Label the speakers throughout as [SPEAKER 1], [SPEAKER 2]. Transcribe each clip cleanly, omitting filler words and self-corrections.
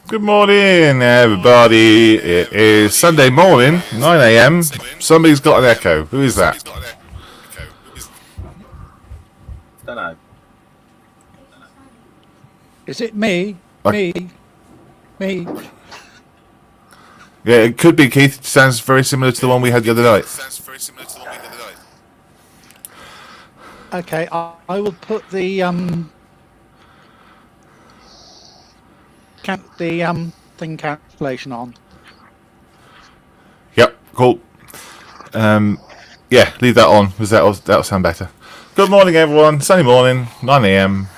[SPEAKER 1] Good morning, everybody. It is Sunday morning, 9 a.m. Somebody's got an echo. Who is that?
[SPEAKER 2] Don't know.
[SPEAKER 3] Is it me? Me?
[SPEAKER 1] Yeah, it could be Keith. It sounds very similar to the one we had the other night.
[SPEAKER 3] Okay, I will put the thing cancellation on.
[SPEAKER 1] Yep, cool. Yeah, leave that on because that'll sound better. Good morning, everyone. Sunny morning, 9 a.m.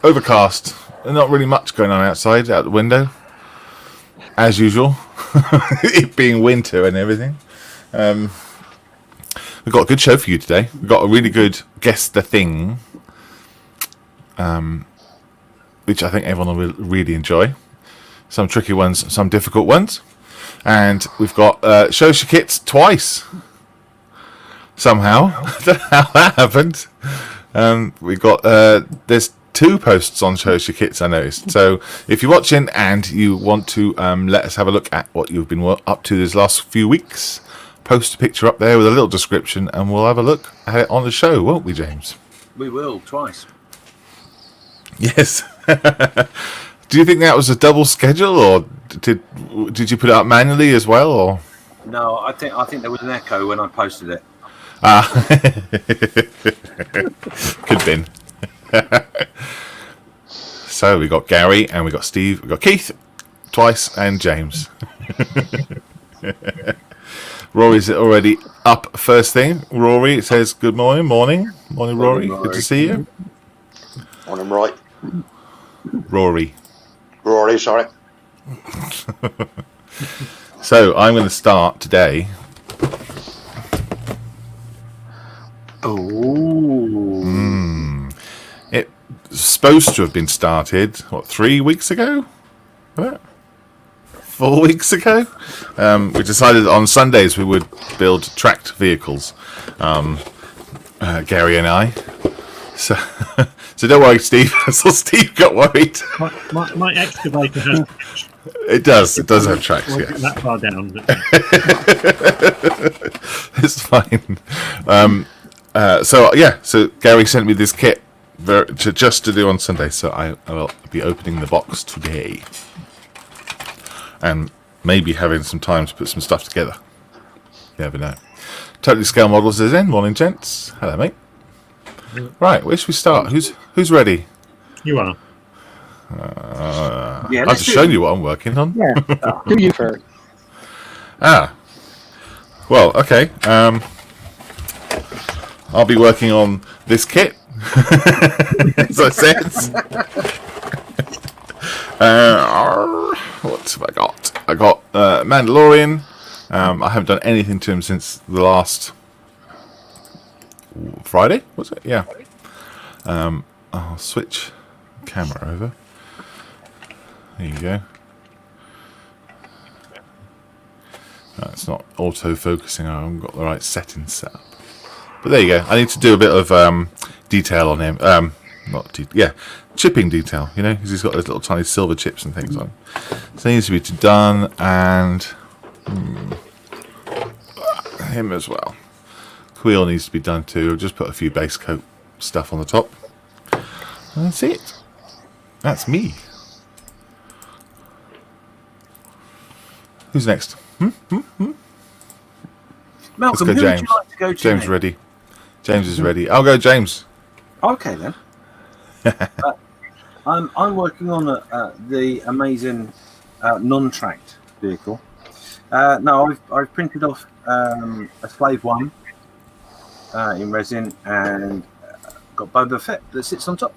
[SPEAKER 1] Overcast. Not really much going on outside, out the window, as usual. It being winter and everything. We've got a good show for you today. We've got a really good Guess the Thing, which I think everyone will really enjoy. Some tricky ones, some difficult ones. And we've got Shows Your Kits twice. Somehow. I don't know how that happened. We've got, there's 2 posts on Shows Your Kits, I noticed. So if you're watching and you want to let us have a look at what you've been up to this last few weeks, post a picture up there with a little description and we'll have a look at it on the show, won't we, James?
[SPEAKER 2] We will, twice.
[SPEAKER 1] Yes. Do you think that was a double schedule, or did you put it up manually as well, or?
[SPEAKER 2] No, I think there was an echo when I posted it.
[SPEAKER 1] Could have been. So we got Gary and we got Steve, we got Keith twice, and James. Rory's already up first thing. Rory says good morning, morning, Rory. Good to see you.
[SPEAKER 4] Morning, right.
[SPEAKER 1] Rory,
[SPEAKER 4] sorry.
[SPEAKER 1] So I'm going to start today. It's supposed to have been started, 3 weeks ago? What? 4 weeks ago? We decided on Sundays we would build tracked vehicles, Gary and I. So don't worry, Steve. I saw Steve got worried.
[SPEAKER 5] My excavator has.
[SPEAKER 1] It does have tracks. Yes.
[SPEAKER 5] That far down.
[SPEAKER 1] It's fine. So Gary sent me this kit just to do on Sunday. So I will be opening the box today, and maybe having some time to put some stuff together. You never know. Totally Scale Models is in. Morning, gents. Hello, mate. Right, where should we start? Who's ready?
[SPEAKER 5] You are.
[SPEAKER 2] Yeah,
[SPEAKER 1] I've
[SPEAKER 2] let's
[SPEAKER 1] just
[SPEAKER 2] do
[SPEAKER 1] shown
[SPEAKER 2] it.
[SPEAKER 1] you what I'm working on.
[SPEAKER 3] Yeah. Do you first?
[SPEAKER 1] Well, okay. I'll be working on this kit, as I said. What have I got? I got Mandalorian. I haven't done anything to him since the last Friday, was it? Yeah. I'll switch camera over. There you go. It's not auto-focusing. I haven't got the right settings set up. But there you go. I need to do a bit of detail on him. Chipping detail. You know, because he's got those little tiny silver chips and things on. So he needs to be done, and him as well. Quill needs to be done too. I'll just put a few base coat stuff on the top. And that's it. That's me. Who's next?
[SPEAKER 2] Malcolm,
[SPEAKER 1] Let's go,
[SPEAKER 2] who would
[SPEAKER 1] James.
[SPEAKER 2] you like to go to?
[SPEAKER 1] James
[SPEAKER 2] next?
[SPEAKER 1] ready. James is ready. I'll go, James.
[SPEAKER 2] Okay then. I'm working on the amazing non-tracked vehicle. No, I've printed off a Slave 1 in resin and got Boba Fett that sits on top.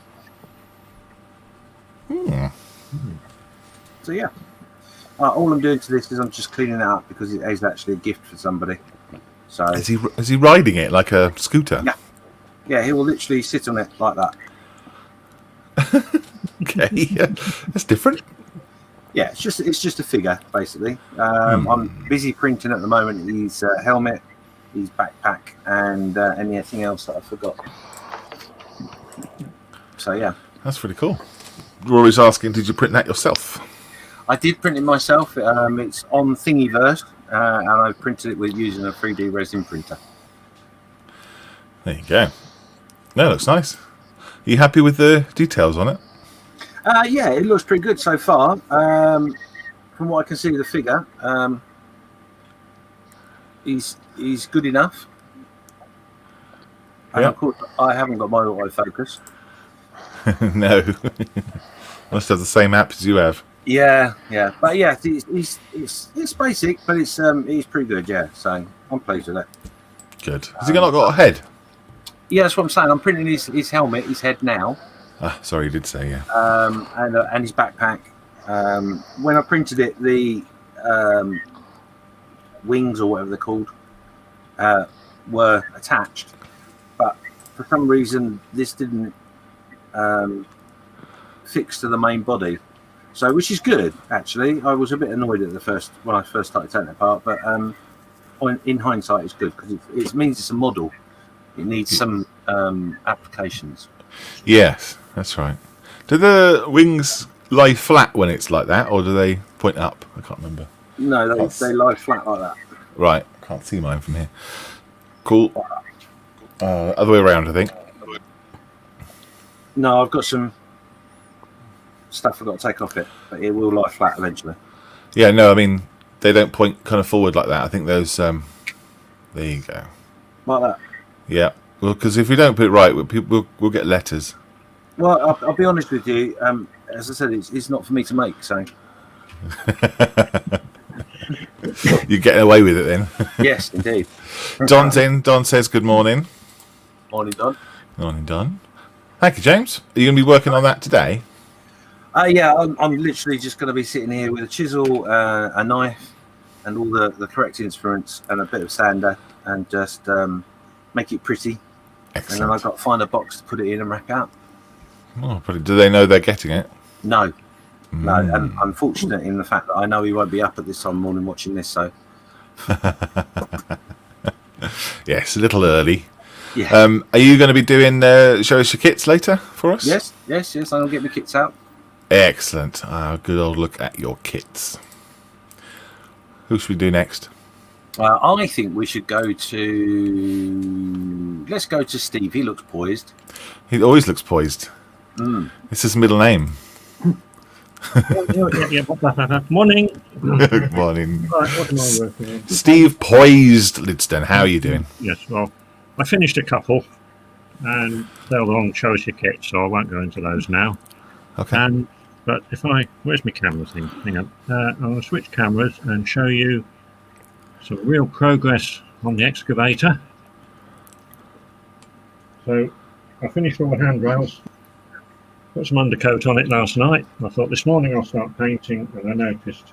[SPEAKER 2] So yeah, all I'm doing to this is I'm just cleaning it up because it is actually a gift for somebody. So
[SPEAKER 1] Is he riding it like a scooter?
[SPEAKER 2] Yeah. Yeah, he will literally sit on it like that.
[SPEAKER 1] Okay, yeah. That's different.
[SPEAKER 2] Yeah, it's just a figure basically. I'm busy printing at the moment his helmet, his backpack, and anything else that I forgot. So yeah,
[SPEAKER 1] That's really cool. Rory's asking, did you print that yourself?
[SPEAKER 2] I did print it myself. It's on Thingiverse, and I printed it with using a 3D resin printer.
[SPEAKER 1] There you go. No, it looks nice. Are you happy with the details on it?
[SPEAKER 2] Yeah, it looks pretty good so far. From what I can see of the figure, he's good enough. And
[SPEAKER 1] Yeah.
[SPEAKER 2] of course, I haven't got my autofocus.
[SPEAKER 1] No. Must have the same app as you have.
[SPEAKER 2] Yeah, but yeah, it's basic, but it's pretty good. Yeah, so I'm pleased with it.
[SPEAKER 1] Good. Has he not got a head?
[SPEAKER 2] Yeah, that's what I'm saying. I'm printing his helmet, his head now,
[SPEAKER 1] Sorry, you did say, yeah.
[SPEAKER 2] and his backpack. When I printed it, the wings or whatever they're called were attached, but for some reason this didn't fix to the main body. So, which is good actually. I was a bit annoyed at the first when I first started taking it apart, but in hindsight, it's good because it means it's a model. It needs some applications.
[SPEAKER 1] Yes, that's right. Do the wings lie flat when it's like that, or do they point up? I can't remember.
[SPEAKER 2] No, they lie flat like that.
[SPEAKER 1] Right, can't see mine from here. Cool. Other way around, I think.
[SPEAKER 2] No, I've got some stuff I've got to take off it, but it will lie flat eventually.
[SPEAKER 1] Yeah, no, I mean, they don't point kind of forward like that. I think those, there you go.
[SPEAKER 2] Like that.
[SPEAKER 1] Yeah, well, because if we don't put it right, we'll get letters.
[SPEAKER 2] Well, I'll be honest with you. As I said, it's not for me to make, so...
[SPEAKER 1] You're getting away with it then.
[SPEAKER 2] Yes, indeed.
[SPEAKER 1] Don's in. Don says good morning.
[SPEAKER 2] Morning, Don.
[SPEAKER 1] Morning, Don. Thank you, James. Are you going to be working on that today?
[SPEAKER 2] Yeah, I'm literally just going to be sitting here with a chisel, a knife, and all the correct instruments, and a bit of sander, and just make it pretty.
[SPEAKER 1] Excellent.
[SPEAKER 2] And then I've got to find a box to put it in and wrap out.
[SPEAKER 1] Oh, but do they know they're getting it?
[SPEAKER 2] No. No, and I'm fortunate in the fact that I know he won't be up at this time of the morning watching this, so...
[SPEAKER 1] Yes, a little early.
[SPEAKER 2] Yeah.
[SPEAKER 1] Are you going to be doing show us your kits later for us?
[SPEAKER 2] Yes, I'll get my kits out.
[SPEAKER 1] Excellent. Good old look at your kits. Who should we do next?
[SPEAKER 2] I think we should go to... Let's go to Steve. He looks poised.
[SPEAKER 1] He always looks poised. It's his middle name.
[SPEAKER 5] Morning.
[SPEAKER 1] Good morning.
[SPEAKER 5] Right, what am I working on?
[SPEAKER 1] Steve Poised Lidston. How are you doing?
[SPEAKER 5] Yes, well, I finished a couple, and they're the long Chelsea kits, so I won't go into those now.
[SPEAKER 1] Okay.
[SPEAKER 5] And But where's my camera thing? Hang on. I'll switch cameras and show you some real progress on the excavator. So I finished all the handrails, put some undercoat on it last night. I thought this morning I'll start painting, and I noticed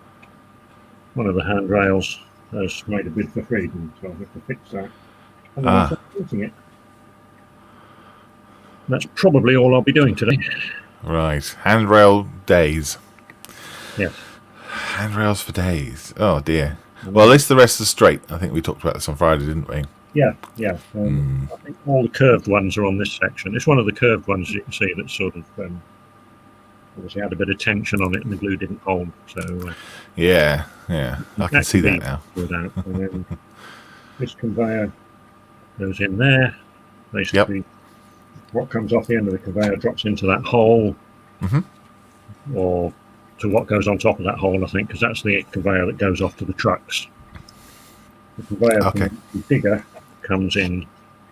[SPEAKER 5] one of the handrails has made a bid for freedom, so I'll have to fix that. And then I'll start painting it. That's probably all I'll be doing today.
[SPEAKER 1] Right. Handrail days.
[SPEAKER 5] Yes.
[SPEAKER 1] Handrails for days. Oh, dear. Well, at least the rest is straight. I think we talked about this on Friday, didn't we?
[SPEAKER 5] Yeah. I think all the curved ones are on this section. It's one of the curved ones you can see that sort of obviously had a bit of tension on it and the glue didn't hold. So
[SPEAKER 1] Yeah. I can see that now.
[SPEAKER 5] And then this conveyor goes in there. Basically, what comes off the end of the conveyor drops into that hole, or to what goes on top of that hole, I think, because that's the conveyor that goes off to the trucks. The conveyor from the digger comes in,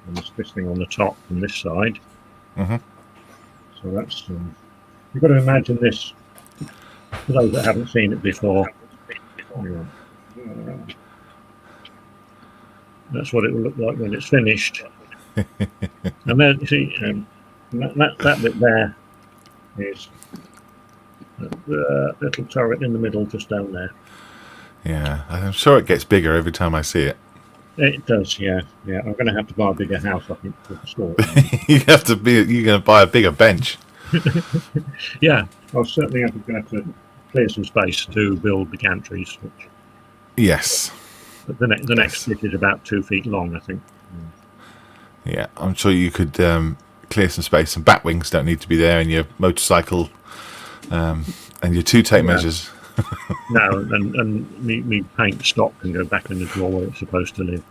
[SPEAKER 5] and there's this thing on the top from this side. So that's you've got to imagine this for those that haven't seen it before. That's what it will look like when it's finished. And then you see that bit there is the little turret in the middle, just down there. Yeah,
[SPEAKER 1] I'm sure it gets bigger every time I see it.
[SPEAKER 5] It does, yeah. I'm going to have to buy a bigger house, I think, to store it.
[SPEAKER 1] You're going to buy a bigger bench.
[SPEAKER 5] Yeah, I'll certainly have to clear some space to build the gantries.
[SPEAKER 1] Yes.
[SPEAKER 5] But the next bit is about 2 feet long, I think.
[SPEAKER 1] Yeah, I'm sure you could clear some space. Some bat wings don't need to be there, and your motorcycle, and your 2 tape measures.
[SPEAKER 5] No, and me paint stock can go back in the drawer where it's supposed to live.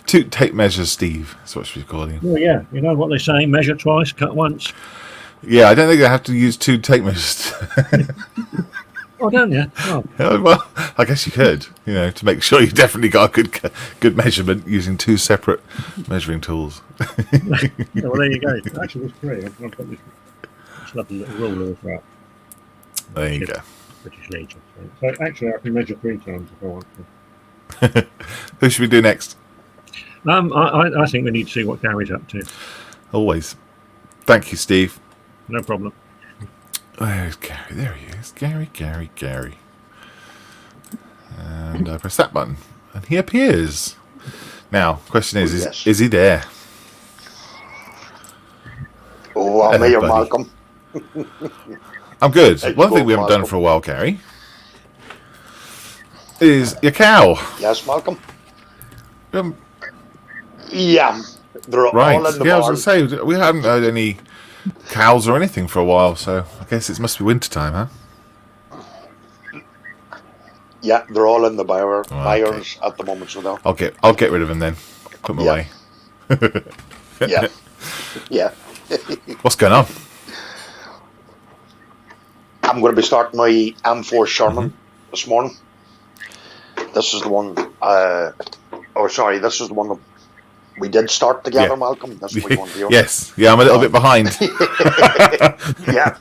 [SPEAKER 1] 2 tape measures, Steve. That's what she's calling.
[SPEAKER 5] Well, yeah, you know what they say: measure twice, cut once.
[SPEAKER 1] Yeah, I don't think I have to use 2 tape measures.
[SPEAKER 5] Oh, don't you? Oh.
[SPEAKER 1] Well, I guess you could, to make sure you definitely got a good measurement using 2 separate measuring tools.
[SPEAKER 5] Yeah, well, there you go. Actually, there's 3. I've got this lovely little ruler as well.
[SPEAKER 1] There you go.
[SPEAKER 5] British Legion. So actually, I can measure 3 times if I want to.
[SPEAKER 1] Who should we do next?
[SPEAKER 5] I think we need to see what Gary's up to.
[SPEAKER 1] Always. Thank you, Steve.
[SPEAKER 5] No problem.
[SPEAKER 1] There's Gary. There he is. Gary. And I press that button, and he appears. Now, question is he there?
[SPEAKER 4] Oh, I'm here, Malcolm.
[SPEAKER 1] I'm good. One thing we haven't done for a while, Gary, is your cow.
[SPEAKER 4] Yes, Malcolm. Yeah, they're
[SPEAKER 1] Right.
[SPEAKER 4] all in the
[SPEAKER 1] Yeah, I
[SPEAKER 4] barn.
[SPEAKER 1] was going to say, we haven't heard any cows or anything for a while, so I guess it must be winter time, huh?
[SPEAKER 4] Yeah, they're all in the byres
[SPEAKER 1] okay.
[SPEAKER 4] at the moment, so now.
[SPEAKER 1] I'll get rid of them then. Put them away.
[SPEAKER 4] Yeah.
[SPEAKER 1] What's going on?
[SPEAKER 4] I'm going to be starting my M4 Sherman this morning. This is the one. This is the one that we did start together, Malcolm. This is what you want to hear.
[SPEAKER 1] Yes. Yeah, I'm a little bit behind.
[SPEAKER 4] Yeah.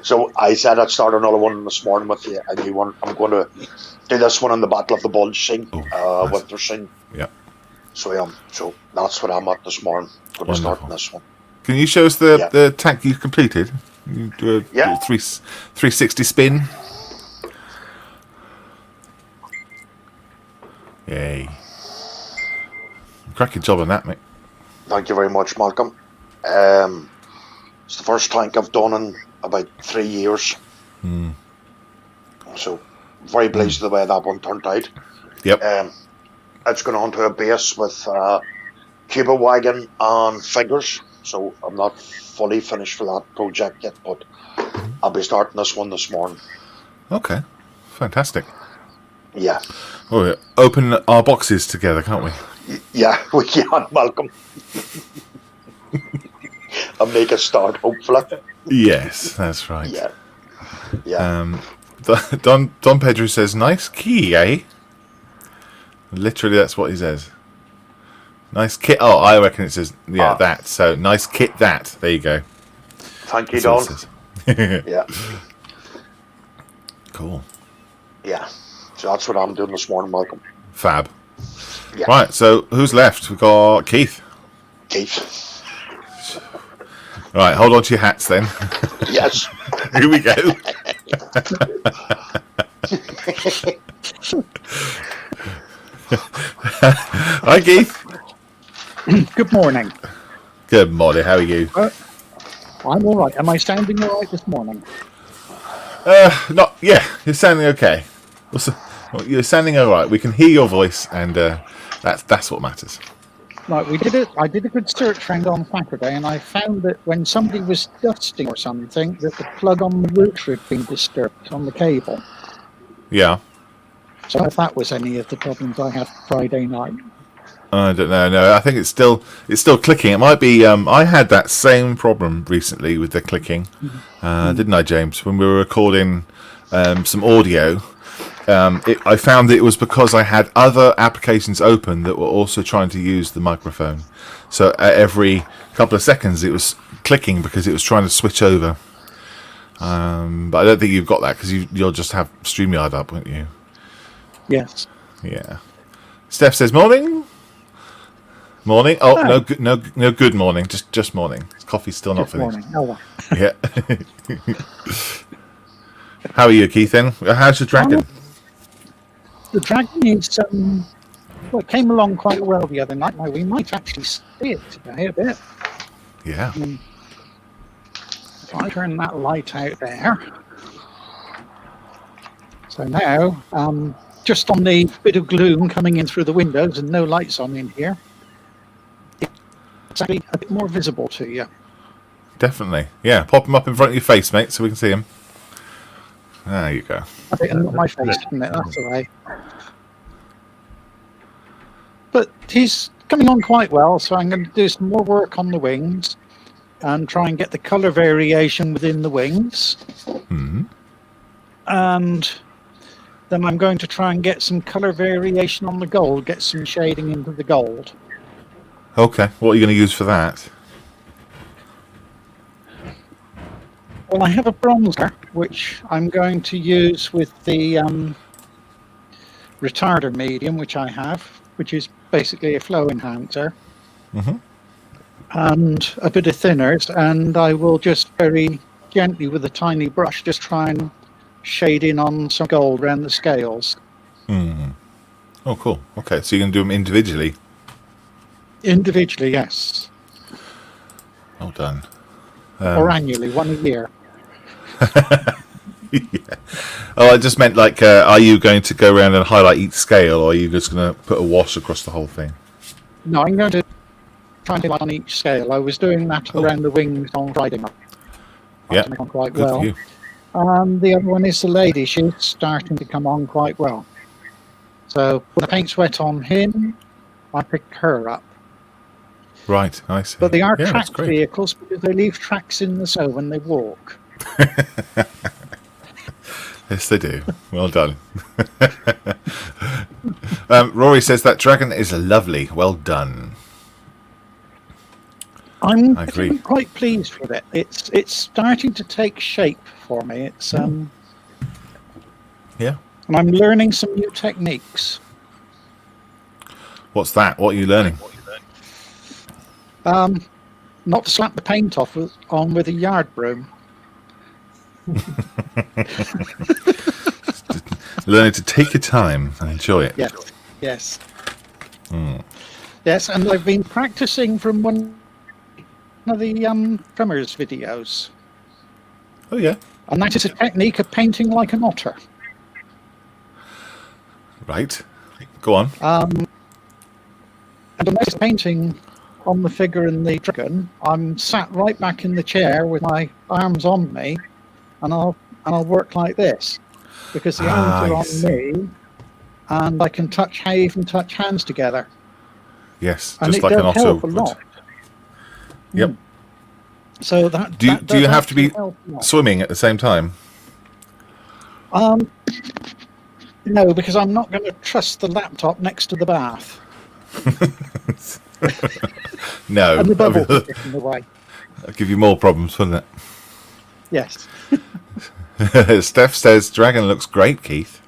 [SPEAKER 4] So I said I'd start another one this morning with you, a new one. I'm going to do this one in the Battle of the Bulge scene,
[SPEAKER 1] nice.
[SPEAKER 4] winter scene.
[SPEAKER 1] Yeah.
[SPEAKER 4] So that's what I'm at this morning. Going to start on this one.
[SPEAKER 1] Can you show us the tank you've completed? You do a 360 spin. Yay. Cracking job on that, mate.
[SPEAKER 4] Thank you very much, Malcolm. It's the first tank I've done in about 3 years. So, very pleased with the way that one turned out.
[SPEAKER 1] Yep.
[SPEAKER 4] It's going on to a base with Cuba wagon and figures. So, I'm not fully finished for that project yet, but I'll be starting this one this morning.
[SPEAKER 1] Okay. Fantastic.
[SPEAKER 4] Yeah.
[SPEAKER 1] Oh, yeah. Open our boxes together, can't we?
[SPEAKER 4] Yeah, we can, Malcolm. And make a start, hopefully.
[SPEAKER 1] Yes, that's right.
[SPEAKER 4] Yeah.
[SPEAKER 1] Don Pedro says, nice key, eh? Literally, that's what he says. Nice kit. Oh, I reckon it says, that. So, nice kit, that. There you go.
[SPEAKER 4] Thank you,
[SPEAKER 1] That's
[SPEAKER 4] Don.
[SPEAKER 1] what it says.
[SPEAKER 4] Yeah,
[SPEAKER 1] Cool.
[SPEAKER 4] yeah. So that's what I'm doing this morning, Malcolm.
[SPEAKER 1] Fab.
[SPEAKER 4] Yeah.
[SPEAKER 1] Right, so who's left? We've got Keith.
[SPEAKER 4] Keith.
[SPEAKER 1] Right, hold on to your hats then.
[SPEAKER 4] Yes.
[SPEAKER 1] Here we go. Hi, Keith.
[SPEAKER 6] Good morning.
[SPEAKER 1] Good morning. How are you?
[SPEAKER 6] I'm all right. Am I sounding all right this morning?
[SPEAKER 1] Not. Yeah, you're sounding okay. You're sounding all right. We can hear your voice, and that's what matters.
[SPEAKER 6] Right, I did a good search round on Saturday, and I found that when somebody was dusting or something, that the plug on the router had been disturbed on the cable.
[SPEAKER 1] Yeah.
[SPEAKER 6] So if that was any of the problems I had Friday night.
[SPEAKER 1] I don't know. No, I think it's still clicking. It might be. I had that same problem recently with the clicking, didn't I, James? When we were recording some audio, I found that it was because I had other applications open that were also trying to use the microphone. So at every couple of seconds, it was clicking because it was trying to switch over. But I don't think you've got that because you'll just have StreamYard up, won't you?
[SPEAKER 6] Yes.
[SPEAKER 1] Yeah. Steph says morning. Morning. Oh, no good morning. Just morning. Coffee's still not finished.
[SPEAKER 6] Morning. Oh, well.
[SPEAKER 1] Yeah. How are you, Keith? Then how's your dragon?
[SPEAKER 6] The dragon is well, it came along quite well the other night. Now we might actually see it today a bit.
[SPEAKER 1] Yeah.
[SPEAKER 6] If I turn that light out there. So now, just on the bit of gloom coming in through the windows and no lights on in here, it's actually a bit more visible to you.
[SPEAKER 1] Definitely. Yeah. Pop them up in front of your face, mate, so we can see them. There you go.
[SPEAKER 6] I think not my face, isn't it? That's all right. But he's coming on quite well, so I'm going to do some more work on the wings and try and get the colour variation within the wings.
[SPEAKER 1] Mm-hmm.
[SPEAKER 6] And then I'm going to try and get some colour variation on the gold, get some shading into the gold.
[SPEAKER 1] Okay. What are you going to use for that?
[SPEAKER 6] Well, I have a bronzer, which I'm going to use with the retarder medium, which I have, which is basically a flow enhancer, and a bit of thinners, and I will just very gently with a tiny brush just try and shade in on some gold around the scales.
[SPEAKER 1] Mm. Oh, cool. Okay, so you can do them individually.
[SPEAKER 6] Individually, yes.
[SPEAKER 1] Well done.
[SPEAKER 6] Or annually, one a year.
[SPEAKER 1] Yeah. Oh, I just meant like, are you going to go around and highlight each scale, or are you just going to put a wash across the whole thing?
[SPEAKER 6] No, I'm going to try and highlight on each scale. I was doing that around the wings on Friday night.
[SPEAKER 1] Yeah,
[SPEAKER 6] on quite
[SPEAKER 1] good
[SPEAKER 6] well.
[SPEAKER 1] for you.
[SPEAKER 6] The other one is the lady. She's starting to come on quite well. So with the paint sweat on him, I picked her up.
[SPEAKER 1] Right, I see.
[SPEAKER 6] But they are
[SPEAKER 1] Yeah, that's
[SPEAKER 6] tracked
[SPEAKER 1] great.
[SPEAKER 6] vehicles because they leave tracks in the snow when they walk.
[SPEAKER 1] Yes, they do. Well done. Rory says that dragon is lovely. Well done.
[SPEAKER 6] I'm
[SPEAKER 1] I agree.
[SPEAKER 6] actually quite pleased with it. It's starting to take shape for me. It's
[SPEAKER 1] Yeah.
[SPEAKER 6] and I'm learning some new techniques.
[SPEAKER 1] What's that? What are you learning?
[SPEAKER 6] Not to slap the paint off on with a yard broom.
[SPEAKER 1] Learning to take your time and enjoy it.
[SPEAKER 6] Yes.
[SPEAKER 1] Mm.
[SPEAKER 6] Yes, and I've been practicing from one of the Tremors videos.
[SPEAKER 1] Oh, yeah.
[SPEAKER 6] And that is a technique of painting like an otter.
[SPEAKER 1] Right. Go on.
[SPEAKER 6] And I'm painting on the figure in the dragon. I'm sat right back in the chair with my arms on me, and I'll work like this because the arms are on me, and I can even touch hands together.
[SPEAKER 1] Yes,
[SPEAKER 6] And
[SPEAKER 1] just
[SPEAKER 6] it
[SPEAKER 1] like an
[SPEAKER 6] does
[SPEAKER 1] otter
[SPEAKER 6] help a
[SPEAKER 1] would.
[SPEAKER 6] lot.
[SPEAKER 1] Yep.
[SPEAKER 6] So that
[SPEAKER 1] Do
[SPEAKER 6] that does
[SPEAKER 1] you have to be
[SPEAKER 6] actually help a lot.
[SPEAKER 1] swimming at the same time?
[SPEAKER 6] No, because I'm not going to trust the laptop next to the bath.
[SPEAKER 1] No.
[SPEAKER 6] And the bubble will get in the way.
[SPEAKER 1] That'll give you more problems, wouldn't it?
[SPEAKER 6] Yes.
[SPEAKER 1] Steph says Dragon looks great, Keith.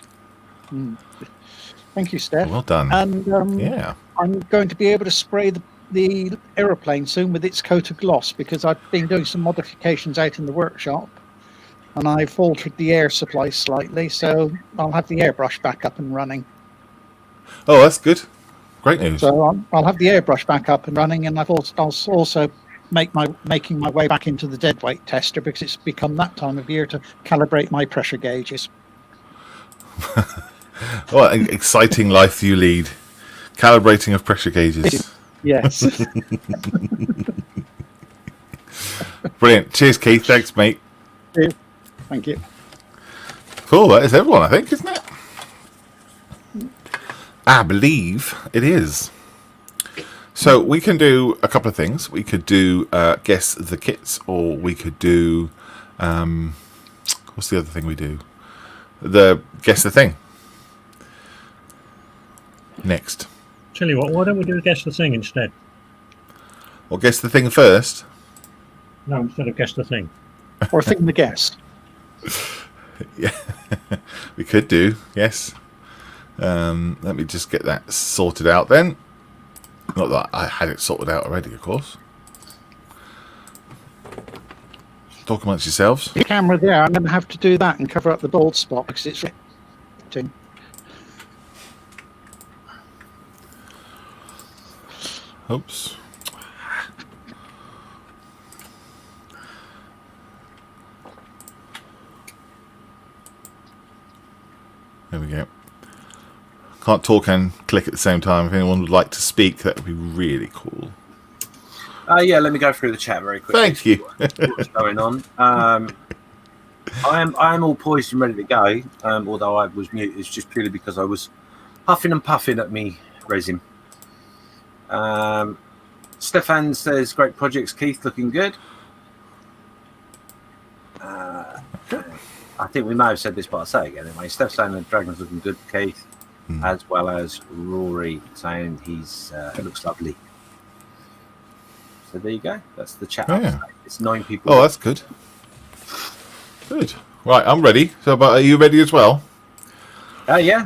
[SPEAKER 6] Thank you, Steph.
[SPEAKER 1] Well done.
[SPEAKER 6] And
[SPEAKER 1] Yeah.
[SPEAKER 6] I'm going to be able to spray the aeroplane soon with its coat of gloss because I've been doing some modifications out in the workshop and I've altered the air supply slightly, so I'll have the airbrush back up and running.
[SPEAKER 1] Oh, that's good. Great news.
[SPEAKER 6] So I'll have the airbrush back up and running, and I'll also making my way back into the deadweight tester because it's become that time of year to calibrate my pressure gauges.
[SPEAKER 1] What an exciting life you lead. Calibrating of pressure gauges.
[SPEAKER 6] Yes.
[SPEAKER 1] Brilliant. Cheers, Keith. Thanks, mate.
[SPEAKER 6] Thank you.
[SPEAKER 1] Cool. That is everyone, I think, isn't it? I believe it is. So we can do a couple of things. We could do guess the kits, or we could do what's the other thing we do? The guess the thing. Next.
[SPEAKER 5] Tell you what, why don't we do guess the thing instead?
[SPEAKER 1] Or guess the thing first.
[SPEAKER 5] No, instead of guess the thing.
[SPEAKER 6] Or thing the guess.
[SPEAKER 1] Yeah, we could do. Yes. Let me just get that sorted out then. Not that I had it sorted out already, of course. Talk amongst yourselves.
[SPEAKER 6] The camera there, I'm going to have to do that and cover up the bald spot because it's reflecting.
[SPEAKER 1] Oops. There we go. Can't talk and click at the same time. If anyone would like to speak, that would be really cool.
[SPEAKER 2] Yeah, let me go through the chat very quickly.
[SPEAKER 1] Thank you.
[SPEAKER 2] What's going on? I am all poised and ready to go. Although I was mute, it's just purely because I was huffing and puffing at me resin. Stefan says, "Great projects, Keith. Looking good." I think we may have said this, but I'll say it again anyway. Steph saying the Dragon's looking good, Keith, as well as Rory saying it looks lovely. So there you go. That's the chat.
[SPEAKER 1] Oh, yeah.
[SPEAKER 2] It's 9 people.
[SPEAKER 1] Oh, that's good. Good. Right, I'm ready. So, but are you ready as well?
[SPEAKER 2] Yeah.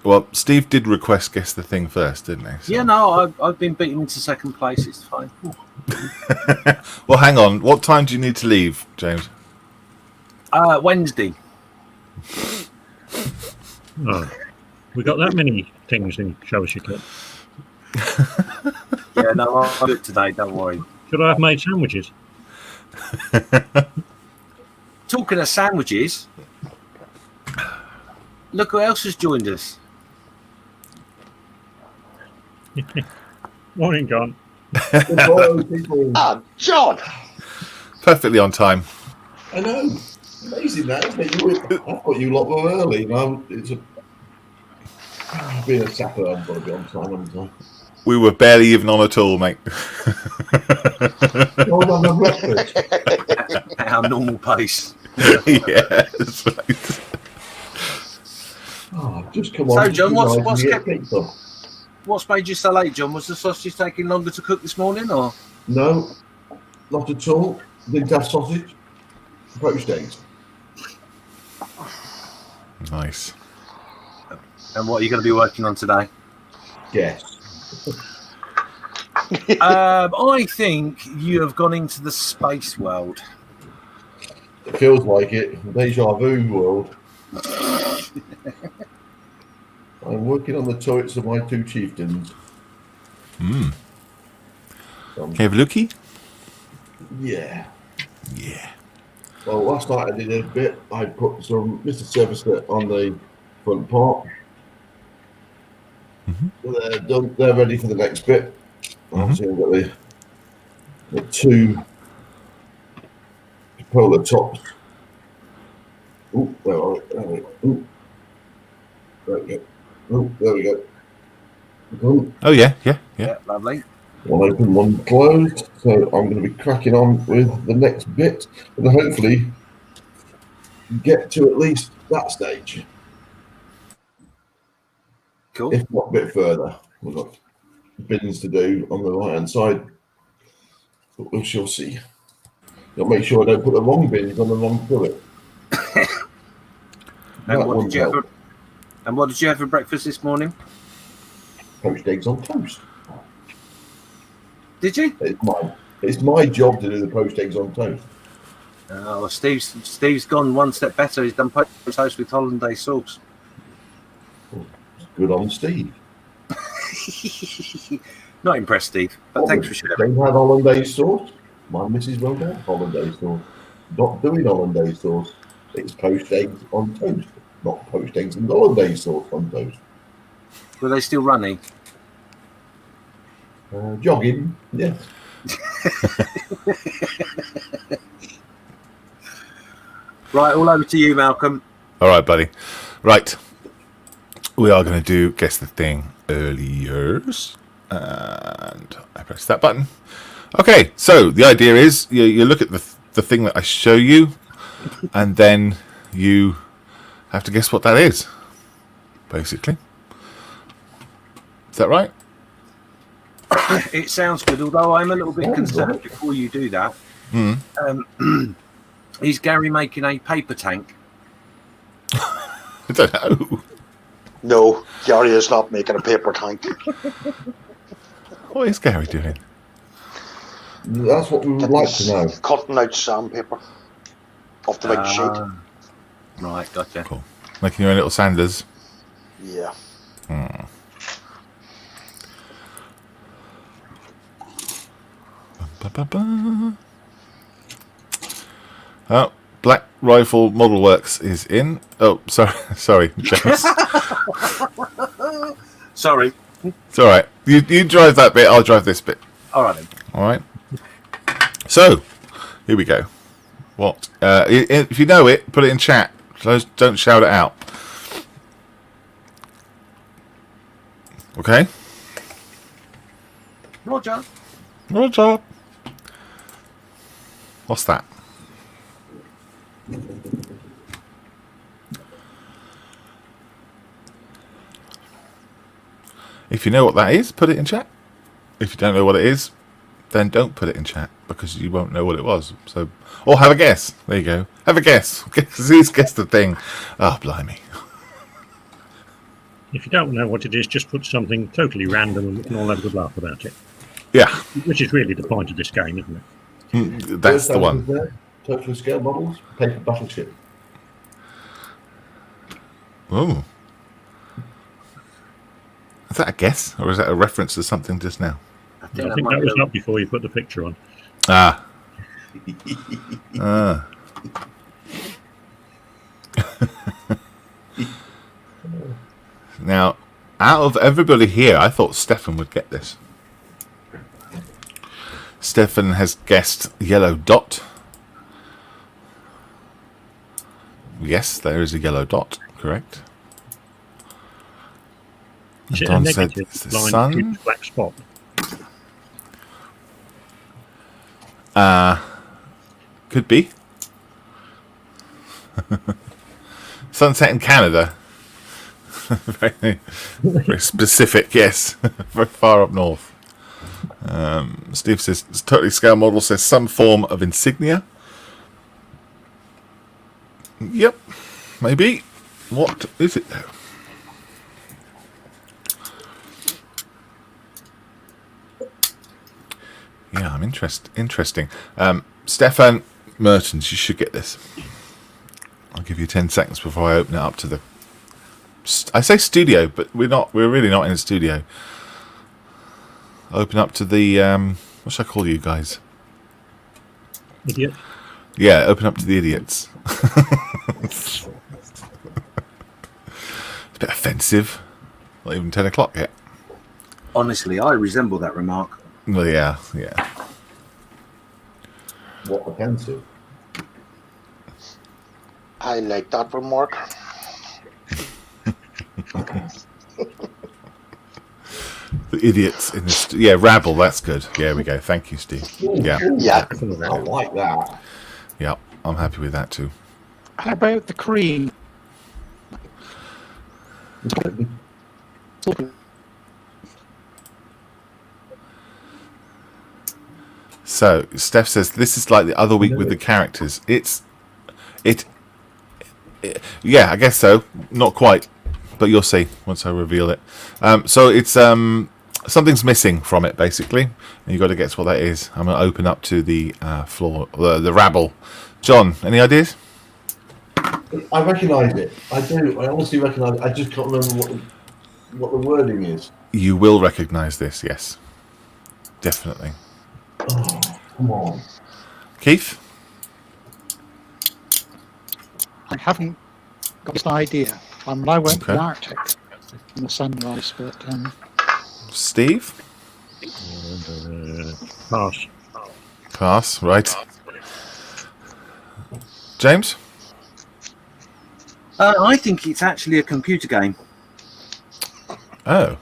[SPEAKER 1] Well, Steve did request guess the thing first, didn't he? So.
[SPEAKER 2] Yeah, no, I've been beaten into second place. It's fine.
[SPEAKER 1] Well, hang on. What time do you need to leave, James?
[SPEAKER 2] Wednesday.
[SPEAKER 5] Oh, we got that many things in Show Us Your Kit.
[SPEAKER 2] Yeah, no, I'm good today. Don't worry.
[SPEAKER 5] Should I have made sandwiches?
[SPEAKER 2] Talking of sandwiches, look who else has joined us.
[SPEAKER 5] Morning, John.
[SPEAKER 7] Hello, people.
[SPEAKER 4] John!
[SPEAKER 1] Perfectly on time.
[SPEAKER 7] I know. Amazing that, isn't it? I thought you lot were early. No, it's being a sapper, I've got to be on time, haven't I?
[SPEAKER 1] We were barely even on at all, mate.
[SPEAKER 7] I was on the breakfast.
[SPEAKER 2] At our normal pace.
[SPEAKER 1] Yeah, that's right.
[SPEAKER 7] Oh, I've just come
[SPEAKER 2] So,
[SPEAKER 7] on.
[SPEAKER 2] John, what's
[SPEAKER 7] kept
[SPEAKER 2] kept- What's made you so late, John? Was the sausage taking longer to cook this morning, or?
[SPEAKER 7] No, not at all. Didn't have sausage. Poached eggs.
[SPEAKER 1] Nice.
[SPEAKER 2] And what are you going to be working on today?
[SPEAKER 7] Yes.
[SPEAKER 2] I think you have gone into the space world.
[SPEAKER 7] It feels like it. Deja vu world. I'm working on the turrets of my 2 chieftains.
[SPEAKER 1] Can you have a lookie?
[SPEAKER 7] Yeah.
[SPEAKER 1] Yeah.
[SPEAKER 7] Well, last night I did a bit. I put some Mr. Service on the front part. They're done. They're ready for the next bit. Obviously, I've got the 2 polar tops. Oh, there we go. Ooh. There we go. Oh, there we go. Done.
[SPEAKER 1] Oh, yeah.
[SPEAKER 2] Lovely.
[SPEAKER 7] One open, one closed. So I'm going to be cracking on with the next bit, and hopefully get to at least that stage,
[SPEAKER 2] Cool.
[SPEAKER 7] if not a bit further. We've got bins to do on the right hand side, but we shall see. Got to make sure I don't put the wrong bins on the wrong fillet.
[SPEAKER 2] And
[SPEAKER 7] That
[SPEAKER 2] what
[SPEAKER 7] wouldn't
[SPEAKER 2] did you have?
[SPEAKER 7] help.
[SPEAKER 2] And what did you have for breakfast this morning?
[SPEAKER 7] Poached eggs on toast.
[SPEAKER 2] Did you?
[SPEAKER 7] It's my job to do the poached eggs on toast.
[SPEAKER 2] Oh, well, Steve's gone one step better. He's done poached toast with hollandaise sauce.
[SPEAKER 7] Good on Steve.
[SPEAKER 2] Not impressed, Steve, but thanks for sharing.
[SPEAKER 7] Don't have hollandaise sauce. My missus won't have hollandaise sauce. Not doing hollandaise sauce. It's poached eggs on toast, not poached eggs and hollandaise sauce on toast.
[SPEAKER 2] Were they still running?
[SPEAKER 7] Jogging, yes.
[SPEAKER 2] Right, all over to you, Malcolm.
[SPEAKER 1] All right, buddy. Right. We are going to do Guess the Thing earlier. And I press that button. Okay, so the idea is you look at the thing that I show you, and then you have to guess what that is, basically. Is that right?
[SPEAKER 2] It sounds good, although I'm a little bit concerned before you do that. Is Gary making a paper tank?
[SPEAKER 1] I don't know.
[SPEAKER 4] No, Gary is not making a paper tank.
[SPEAKER 1] What is Gary doing?
[SPEAKER 7] That's what we would like to know.
[SPEAKER 4] Cutting out sandpaper off the big sheet.
[SPEAKER 2] Right, gotcha.
[SPEAKER 1] Cool. Making your own little Sanders.
[SPEAKER 4] Yeah.
[SPEAKER 1] Ba-ba-ba. Oh, Black Rifle Model Works is in. Oh, sorry, James.
[SPEAKER 2] Sorry.
[SPEAKER 1] It's all right. You drive that bit. I'll drive this bit.
[SPEAKER 2] All right then.
[SPEAKER 1] All right. So, here we go. What? If you know it, put it in chat. Don't shout it out. Okay.
[SPEAKER 2] Roger.
[SPEAKER 1] Roger. What's that? If you know what that is, put it in chat. If you don't know what it is, then don't put it in chat because you won't know what it was. So, or have a guess. There you go. Have a guess. Who's guessed the thing? Oh, blimey.
[SPEAKER 5] If you don't know what it is, just put something totally random and we can all have a good laugh about it.
[SPEAKER 1] Yeah,
[SPEAKER 5] Which is really the point of this game, isn't it?
[SPEAKER 1] that's the one.
[SPEAKER 7] Total scale models, paper battleship.
[SPEAKER 1] Oh. Is that a guess or is that a reference to something just now?
[SPEAKER 5] I think that was up before you put the picture on.
[SPEAKER 1] Ah. Now, out of everybody here, I thought Stefan would get this. Stefan has guessed yellow dot. Yes, there is a yellow dot, correct.
[SPEAKER 5] Is it
[SPEAKER 1] Don
[SPEAKER 5] a
[SPEAKER 1] said
[SPEAKER 5] negative
[SPEAKER 1] it's the
[SPEAKER 5] line
[SPEAKER 1] sun.
[SPEAKER 5] huge black spot?
[SPEAKER 1] Could be. Sunset in Canada. very, very specific, yes. Very far up north. Steve says, totally scale model says some form of insignia. Yep, maybe. What is it though? Yeah, I'm interesting. Stefan Mertens, you should get this. I'll give you 10 seconds before I open it up to the... I say studio, but we're really not in a studio. Open up to the... what should I call you guys?
[SPEAKER 5] Idiot.
[SPEAKER 1] Yeah, open up to the idiots. It's a bit offensive. Not even 10 o'clock yet.
[SPEAKER 2] Honestly, I resemble that remark.
[SPEAKER 1] Well, yeah.
[SPEAKER 7] What offensive?
[SPEAKER 4] I like that remark.
[SPEAKER 1] The idiots in the... yeah, rabble, that's good. Yeah, we go. Thank you, Steve. Yeah.
[SPEAKER 4] Yeah.
[SPEAKER 7] I like that.
[SPEAKER 1] Yeah, I'm happy with that too.
[SPEAKER 6] How about the cream?
[SPEAKER 1] So Steph says this is like the other week with the characters. Yeah, I guess so. Not quite, but you'll see once I reveal it. So it's something's missing from it basically, and you've got to guess what that is. I'm going to open up to the floor, the rabble. John, any ideas?
[SPEAKER 7] I recognise it. I do. I honestly recognise it. I just can't remember what the wording is.
[SPEAKER 1] You will recognise this, yes, definitely.
[SPEAKER 7] Oh, come on.
[SPEAKER 1] Keith?
[SPEAKER 6] I haven't got this idea. I went to
[SPEAKER 1] Okay.
[SPEAKER 6] the Arctic in the sunrise, but
[SPEAKER 1] Steve?
[SPEAKER 5] Pass.
[SPEAKER 1] Pass, right. James?
[SPEAKER 2] I think it's actually a computer game.
[SPEAKER 1] Oh.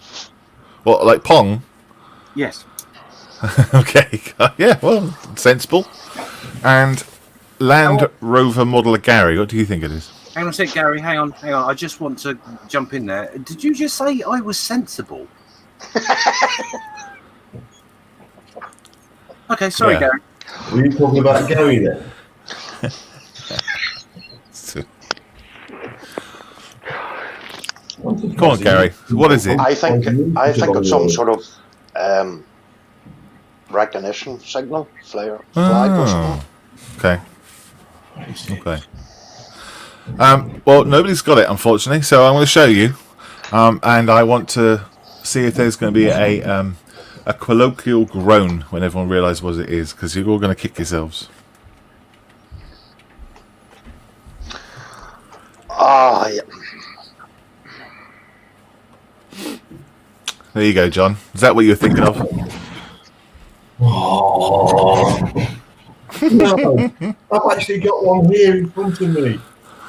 [SPEAKER 1] What, like Pong?
[SPEAKER 2] Yes.
[SPEAKER 1] Okay, yeah, well, sensible. And Land Rover Modeler Gary, what do you think it is?
[SPEAKER 2] Hang on a sec, Gary. Hang on. I just want to jump in there. Did you just say I was sensible? Okay, sorry,
[SPEAKER 1] Yeah.
[SPEAKER 2] Gary.
[SPEAKER 7] Were you talking about Gary then?
[SPEAKER 1] Come on, Gary. What is it?
[SPEAKER 4] I think it's some sort of recognition signal, flag or something.
[SPEAKER 1] Okay. Okay. Well, nobody's got it, unfortunately, so I'm going to show you. And I want to see if there's going to be a colloquial groan when everyone realises what it is, because you're all going to kick yourselves.
[SPEAKER 4] Ah, yeah.
[SPEAKER 1] There you go, John. Is that what you're thinking of?
[SPEAKER 7] Oh. No, I've actually got one here in front of me.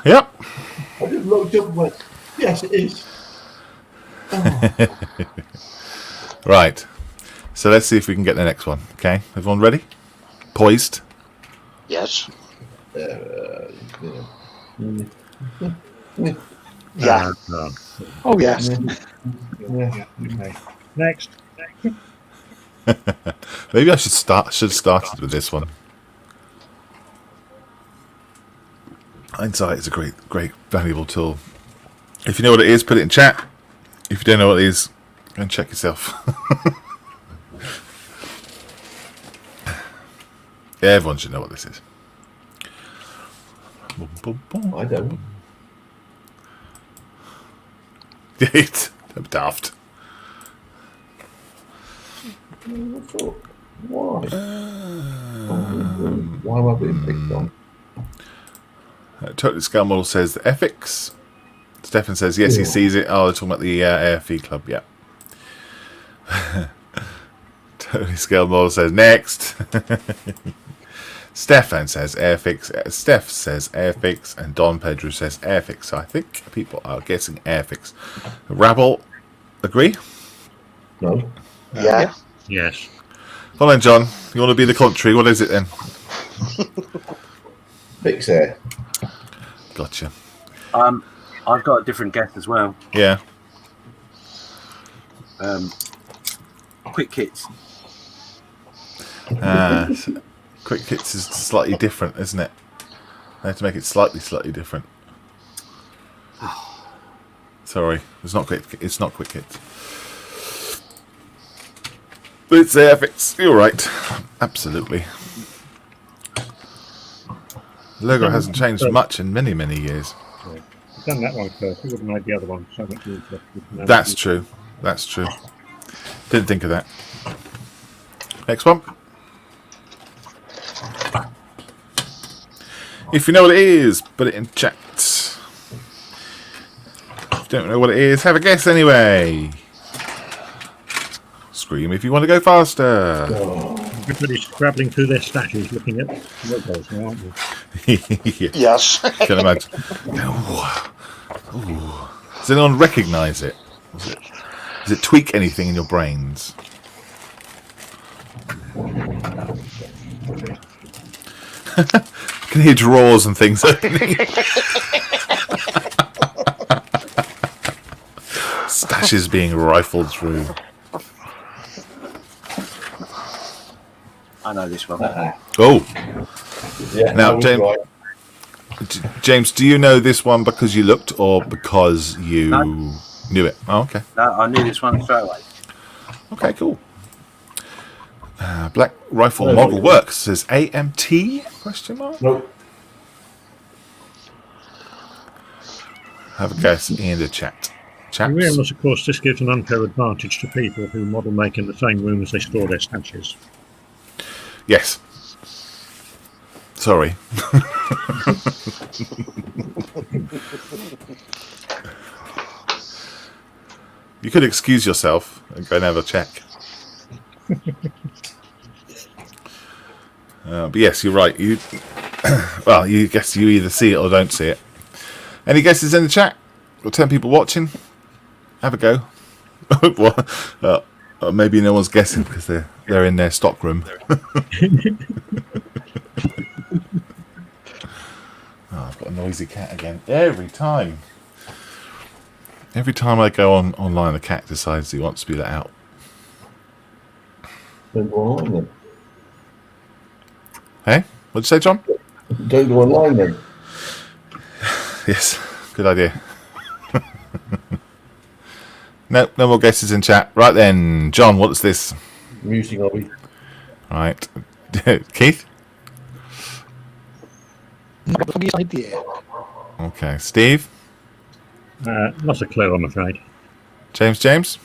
[SPEAKER 1] Yep.
[SPEAKER 7] I just looked up and went, yes, it is. Oh.
[SPEAKER 1] Right. So let's see if we can get the next one. Okay. Everyone ready? Poised.
[SPEAKER 4] Yes.
[SPEAKER 7] Yeah.
[SPEAKER 4] Yeah.
[SPEAKER 5] No.
[SPEAKER 6] oh yes,
[SPEAKER 7] Yeah.
[SPEAKER 5] Okay. Next.
[SPEAKER 1] Maybe I should have started with this one. Hindsight is a great, valuable tool. If you know what it is, put it in chat. If you don't know what it is, go and check yourself. Yeah, everyone should know what this is. Boom, boom, boom.
[SPEAKER 7] I don't.
[SPEAKER 1] It's daft.
[SPEAKER 7] Why? Why am I being picked on?
[SPEAKER 1] Totally Scale Model says the ethics. Stefan says yes, he sees it. Oh, they're talking about the AFE club. Yeah. Totally Scale Model says next. Stefan says Airfix. Steph says Airfix, and Don Pedro says Airfix. So I think people are guessing Airfix. Rabble, agree?
[SPEAKER 7] No.
[SPEAKER 4] Yeah.
[SPEAKER 5] Yes.
[SPEAKER 1] Hold on, John. You want to be the contrary? What is it then?
[SPEAKER 7] Fix Air.
[SPEAKER 1] Gotcha.
[SPEAKER 2] I've got a different guess as well.
[SPEAKER 1] Yeah.
[SPEAKER 2] Quick Hits.
[SPEAKER 1] Quick Hits is slightly different, isn't it? I have to make it slightly different. Sorry, it's not quick. It's not Quick Hits. But it's Airfix. You're right. Absolutely. The logo hasn't changed much in many years.
[SPEAKER 5] I've done that one first. I would have made the other one so much easier.
[SPEAKER 1] That's true. That's true. Didn't think of that. Next one. If you know what it is, put it in chat. If you don't know what it is, have a guess anyway. Scream if you want to go faster.
[SPEAKER 5] Everybody's scrabbling through their stashes looking at logos now, aren't you?
[SPEAKER 4] Yes.
[SPEAKER 1] Can imagine. Ooh. Does anyone recognise it? Does it tweak anything in your brains? Can hear drawers and things opening. Stashes being rifled through.
[SPEAKER 2] I know this one.
[SPEAKER 1] Oh,
[SPEAKER 7] Yeah.
[SPEAKER 1] Now,
[SPEAKER 7] I was
[SPEAKER 1] James-
[SPEAKER 7] right.
[SPEAKER 1] James, do you know this one because you looked or because you
[SPEAKER 2] No.
[SPEAKER 1] knew it? Oh, okay.
[SPEAKER 2] No, I knew this one straight away.
[SPEAKER 1] Okay, cool. Black Rifle
[SPEAKER 7] Oh,
[SPEAKER 1] Model
[SPEAKER 7] yeah.
[SPEAKER 1] Works says AMT? Question mark.
[SPEAKER 7] Nope.
[SPEAKER 1] Have a guess in the chat.
[SPEAKER 5] In
[SPEAKER 1] Chaps.
[SPEAKER 5] realness, of course, this gives an unfair advantage to people who model make in the same room as they store their stashes.
[SPEAKER 1] Yes. Sorry. You could excuse yourself and go and have a check. But yes, you're right. You, well, you guess you either see it or don't see it. Any guesses in the chat? Got 10 people watching. Have a go. Well, maybe no one's guessing because they're in their stock room. I've got a noisy cat again. Every time I go online, the cat decides he wants to be let out.
[SPEAKER 7] Don't go online then.
[SPEAKER 1] Hey, what'd you say, John?
[SPEAKER 7] Don't go online then.
[SPEAKER 1] Yes, good idea. No more guesses in chat. Right then, John, what's this?
[SPEAKER 7] Amusing hobby.
[SPEAKER 1] Right, Keith.
[SPEAKER 6] Not the least idea.
[SPEAKER 1] Okay, Steve,
[SPEAKER 5] Not a clue, I'm afraid.
[SPEAKER 1] James,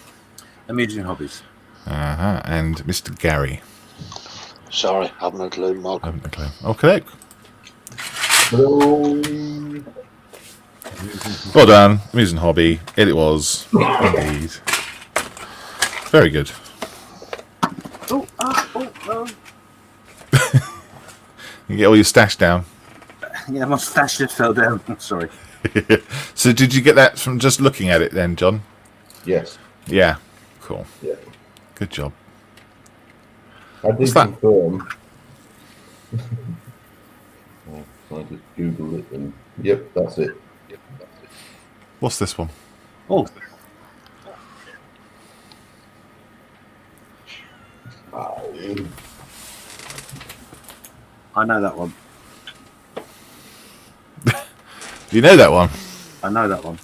[SPEAKER 2] Amusing hobbies.
[SPEAKER 1] and Mr. Gary.
[SPEAKER 4] Sorry, haven't a clue, Malcolm.
[SPEAKER 1] Haven't a clue. Okay.
[SPEAKER 7] Hello.
[SPEAKER 1] Well done. Amusing hobby. It was. Indeed. Very good.
[SPEAKER 2] Oh.
[SPEAKER 1] You get all your stash down.
[SPEAKER 2] Yeah, my stash just fell down. Sorry.
[SPEAKER 1] So did you get that from just looking at it then, John?
[SPEAKER 7] Yes.
[SPEAKER 1] Yeah. Cool.
[SPEAKER 7] Yeah.
[SPEAKER 1] Good job.
[SPEAKER 7] I did
[SPEAKER 1] What's that?
[SPEAKER 7] confirm. I just Googled it and yep, that's it.
[SPEAKER 1] What's this one?
[SPEAKER 2] Oh, I know that one.
[SPEAKER 1] Do you know that one?
[SPEAKER 2] I know that one.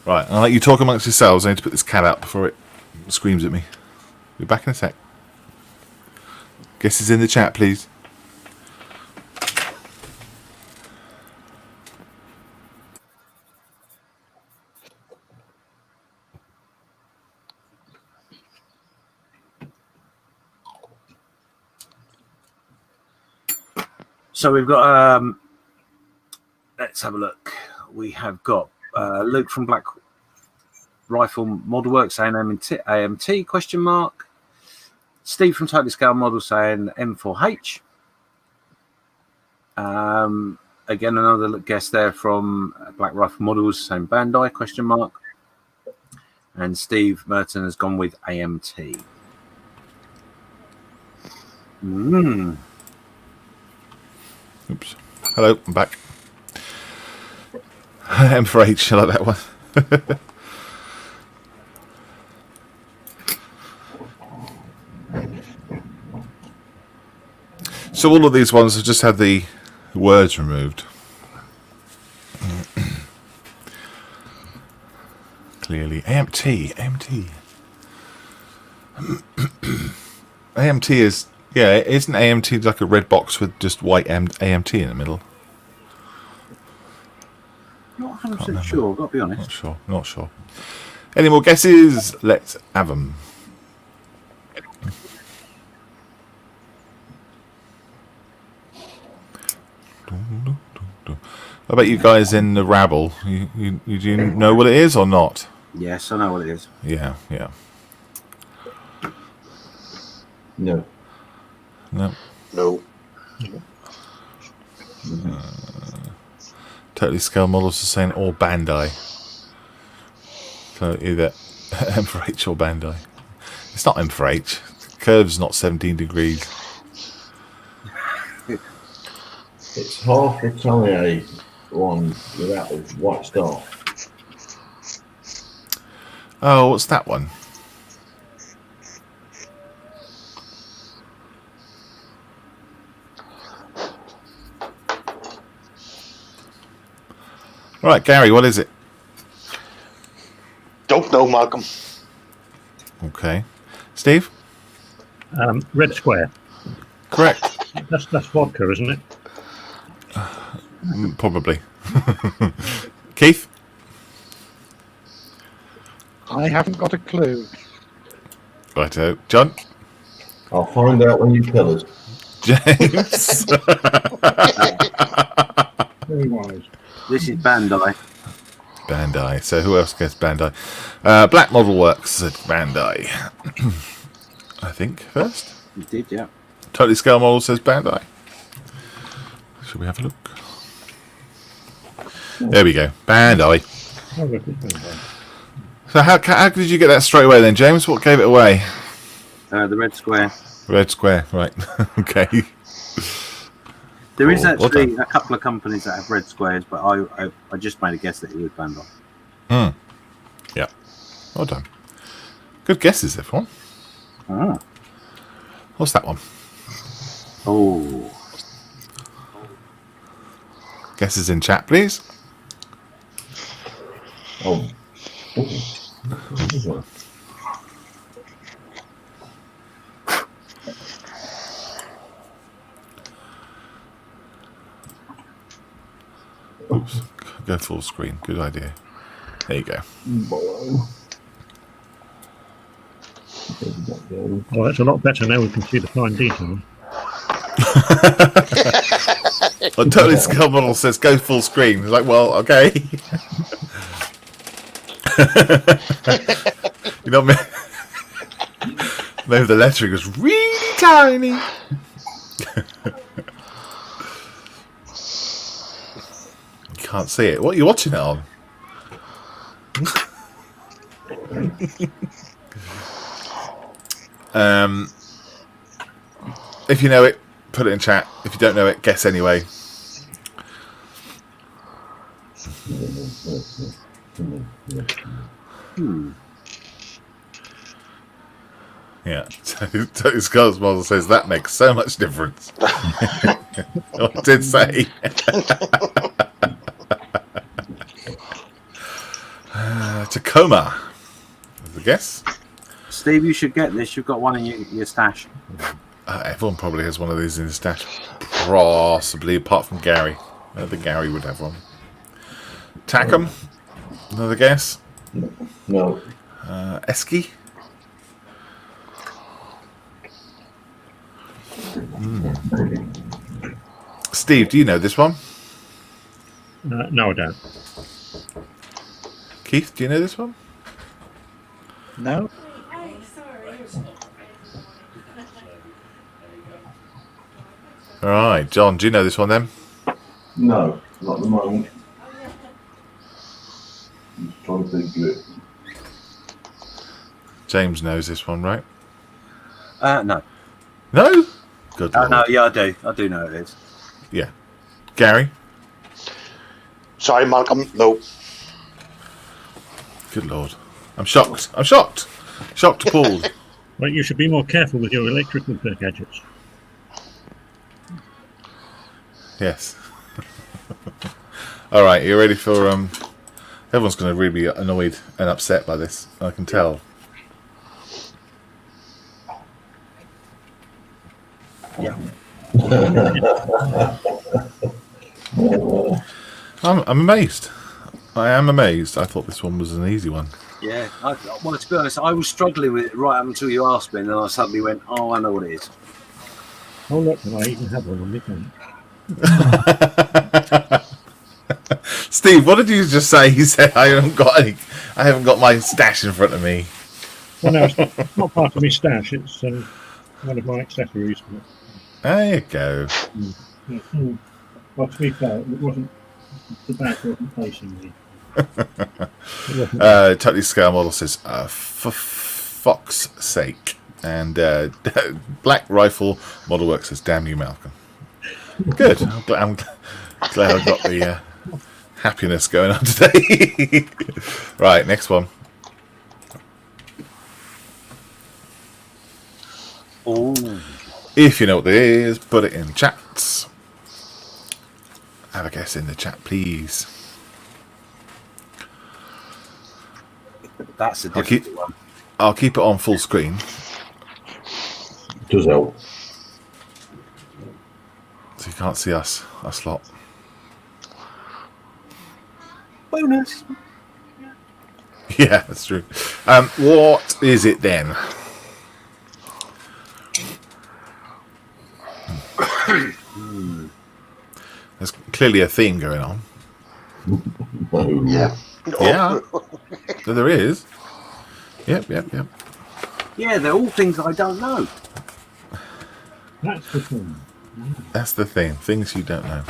[SPEAKER 1] Right, I'll let you talk amongst yourselves. I need to put this cat out before it screams at me. Be back in a sec. Guesses in the chat, please.
[SPEAKER 2] So we've got. Let's have a look. We have got Luke from Black Rifle Model Works saying AMT question mark. Steve from Totally Scale Model saying M4H. Again, another guest there from Black Rifle Models saying Bandai question mark. And Steve Merton has gone with AMT.
[SPEAKER 1] Oops. Hello, I'm back. M4H, I like that one. So all of these ones have just had the words removed. Clearly. AMT. AMT is... Yeah, isn't AMT like a red box with just white AMT in the middle?
[SPEAKER 2] Not 100% sure, I've got to be honest.
[SPEAKER 1] Not sure. Any more guesses? Let's have them. I bet you guys in the rabble, you do know what it is or not?
[SPEAKER 2] Yes, I know what it is.
[SPEAKER 1] Yeah.
[SPEAKER 7] No.
[SPEAKER 1] No.
[SPEAKER 4] No.
[SPEAKER 1] Totally Scale Models are saying all Bandai. So either M4H or Bandai. It's not M4H. The curve's not 17 degrees.
[SPEAKER 7] It's half the Talier one without the white star.
[SPEAKER 1] Oh, what's that one? Right, Gary, what is it?
[SPEAKER 4] Don't know, Malcolm.
[SPEAKER 1] Okay. Steve?
[SPEAKER 5] Red square.
[SPEAKER 1] Correct.
[SPEAKER 5] That's vodka, isn't it?
[SPEAKER 1] Probably. Keith?
[SPEAKER 6] I haven't got a clue.
[SPEAKER 1] Righto. John?
[SPEAKER 7] I'll find out when you tell us.
[SPEAKER 1] James?
[SPEAKER 5] Very wise.
[SPEAKER 2] This is Bandai.
[SPEAKER 1] Bandai. So who else gets Bandai? Black Model Works at Bandai. I think first.
[SPEAKER 2] You did, yeah.
[SPEAKER 1] Totally Scale Model says Bandai. Should we have a look? There we go. Bandai.
[SPEAKER 5] Oh, look, it's Bandai.
[SPEAKER 1] So how did you get that straight away then, James? What gave it away?
[SPEAKER 2] The red square.
[SPEAKER 1] Red square, right. Okay.
[SPEAKER 2] There is
[SPEAKER 1] Well
[SPEAKER 2] actually
[SPEAKER 1] done.
[SPEAKER 2] a couple of companies that have red squares, but I just made a guess that it was Bandai.
[SPEAKER 1] Yeah. Well done. Good guesses, everyone.
[SPEAKER 2] Ah.
[SPEAKER 1] What's that one?
[SPEAKER 2] Oh.
[SPEAKER 1] Guesses in chat, please.
[SPEAKER 7] Oh.
[SPEAKER 1] Oops. Go full screen. Good idea. There you go.
[SPEAKER 5] Oh, that's a lot better now. We can see the fine detail.
[SPEAKER 1] Well, Totally Scale Model says go full screen. It's like, well, okay. You know, maybe the lettering was really tiny. You can't see it. What are you watching it on? If you know it, put it in chat. If you don't know it, guess anyway. Yeah, Totally Skulls Model says that makes so much difference. I did say. Tacoma. Is the guess?
[SPEAKER 2] Steve, you should get this. You've got one in your stash.
[SPEAKER 1] Everyone probably has one of these in his stash. Possibly, apart from Gary. I don't think Gary would have one. Tacom. Another guess?
[SPEAKER 7] No.
[SPEAKER 1] Esky. Steve, do you know this one?
[SPEAKER 5] No, I don't.
[SPEAKER 1] Keith, do you know this one?
[SPEAKER 6] No?
[SPEAKER 1] All right, John, do you know this one then?
[SPEAKER 7] No, not at the moment. I'm just trying to think of it.
[SPEAKER 1] James knows this one, right?
[SPEAKER 2] No.
[SPEAKER 1] No? Good lord.
[SPEAKER 2] No, yeah, I do. I do know it is.
[SPEAKER 1] Yeah. Gary?
[SPEAKER 4] Sorry, Malcolm. No.
[SPEAKER 1] Good lord. I'm shocked. I'm shocked. Shocked, appalled.
[SPEAKER 5] Well, you should be more careful with your electrical gadgets.
[SPEAKER 1] Yes. All right, you ready for everyone's going to really be annoyed and upset by this. I can tell.
[SPEAKER 2] Yeah.
[SPEAKER 1] I'm amazed. I am amazed. I thought this one was an easy one.
[SPEAKER 2] Yeah. Well, to be honest, I was struggling with it right up until you asked me, and then I suddenly went, "Oh, I know what it is."
[SPEAKER 5] Oh, look, and I even have one on my phone.
[SPEAKER 1] Steve, what did you just say? He said, I haven't got my stash in front of me.
[SPEAKER 5] Well, no, it's not part of my stash. It's one of my accessories.
[SPEAKER 1] There you go.
[SPEAKER 5] Well, to be fair, it wasn't. The back wasn't facing me.
[SPEAKER 1] Totally Scale Model says, for fuck's sake. And Black Rifle Model Works says, damn you, Malcolm. Good. I'm glad I've got the happiness going on today. Right, next one.
[SPEAKER 2] Oh.
[SPEAKER 1] If you know what it is, put it in chats. Have a guess in the chat, please.
[SPEAKER 2] That's a
[SPEAKER 1] I'll keep-
[SPEAKER 2] difficult one.
[SPEAKER 1] I'll keep it on full screen.
[SPEAKER 7] Does help.
[SPEAKER 1] So you can't see us lot.
[SPEAKER 2] Bonus.
[SPEAKER 1] Yeah, that's true. What is it then? There's clearly a theme going on.
[SPEAKER 7] No.
[SPEAKER 4] Yeah.
[SPEAKER 1] Yeah. So there is. Yep.
[SPEAKER 2] Yeah, they're all things I don't know.
[SPEAKER 5] That's the thing.
[SPEAKER 1] That's the thing. Things you don't know.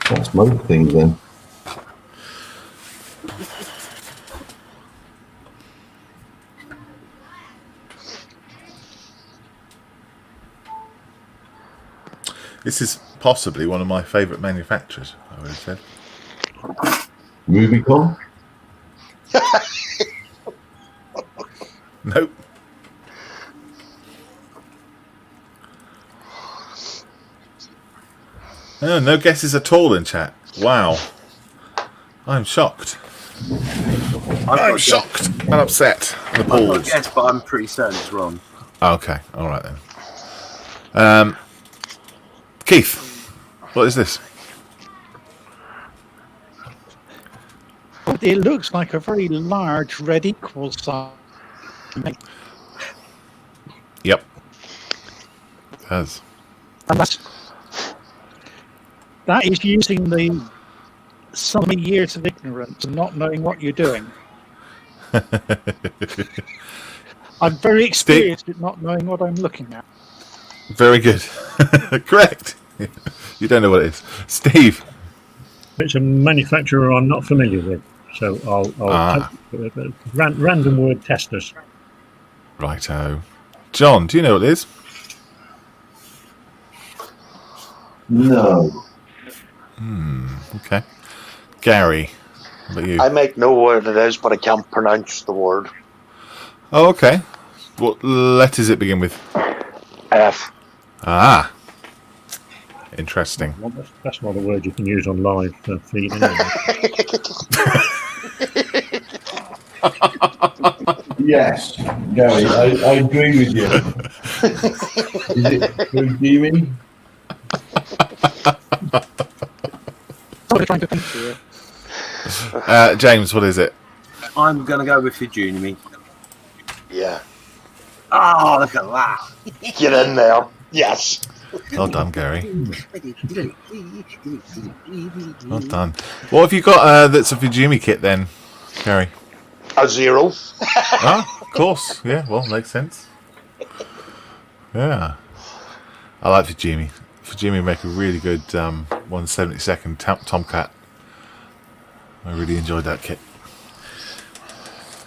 [SPEAKER 7] That's most things then.
[SPEAKER 1] This is possibly one of my favourite manufacturers, I would have said.
[SPEAKER 7] Rubicon?
[SPEAKER 1] Nope. Oh, no guesses at all in chat. Wow. I'm shocked. I'm shocked and upset. And
[SPEAKER 2] I've got a
[SPEAKER 1] appalled.
[SPEAKER 2] guess, but I'm pretty certain it's wrong.
[SPEAKER 1] Okay, all right then. Keith, what is this?
[SPEAKER 6] It looks like a very large red equal sign.
[SPEAKER 1] Yep. It does.
[SPEAKER 6] And that is using the so many years of ignorance and not knowing what you're doing. I'm very experienced at not knowing what I'm looking at.
[SPEAKER 1] Very good. Correct. You don't know what it is. Steve.
[SPEAKER 5] It's a manufacturer I'm not familiar with, so I'll random word testers.
[SPEAKER 1] Righto. John, do you know what it is?
[SPEAKER 7] No.
[SPEAKER 1] Okay. Gary, what about you?
[SPEAKER 4] I make no word it is, but I can't pronounce the word.
[SPEAKER 1] Oh, okay. What letters it begin with?
[SPEAKER 4] F.
[SPEAKER 1] Ah. Interesting.
[SPEAKER 5] Well, that's not a word you can use on live feed anyway.
[SPEAKER 7] Yes, Gary, I agree with you. Is it redeeming?
[SPEAKER 6] I'm trying to think here.
[SPEAKER 1] James, what is it?
[SPEAKER 2] I'm going to go with Fujinami.
[SPEAKER 4] Yeah.
[SPEAKER 2] Oh, look at that.
[SPEAKER 4] Get in there. Yes.
[SPEAKER 1] Well done, Gary. Well done. What have you got that's a Fujimi kit then, Gary?
[SPEAKER 4] A 0.
[SPEAKER 1] Ah, of course. Yeah, well, makes sense. Yeah. I like Fujimi. Fujimi make a really good 1/72 Tomcat. I really enjoyed that kit.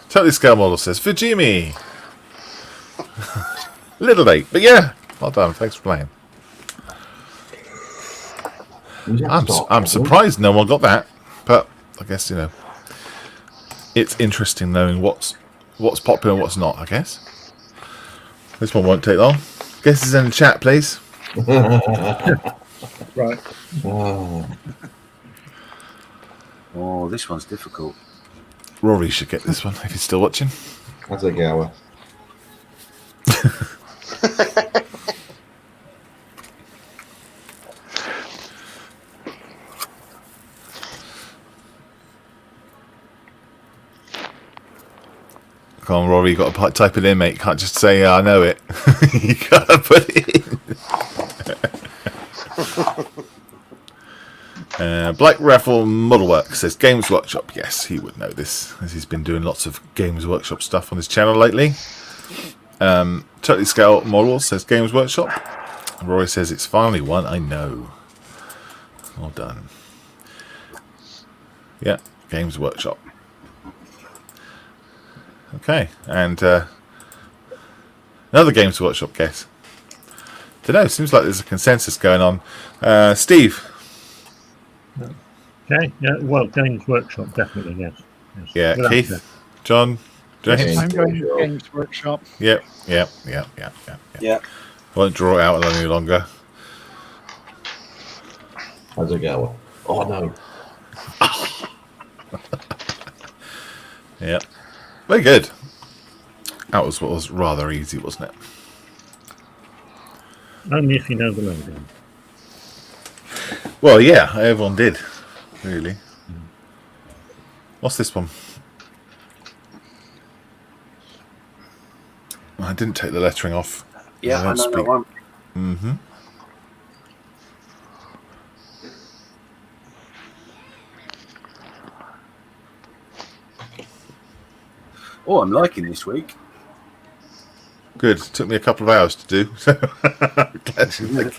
[SPEAKER 1] Totally Scale Model says, Fujimi! Little late, but yeah. Well done, thanks for playing. I'm surprised no one got that, but I guess, you know, it's interesting knowing what's popular and what's not, I guess. This one won't take long. Guesses in the chat, please.
[SPEAKER 5] Right.
[SPEAKER 2] Oh, this one's difficult.
[SPEAKER 1] Rory should get this one if he's still watching.
[SPEAKER 7] That's a gower.
[SPEAKER 1] Come on, Rory, you got to type it in, mate. You can't just say, I know it. You got to put it in. Black Raffle Modelwork says Games Workshop. Yes, he would know this, as he's been doing lots of Games Workshop stuff on his channel lately. Totally Scale Model says Games Workshop. Rory says it's finally one I know. Well done. Yeah, Games Workshop. Okay, and another Games Workshop guess. Don't know, seems like there's a consensus going on. Steve.
[SPEAKER 5] Okay. Yeah. Well, Games Workshop definitely yes.
[SPEAKER 1] Yeah,
[SPEAKER 5] Without
[SPEAKER 1] Keith.
[SPEAKER 5] doubt.
[SPEAKER 1] John. James.
[SPEAKER 6] I'm going to Games Workshop.
[SPEAKER 1] Yep.
[SPEAKER 2] Yeah.
[SPEAKER 1] Won't draw it out any longer.
[SPEAKER 7] That's a gower. Oh no.
[SPEAKER 1] Yep. Very good. That was what was rather easy, wasn't it?
[SPEAKER 5] Only if you know the logo.
[SPEAKER 1] Well, yeah, everyone did, really. What's this one? I didn't take the lettering off.
[SPEAKER 2] Yeah, I know that one.
[SPEAKER 1] Mm-hmm.
[SPEAKER 2] Oh, I'm liking this week.
[SPEAKER 1] Good. Took me a couple of hours to do. So glad you like.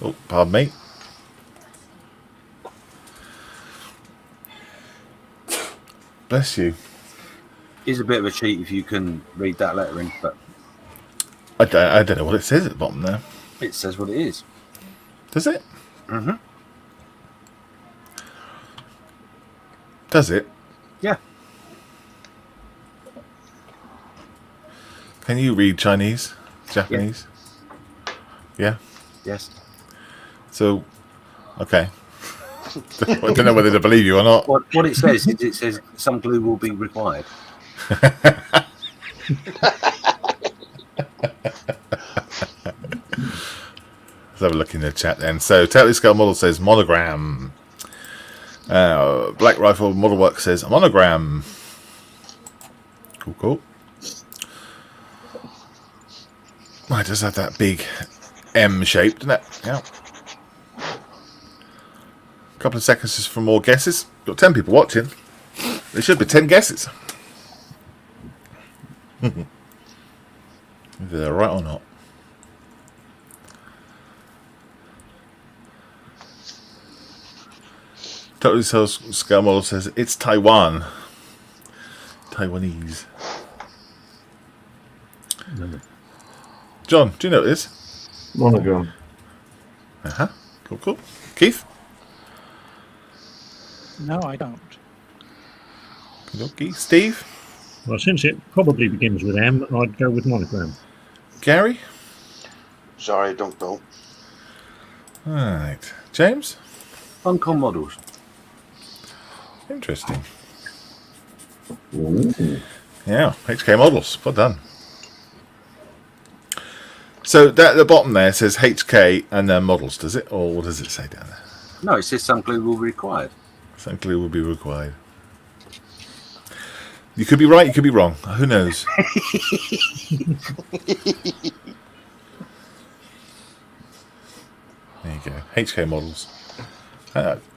[SPEAKER 1] Oh, pardon me. Bless you.
[SPEAKER 2] Is a bit of a cheat if you can read that lettering, but
[SPEAKER 1] I don't know what it says at the bottom there.
[SPEAKER 2] it says what it is.
[SPEAKER 1] Does it?
[SPEAKER 2] Mm-hmm.
[SPEAKER 1] Does it?
[SPEAKER 2] Yeah.
[SPEAKER 1] Can you read Chinese? Japanese? Yeah?
[SPEAKER 2] Yes.
[SPEAKER 1] So, okay. I don't know whether to believe you or not.
[SPEAKER 2] What it says is it says some glue will be required.
[SPEAKER 1] Let's have a look in the chat then. So, Totally Scale Model says monogram. Black Rifle Model Work says a monogram. Cool, cool. Oh, it does have that big M shape, doesn't it? Yeah. A couple of seconds just for more guesses. Got 10 people watching. There should be 10 guesses. If they're right or not. Totally Scale Model says it's Taiwan. Taiwanese.
[SPEAKER 5] No.
[SPEAKER 1] John, do you know what it is?
[SPEAKER 7] Monogram.
[SPEAKER 1] Uh-huh. Cool, cool. Keith?
[SPEAKER 6] No, I don't.
[SPEAKER 1] Okay. Steve?
[SPEAKER 5] Well, since it probably begins with M, I'd go with monogram.
[SPEAKER 1] Gary?
[SPEAKER 4] Sorry, don't know.
[SPEAKER 1] Alright. James?
[SPEAKER 2] Hong Kong models.
[SPEAKER 1] Interesting.
[SPEAKER 7] Ooh.
[SPEAKER 1] Yeah, HK models. Well done. So that at the bottom there says HK and then models, does it? Or what does it say down there?
[SPEAKER 2] No, it says some glue will be required.
[SPEAKER 1] Some glue will be required. You could be right, you could be wrong. Who knows? There you go. HK models.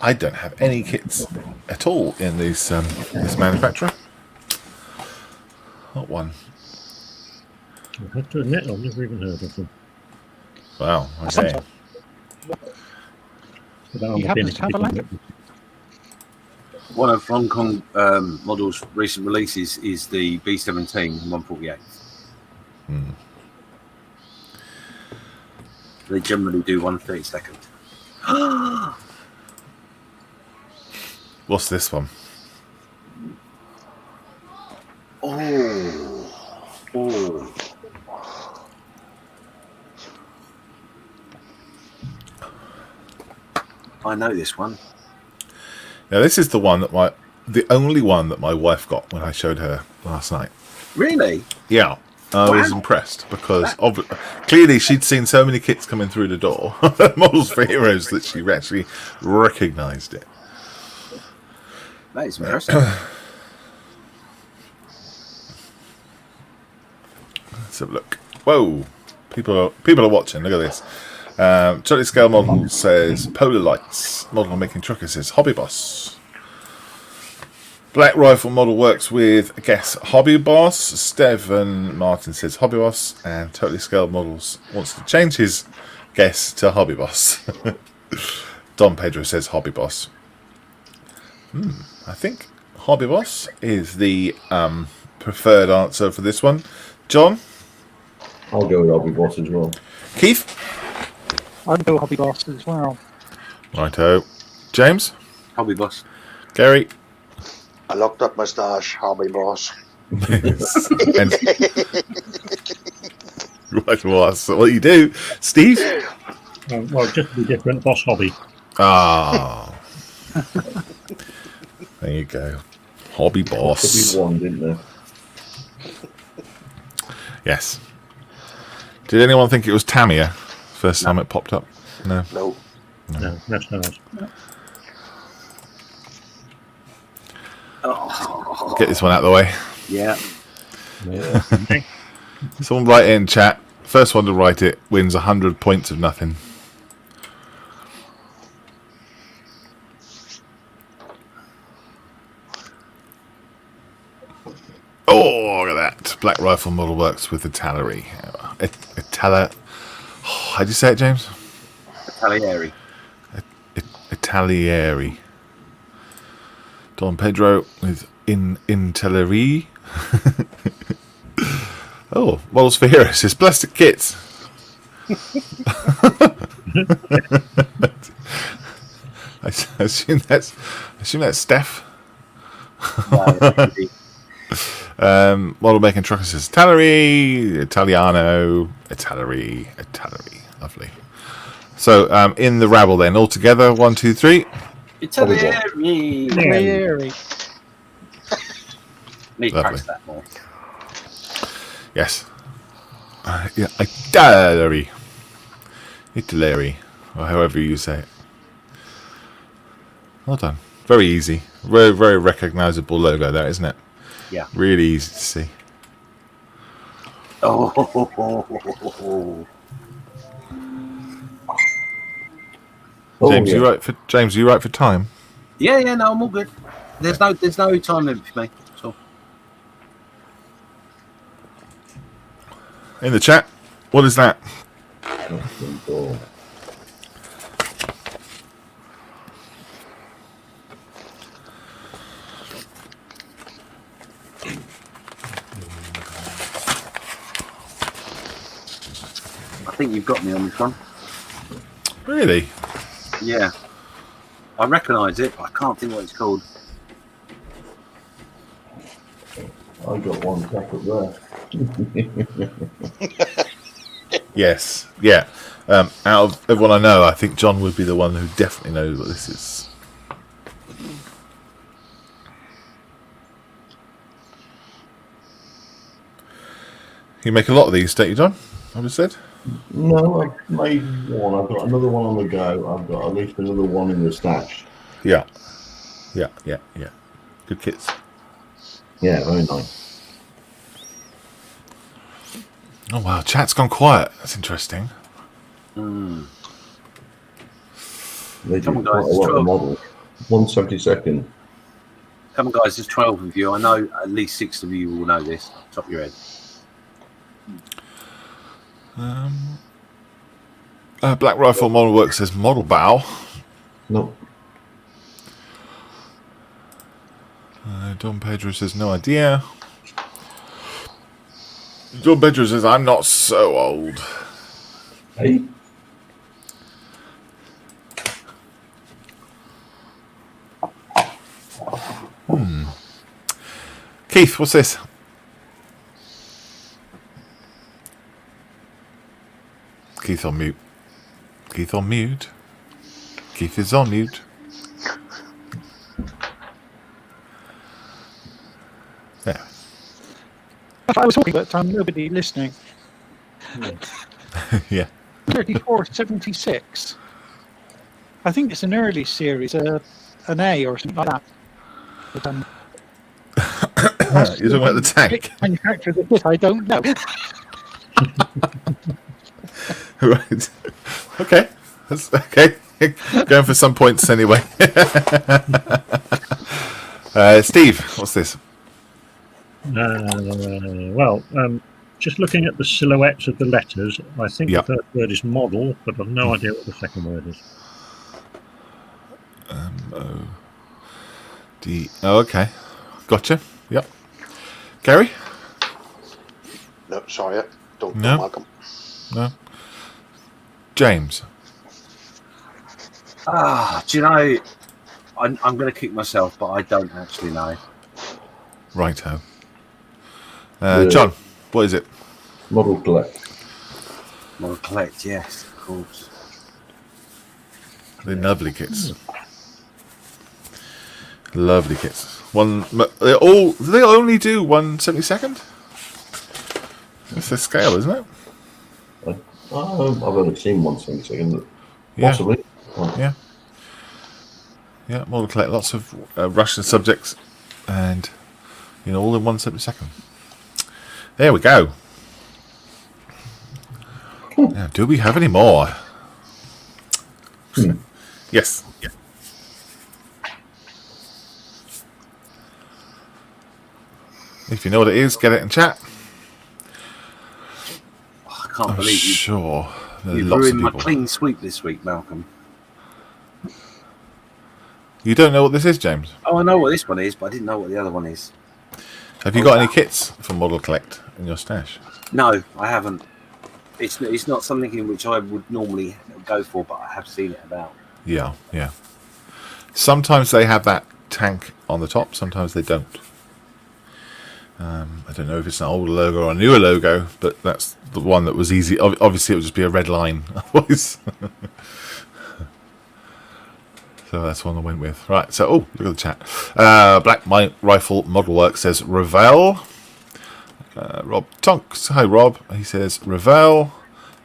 [SPEAKER 1] I don't have any kits at all in this manufacturer. Not one.
[SPEAKER 5] I have to admit, I've never even heard of them.
[SPEAKER 1] Wow. Okay.
[SPEAKER 5] But I'm
[SPEAKER 6] You
[SPEAKER 5] a
[SPEAKER 6] happen
[SPEAKER 5] bit
[SPEAKER 6] to have a
[SPEAKER 5] bit-
[SPEAKER 6] link?
[SPEAKER 2] One of Hong Kong models' recent releases is the B17 148.
[SPEAKER 1] Hmm.
[SPEAKER 2] They generally do 1/32.
[SPEAKER 1] What's this one?
[SPEAKER 2] Oh. I know this one.
[SPEAKER 1] Now this is the one that the only one that my wife got when I showed her last night.
[SPEAKER 2] Really?
[SPEAKER 1] Yeah, I was
[SPEAKER 2] Wow.
[SPEAKER 1] impressed because clearly she'd seen so many kits coming through the door, Models for Heroes, that she actually recognised it.
[SPEAKER 2] That is impressive.
[SPEAKER 1] Let's have a look. Whoa, people are watching. Look at this. Totally Scale Model says Polar Lights. Model Making Trucker says Hobby Boss. Black Rifle Model works with, I guess, Hobby Boss. Stephen Martin says Hobby Boss. And Totally Scaled Models wants to change his guess to Hobby Boss. Don Pedro says Hobby Boss. I think Hobby Boss is the preferred answer for this one. John?
[SPEAKER 7] I'll go with Hobby Boss as well.
[SPEAKER 1] Keith?
[SPEAKER 6] I'd go Hobby Boss as well.
[SPEAKER 1] Righto. James?
[SPEAKER 2] Hobby Boss.
[SPEAKER 1] Gary?
[SPEAKER 4] I looked up my stash, Hobby Boss.
[SPEAKER 1] And right, well, that's what you do. Steve?
[SPEAKER 5] well, just to be different, Boss Hobby.
[SPEAKER 1] Ah. There you go. Hobby Boss.
[SPEAKER 7] Could be one, didn't there?
[SPEAKER 1] Yes. Did anyone think it was Tamiya? First time it popped up? No.
[SPEAKER 4] No.
[SPEAKER 5] No, that's not us.
[SPEAKER 2] Oh,
[SPEAKER 1] Get this one out of the way.
[SPEAKER 2] yeah.
[SPEAKER 7] Yeah.
[SPEAKER 1] Someone write it in chat. First one to write it wins 100 points of nothing. Oh, look at that. Black Rifle model works with Italiary. How do you say it, James?
[SPEAKER 2] Italieri.
[SPEAKER 1] Italieri. Don Pedro with Intelerie. Oh, models for heroes. It's plastic kits. I assume that's Steph. Model making trucker says Italiary, Italiano, Italiary. Lovely. So in the rabble then, all together, 1, 2, 3.
[SPEAKER 2] Italieri.
[SPEAKER 6] Very.
[SPEAKER 2] Need to
[SPEAKER 1] Lovely.
[SPEAKER 2] practice that more.
[SPEAKER 1] Yes. Yeah, Italiary, or however you say it. Well done. Very easy. Very, very recognisable logo there, isn't it?
[SPEAKER 2] Yeah.
[SPEAKER 1] Really easy to see.
[SPEAKER 2] Oh.
[SPEAKER 7] Oh,
[SPEAKER 1] James,
[SPEAKER 7] yeah.
[SPEAKER 1] you right for time?
[SPEAKER 2] Yeah, no, I'm all good. There's no time limit for me. So
[SPEAKER 1] In the chat, what is that?
[SPEAKER 2] I think you've got me on this one.
[SPEAKER 1] Really?
[SPEAKER 2] Yeah. I recognise it, but I can't think what it's called.
[SPEAKER 7] I got one back up there.
[SPEAKER 1] Yes. Yeah. Out of everyone I know, I think John would be the one who definitely knows what this is. You make a lot of these, don't you, John? I just said.
[SPEAKER 7] No, I've made one. I've got another one on the go. I've got at least another one in the stash.
[SPEAKER 1] Yeah. Good kits.
[SPEAKER 7] Yeah, very nice.
[SPEAKER 1] Oh wow, chat's gone quiet. That's interesting.
[SPEAKER 2] Mm.
[SPEAKER 7] They do
[SPEAKER 2] Come on,
[SPEAKER 7] quite
[SPEAKER 2] guys,
[SPEAKER 7] a lot of
[SPEAKER 2] 12.
[SPEAKER 7] models. 172nd.
[SPEAKER 2] Come on, guys, there's 12 of you. I know at least 6 of you will know this. Top of your head.
[SPEAKER 1] Black Rifle Model Works says model bow.
[SPEAKER 7] No.
[SPEAKER 1] Don Pedro says no idea. Don Pedro says I'm not so old.
[SPEAKER 7] Hey?
[SPEAKER 1] Keith, what's this? Keith on mute. Keith on mute. Keith is on mute. There.
[SPEAKER 6] I was talking, but nobody listening.
[SPEAKER 1] Yeah.
[SPEAKER 6] 3476. I think it's an early series, an A or something like that. But,
[SPEAKER 1] You're talking about the tank.
[SPEAKER 6] manufacturer the kit, I don't know.
[SPEAKER 1] Right. Okay. That's okay. Going for some points anyway. Steve, what's this?
[SPEAKER 5] Just looking at the silhouettes of the letters, I think
[SPEAKER 1] Yeah.
[SPEAKER 5] the first word is model, but I've no idea what the second word is.
[SPEAKER 1] Oh, okay. Gotcha. Yep. Gary?
[SPEAKER 4] No, sorry, don't
[SPEAKER 1] No.
[SPEAKER 4] Malcolm.
[SPEAKER 1] No. James?
[SPEAKER 2] Do you know, I'm going to kick myself, but I don't actually know.
[SPEAKER 1] Righto.
[SPEAKER 7] Yeah.
[SPEAKER 1] John, what is it?
[SPEAKER 7] Model collect.
[SPEAKER 2] Model collect, yes, of course.
[SPEAKER 1] The lovely kits. Lovely kits. Do they only do 1/72nd? It's a scale, isn't it?
[SPEAKER 7] I've only seen one single thing,
[SPEAKER 1] Yeah.
[SPEAKER 7] possibly.
[SPEAKER 1] Yeah. Yeah, model collect lots of Russian subjects and, all in 1/72. There we go. Now, do we have any more? Yes. Yeah. If you know what it is, get it in chat.
[SPEAKER 2] I can't
[SPEAKER 1] I'm
[SPEAKER 2] believe you.
[SPEAKER 1] sure there are
[SPEAKER 2] You've
[SPEAKER 1] lots of
[SPEAKER 2] ruined my
[SPEAKER 1] people.
[SPEAKER 2] clean sweep this week, Malcolm.
[SPEAKER 1] You don't know what this is, James?
[SPEAKER 2] Oh, I know what this one is, but I didn't know what the other one is.
[SPEAKER 1] Have you got any kits for model collect in your stash?
[SPEAKER 2] No, I haven't. It's not something in which I would normally go for, but I have seen it about.
[SPEAKER 1] Yeah, yeah. Sometimes they have that tank on the top, sometimes they don't. I don't know if it's an older logo or a newer logo, but that's the one that was easy. Obviously, it would just be a red line otherwise. So that's one I went with. Right, so, look at the chat. Black Rifle Model Work says Revel. Rob Tonks, hi Rob. He says Revel.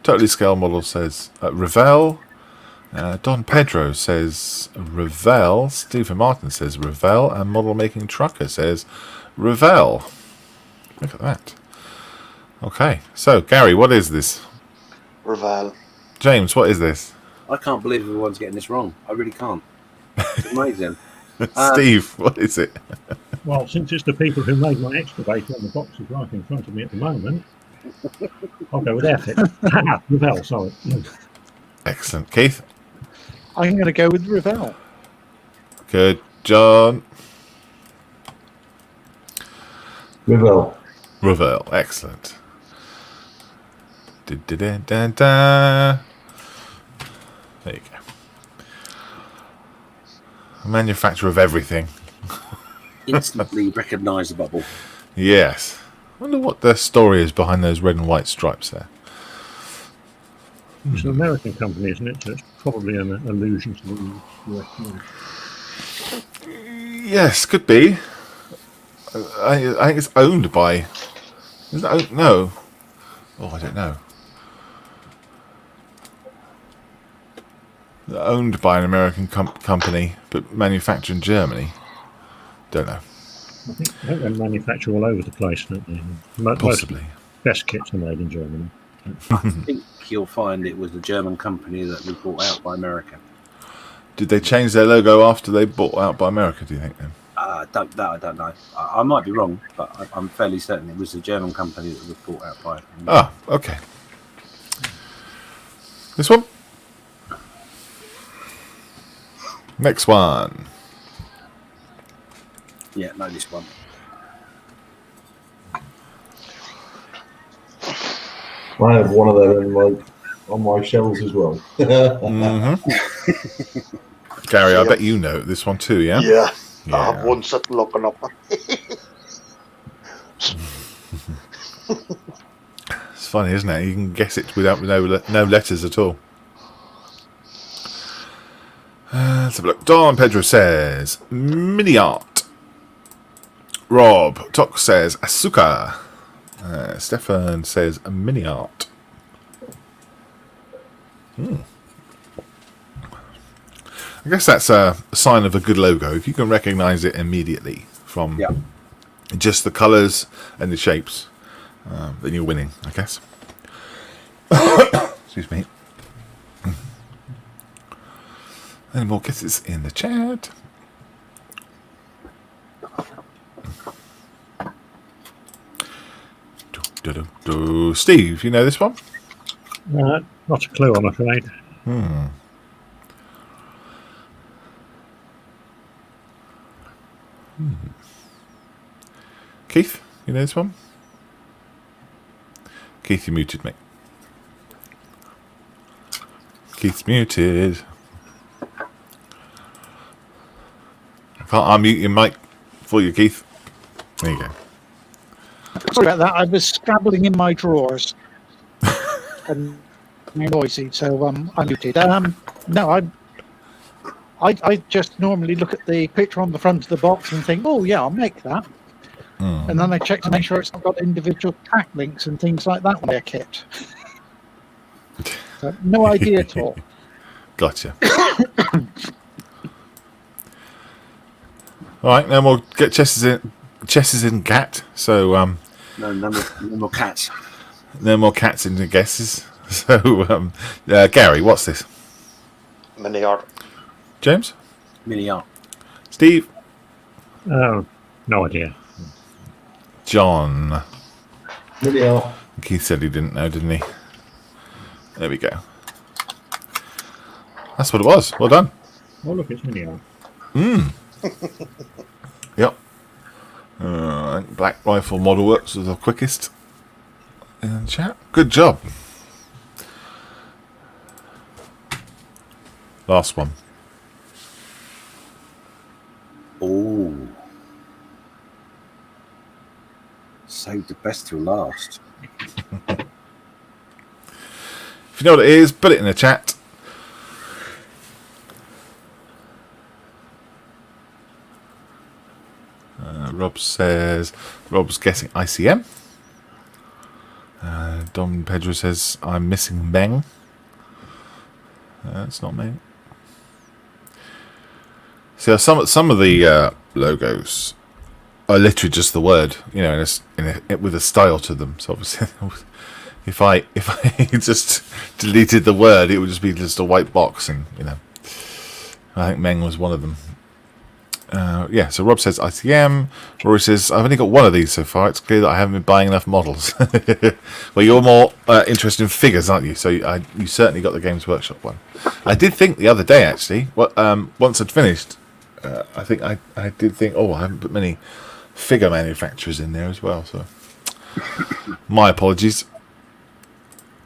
[SPEAKER 1] Totally Scale Model says Revel. Don Pedro says Revel. Stephen Martin says Revel. And Model Making Trucker says Revel. Look at that. Okay, so Gary, what is this?
[SPEAKER 4] Revel.
[SPEAKER 1] James, what is this?
[SPEAKER 2] I can't believe everyone's getting this wrong. I really can't. It's amazing.
[SPEAKER 1] Steve, what is it?
[SPEAKER 5] Well, since it's the people who made my excavator and the box is right in front of me at the moment, I'll go with Airfit. Revel, sorry.
[SPEAKER 1] Excellent. Keith?
[SPEAKER 6] I'm going to go with Revel.
[SPEAKER 1] Good. John?
[SPEAKER 7] Revel.
[SPEAKER 1] Revel. Excellent. Da-da-da-da-da. There you go. A manufacturer of everything.
[SPEAKER 2] Instantly recognisable.
[SPEAKER 1] Yes. I wonder what the story is behind those red and white stripes there.
[SPEAKER 5] It's an American company, isn't it? So it's probably an allusion to the US one.
[SPEAKER 1] Yes, could be. I think it's owned by... Is it no. Oh, I don't know. They're owned by an American company, but manufactured in Germany. Don't know.
[SPEAKER 5] I think they manufacture all over the place, don't they?
[SPEAKER 1] Possibly.
[SPEAKER 5] Most best kits are made in Germany.
[SPEAKER 2] I think you'll find it was a German company that was bought out by America.
[SPEAKER 1] Did they change their logo after they bought out by America, do you think, then?
[SPEAKER 2] I don't know. I might be wrong, but I'm fairly certain it was a German company that was bought out by America.
[SPEAKER 1] Ah, okay. This one? Next one.
[SPEAKER 2] Yeah, no, this one.
[SPEAKER 7] I have one of them on my shelves as well.
[SPEAKER 1] Gary, I bet you know this one too, yeah?
[SPEAKER 4] Yeah. I have one sitting looking up.
[SPEAKER 1] It's funny, isn't it? You can guess it without no letters at all. Let's have a look. Don Pedro says mini art. Rob Tok says Asuka. Stefan says a mini art. I guess that's a sign of a good logo. If you can recognise it immediately from just the colours and the shapes, then you're winning, I guess. Excuse me. Any more kisses in the chat? Steve, you know this one?
[SPEAKER 5] Not a clue, I'm afraid.
[SPEAKER 1] Keith, you know this one? Keith, you muted me. Keith's muted. I can't unmute your mic for you, Keith. There you go.
[SPEAKER 6] Sorry about that. I was scrabbling in my drawers. And noisy, so I'm muted. No, I just normally look at the picture on the front of the box and think, oh yeah, I'll make that. And then I check to make sure it's not got individual track links and things like that on their kit. So, no idea at all.
[SPEAKER 1] Gotcha. All right, no more get chesses in cat. So
[SPEAKER 2] No more cats.
[SPEAKER 1] no more cats in the guesses. So Gary, what's this?
[SPEAKER 4] Mini art.
[SPEAKER 1] James,
[SPEAKER 2] Mini art.
[SPEAKER 1] Steve,
[SPEAKER 5] Oh, no idea.
[SPEAKER 1] John.
[SPEAKER 7] Yeah.
[SPEAKER 1] Keith said he didn't know, didn't he? There we go. That's what it was. Well done.
[SPEAKER 5] Oh, look, it's mini art.
[SPEAKER 1] Yep. I think Black Rifle Model Works was the quickest in the chat. Good job. Last one.
[SPEAKER 2] Oh. Save the best till last.
[SPEAKER 1] If you know what it is, put it in the chat. Rob says Rob's guessing ICM. Dom Pedro says I'm missing Meng. It's not Meng. So some of the logos are literally just the word, you know, with a style to them. So obviously, if I just deleted the word, it would just be just a white box, and you know, I think Meng was one of them. Yeah, so Rob says ICM. Rory says, I've only got one of these so far. It's clear that I haven't been buying enough models. Well, you're more interested in figures, aren't you? So you certainly got the Games Workshop one. I did think the other day, actually, once I'd finished, I think I did think, I haven't put many figure manufacturers in there as well. So my apologies.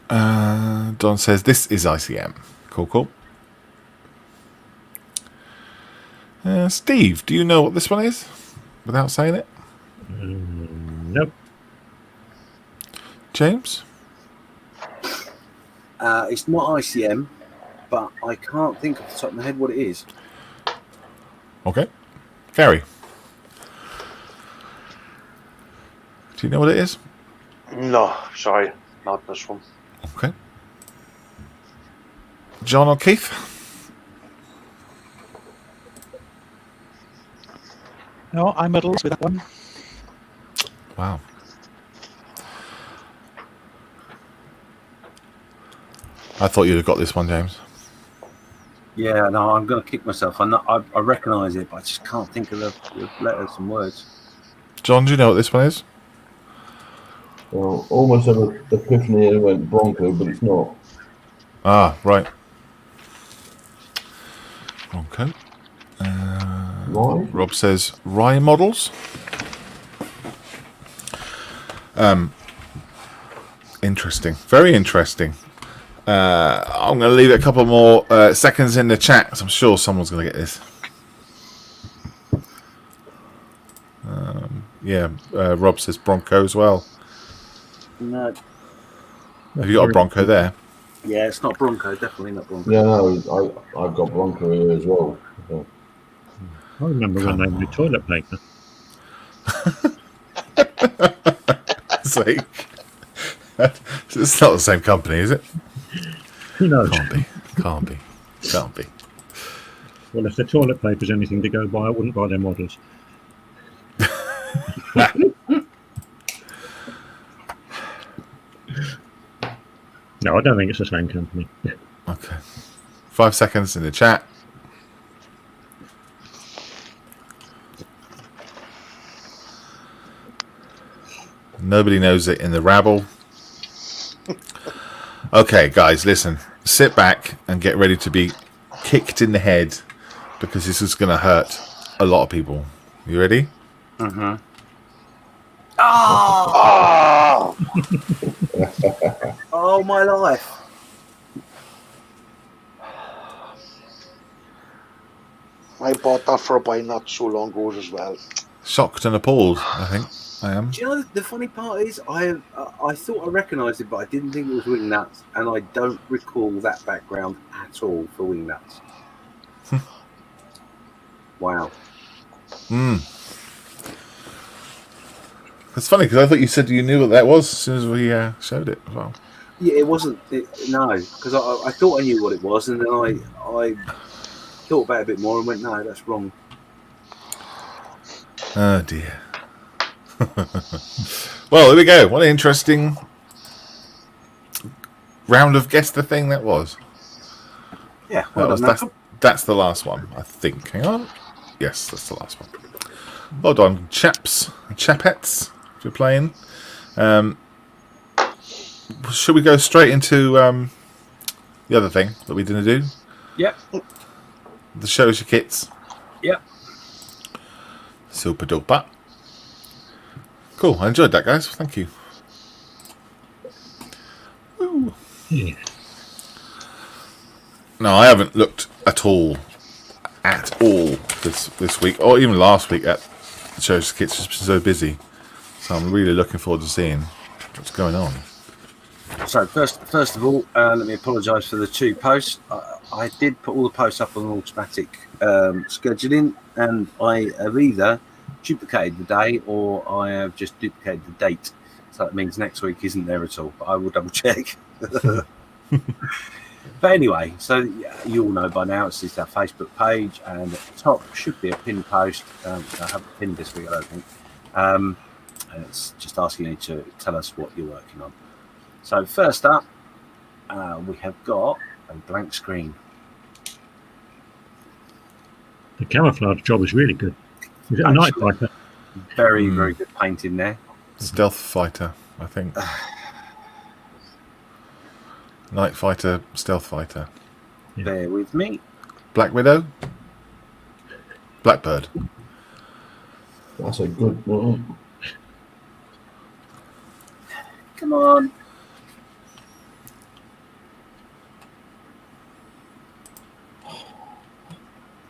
[SPEAKER 1] Don says, this is ICM. Cool. Steve, do you know what this one is? Without saying it?
[SPEAKER 5] Nope.
[SPEAKER 1] James?
[SPEAKER 2] It's not ICM, but I can't think off the top of my head what it is.
[SPEAKER 1] Okay. Gary? Do you know what it is?
[SPEAKER 4] No, sorry, not this one.
[SPEAKER 1] Okay. John or Keith?
[SPEAKER 6] No, I'm at a loss with that one.
[SPEAKER 1] Wow. I thought you'd have got this one, James.
[SPEAKER 2] Yeah, no, I'm going to kick myself. I recognise it, but I just can't think of the letters and words.
[SPEAKER 1] John, do you know what this one is?
[SPEAKER 7] Well, almost had an epiphany and went Bronco, but it's not.
[SPEAKER 1] Ah, right. Okay.
[SPEAKER 7] Right?
[SPEAKER 1] Rob says Rye models. Interesting. Very interesting. I'm going to leave it a couple more seconds in the chat, because I'm sure someone's going to get this. Rob says Bronco as well.
[SPEAKER 2] No.
[SPEAKER 1] Have you got a Bronco there?
[SPEAKER 2] Yeah, it's not Bronco. Definitely not Bronco.
[SPEAKER 7] Yeah, no, I've got Bronco here as well. So.
[SPEAKER 5] I remember when they made toilet paper.
[SPEAKER 1] Sake. It's not the same company, is it?
[SPEAKER 5] Who knows?
[SPEAKER 1] Can't be.
[SPEAKER 5] Well, if the toilet paper's anything to go by, I wouldn't buy their models. No, I don't think it's the same company.
[SPEAKER 1] Okay. 5 seconds in the chat. Nobody knows it in the rabble. Okay, guys, listen. Sit back and get ready to be kicked in the head, because this is going to hurt a lot of people. You ready?
[SPEAKER 2] Mm-hmm.
[SPEAKER 4] Ah!
[SPEAKER 2] Oh, my life.
[SPEAKER 4] I bought that for a buy not so long ago as well.
[SPEAKER 1] Shocked and appalled, I think I am.
[SPEAKER 2] Do you know the funny part is I thought I recognised it, but I didn't think it was Wingnuts, and I don't recall that background at all for Wingnuts. Wow.
[SPEAKER 1] It's funny because I thought you said you knew what that was as soon as we showed it as well.
[SPEAKER 2] Yeah, it wasn't. No, because I thought I knew what it was, and then I thought about it a bit more and went, no, that's wrong.
[SPEAKER 1] Oh dear. Well, there we go. What an interesting round of guess the thing that was.
[SPEAKER 2] Yeah, well done, Malcolm.
[SPEAKER 1] That's the last one, I think. Hang on. Yes, that's the last one. Well done, chaps and chapettes, if you're playing. Should we go straight into the other thing that we didn't do?
[SPEAKER 2] Yep.
[SPEAKER 1] The shows your kits.
[SPEAKER 2] Yep.
[SPEAKER 1] Super duper. Cool, I enjoyed that, guys. Thank you. Woo.
[SPEAKER 5] Yeah.
[SPEAKER 1] No, I haven't looked at all this week, or even last week at the shows your kits. Just been so busy, so I'm really looking forward to seeing what's going on.
[SPEAKER 2] So first of all, let me apologise for the 2 posts. I did put all the posts up on automatic scheduling, and I have either duplicated the day or I have just duplicated the date. So that means next week isn't there at all. But I will double check. But anyway, so you all know by now it's our Facebook page, and at the top should be a pinned post. I haven't pinned this week, I don't think. And it's just asking you to tell us what you're working on. So first up, we have got a blank screen.
[SPEAKER 5] The camouflage job is really good. Is it a night fighter?
[SPEAKER 2] Very, very good paint in there.
[SPEAKER 1] Stealth fighter, I think. Night fighter, stealth fighter.
[SPEAKER 5] Yeah.
[SPEAKER 2] Bear with me.
[SPEAKER 1] Black Widow? Blackbird.
[SPEAKER 7] That's a good one.
[SPEAKER 2] Come on.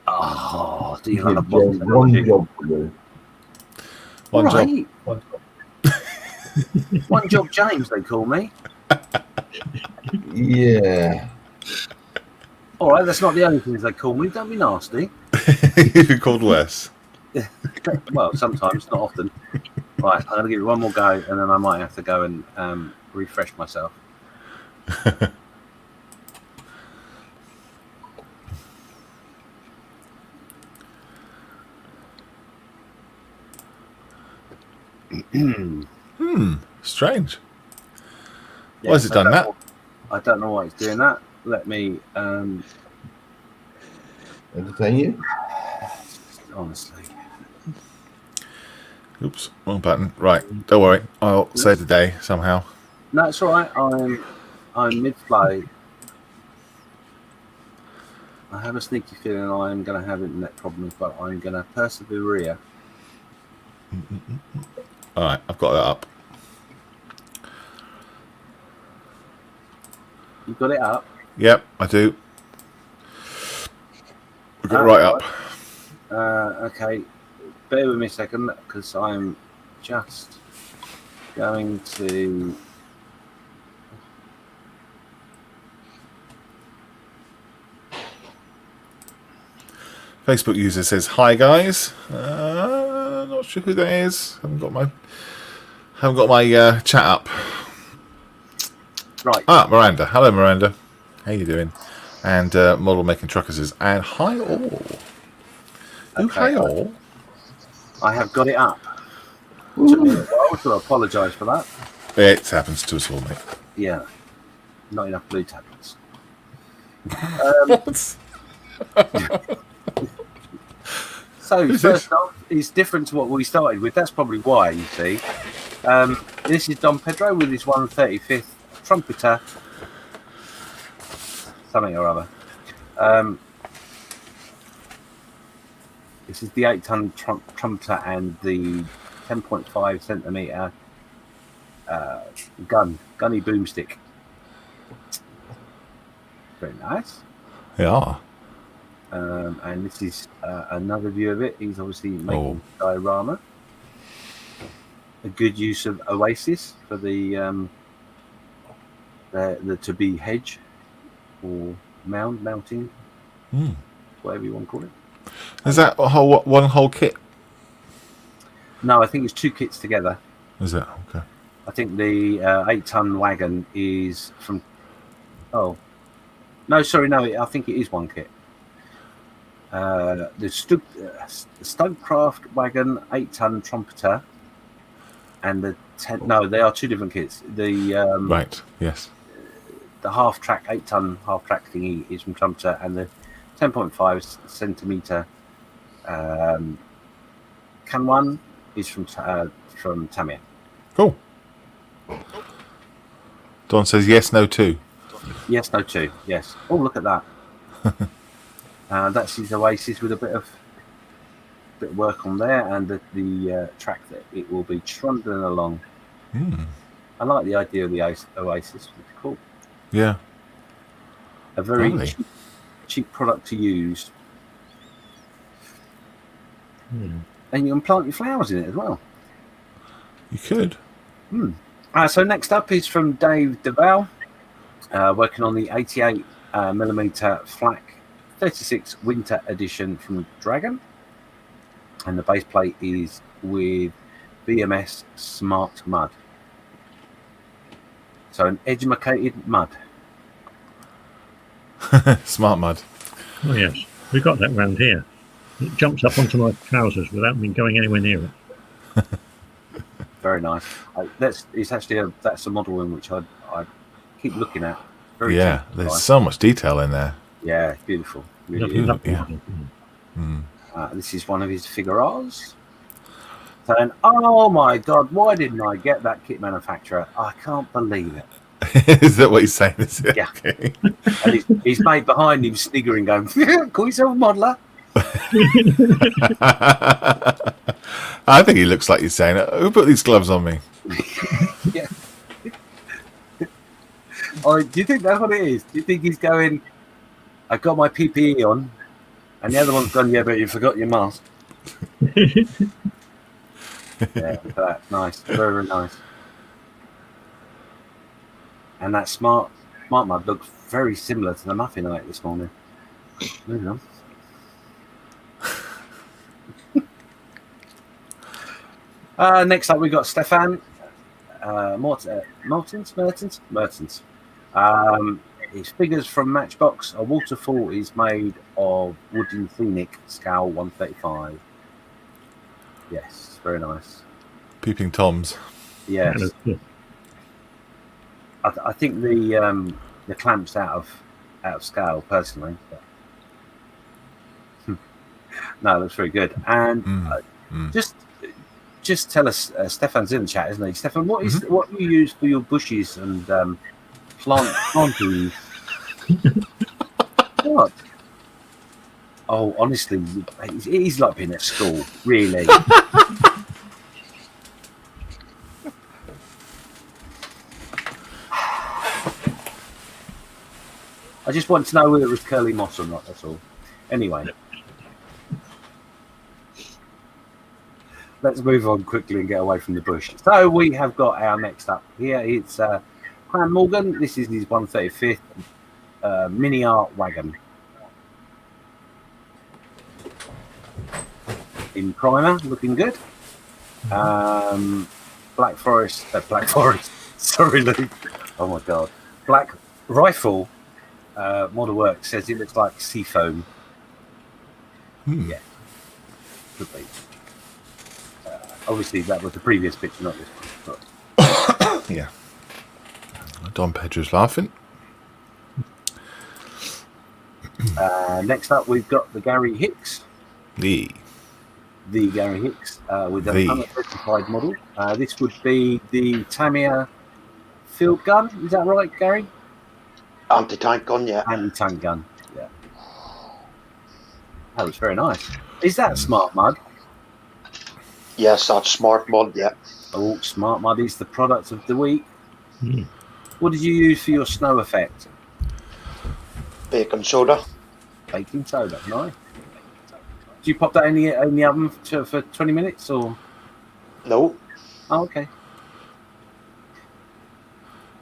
[SPEAKER 2] Oh, do you want a box?
[SPEAKER 7] One job to do.
[SPEAKER 1] One job.
[SPEAKER 2] Right. One job James, they call me.
[SPEAKER 7] Yeah.
[SPEAKER 2] All right, that's not the only things they call me. Don't be nasty.
[SPEAKER 1] You've been called worse.
[SPEAKER 2] Well, sometimes, not often. Right, I'm going to give it one more go, and then I might have to go and refresh myself.
[SPEAKER 1] Strange.
[SPEAKER 2] Yeah,
[SPEAKER 1] Why has it done that?
[SPEAKER 2] I don't know why it's doing that. Let me,
[SPEAKER 7] Entertain you?
[SPEAKER 2] honestly.
[SPEAKER 1] Oops, wrong button. Right, don't worry. I'll save the day somehow.
[SPEAKER 2] No, it's all right. I'm mid-play. I have a sneaky feeling I'm going to have internet problems, but I'm going to persevere.
[SPEAKER 1] All right, I've got that up.
[SPEAKER 2] You got it up?
[SPEAKER 1] Yep, I do. We've got it right up.
[SPEAKER 2] Okay, bear with me a second, because I'm just going to...
[SPEAKER 1] Facebook user says, "Hi guys." Not sure who that is. Haven't got my chat up.
[SPEAKER 2] Right.
[SPEAKER 1] Ah, Miranda. Hello, Miranda. How you doing? And Model Making Trucker says, and hi all. Oh,
[SPEAKER 2] Okay,
[SPEAKER 1] hi all.
[SPEAKER 2] I have got it up. Took me a while, so I apologise for that.
[SPEAKER 1] It happens to us all, mate.
[SPEAKER 2] Yeah, not enough blue tablets. So first off, it's different to what we started with. That's probably why, you see. This is Don Pedro with his 135th trumpeter, something or other. This is the 8-ton trumpeter and the 10.5 centimeter gunny boomstick. Very nice.
[SPEAKER 1] Yeah.
[SPEAKER 2] And this is another view of it. He's obviously making diorama. A good use of Oasis for the to be hedge or mounting, whatever you want to call it.
[SPEAKER 1] Is that one whole kit?
[SPEAKER 2] No, I think it's 2 kits together.
[SPEAKER 1] Is it? Okay.
[SPEAKER 2] I think the 8-ton wagon is from. Oh, no, sorry, no. I think it is one kit. The Stokecraft wagon 8-ton trumpeter, and the 10. No, they are two different kits. The
[SPEAKER 1] Right. Yes.
[SPEAKER 2] the half-track 8-ton half-track thingy is from trumpeter, and the 10.5 centimeter can one is from Tamiya.
[SPEAKER 1] Cool. Don says yes, no, too.
[SPEAKER 2] Yes, no, two. Yes. Oh, look at that. That's his Oasis with a bit of work on there, and the track that it will be trundling along. I like the idea of the Oasis. It's cool.
[SPEAKER 1] Yeah.
[SPEAKER 2] A very
[SPEAKER 1] Lovely.
[SPEAKER 2] cheap product to use,
[SPEAKER 5] Hmm.
[SPEAKER 2] and you can plant your flowers in it as well.
[SPEAKER 1] You could.
[SPEAKER 2] So next up is from Dave DeVal, working on the 88 millimeter Flak 36 Winter Edition from Dragon, and the base plate is with BMS Smart Mud. So an educated mud.
[SPEAKER 1] Smart mud.
[SPEAKER 5] Oh yes, we got that round here. It jumps up onto my trousers without me going anywhere near it.
[SPEAKER 2] Very nice. That's a model in which I keep looking at. Very
[SPEAKER 1] Yeah.
[SPEAKER 2] cheap
[SPEAKER 1] There's
[SPEAKER 2] price.
[SPEAKER 1] so much detail in there.
[SPEAKER 2] Yeah, it's beautiful. Really
[SPEAKER 5] Lovely,
[SPEAKER 2] is.
[SPEAKER 5] lovely
[SPEAKER 1] yeah.
[SPEAKER 5] model.
[SPEAKER 2] This is one of his figures. Saying, "Oh my God, why didn't I get that kit manufacturer? I can't believe it."
[SPEAKER 1] Is that what he's saying? Is it?
[SPEAKER 2] Yeah.
[SPEAKER 1] Okay.
[SPEAKER 2] And his mate behind him sniggering, going, "Call yourself a modeler."
[SPEAKER 1] I think he looks like he's saying, "Who put these gloves on me?"
[SPEAKER 2] Yeah. Or do you think that's what it is? Do you think he's going, "I got my PPE on," and the other one's gone, "Yeah, but you forgot your mask." Yeah, that's nice. Very, very nice. And that smart mud looks very similar to the muffin I ate this morning. Moving on. Next up, we got Stefan Mertens. His figures from Matchbox. A waterfall is made of wooden Phoenix scale 135. Yes, very nice.
[SPEAKER 1] Peeping Toms.
[SPEAKER 2] Yes, I think the clamp's out of scale personally. But no, it looks very good. And just tell us, Stefan's in the chat, isn't he? Stefan, what do you use for your bushes and plantings? What? Oh, honestly, it is like being at school, really. I just want to know whether it was curly moss or not, that's all. Anyway. Let's move on quickly and get away from the bush. So we have got our next up here. It's Clan Morgan. This is his 135th mini art wagon. In primer, looking good. Black Forest. Sorry, Luke. Oh my God. Black Rifle Model Works says it looks like seafoam. Yeah. Could be. Obviously, that was the previous picture, not this one. But
[SPEAKER 1] Yeah. Don Pedro's laughing.
[SPEAKER 2] next up, we've got the Gary Hicks.
[SPEAKER 1] The
[SPEAKER 2] Gary Hicks with an unidentified model. This would be the Tamiya field gun. Is that right, Gary?
[SPEAKER 4] Anti-tank gun, yeah.
[SPEAKER 2] Anti-tank gun. Yeah. That was very nice. Is that smart mud?
[SPEAKER 4] Yes, that's smart mud, yeah.
[SPEAKER 2] Oh, smart mud is the product of the week. What did you use for your snow effect?
[SPEAKER 4] Baking soda.
[SPEAKER 2] Baking soda. Nice. Do you pop that in the oven for 20 minutes or?
[SPEAKER 4] No.
[SPEAKER 2] Oh, okay.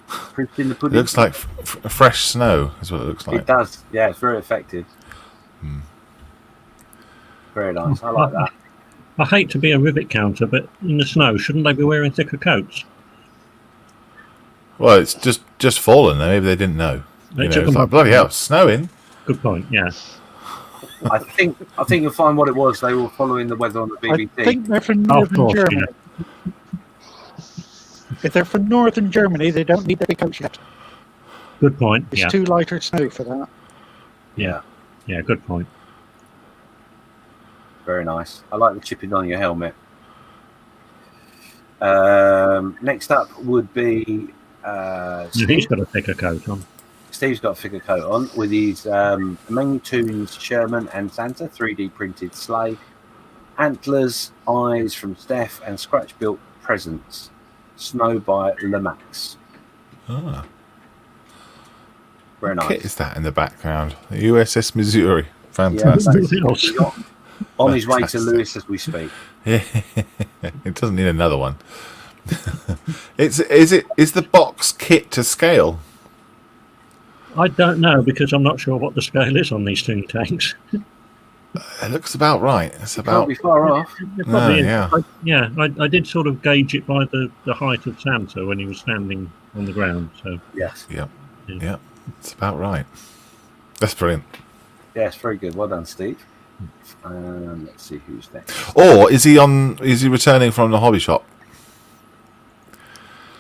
[SPEAKER 2] Proof in the
[SPEAKER 1] It
[SPEAKER 2] pudding.
[SPEAKER 1] looks like fresh snow, is what it looks like.
[SPEAKER 2] It does. Yeah, it's very effective. Very nice. I like that.
[SPEAKER 5] I hate to be a rivet counter, but in the snow, shouldn't they be wearing thicker coats?
[SPEAKER 1] Well, it's just fallen. Maybe they didn't know.
[SPEAKER 5] They
[SPEAKER 1] You
[SPEAKER 5] took
[SPEAKER 1] know, it's
[SPEAKER 5] them
[SPEAKER 1] like
[SPEAKER 5] up.
[SPEAKER 1] bloody hell, it's snowing.
[SPEAKER 5] Good point. Yeah.
[SPEAKER 2] I think you'll find what it was. They were following the weather on the
[SPEAKER 6] I
[SPEAKER 2] BBC.
[SPEAKER 6] think they're from
[SPEAKER 5] Oh, of
[SPEAKER 6] northern
[SPEAKER 5] course.
[SPEAKER 6] Germany. If they're from northern Germany, they don't need the big coats yet.
[SPEAKER 5] Good point.
[SPEAKER 6] It's
[SPEAKER 5] Yeah.
[SPEAKER 6] too lighter snow for that.
[SPEAKER 5] Yeah. Yeah. Good point.
[SPEAKER 2] Very nice. I like the chipping on your helmet. Next up would be
[SPEAKER 5] He's
[SPEAKER 2] Steve.
[SPEAKER 5] got a thicker coat on.
[SPEAKER 2] Steve's got a figure coat on with his Main Tunes Sherman and Santa 3D printed sleigh, antlers, eyes from Steph, and scratch built presents. Snow by Lemax.
[SPEAKER 1] Ah,
[SPEAKER 2] Very
[SPEAKER 1] what kit
[SPEAKER 2] nice.
[SPEAKER 1] is that in the background? The USS Missouri. Fantastic.
[SPEAKER 5] Nothing else.
[SPEAKER 2] On his way to
[SPEAKER 1] Fantastic.
[SPEAKER 2] Lewis as we speak.
[SPEAKER 1] Yeah. It doesn't need another one. Is the box kit to scale?
[SPEAKER 5] I don't know because I'm not sure what the scale is on these two tanks.
[SPEAKER 1] It looks about right. It's
[SPEAKER 2] Can't
[SPEAKER 1] about
[SPEAKER 2] be far off.
[SPEAKER 5] It probably is.
[SPEAKER 1] yeah.
[SPEAKER 5] I did sort of gauge it by the height of Santa when he was standing on the ground. So
[SPEAKER 2] Yes.
[SPEAKER 1] Yeah, it's about right. That's brilliant.
[SPEAKER 2] Yes, very good. Well done, Steve. Let's see who's next.
[SPEAKER 1] Or is he returning from the hobby shop?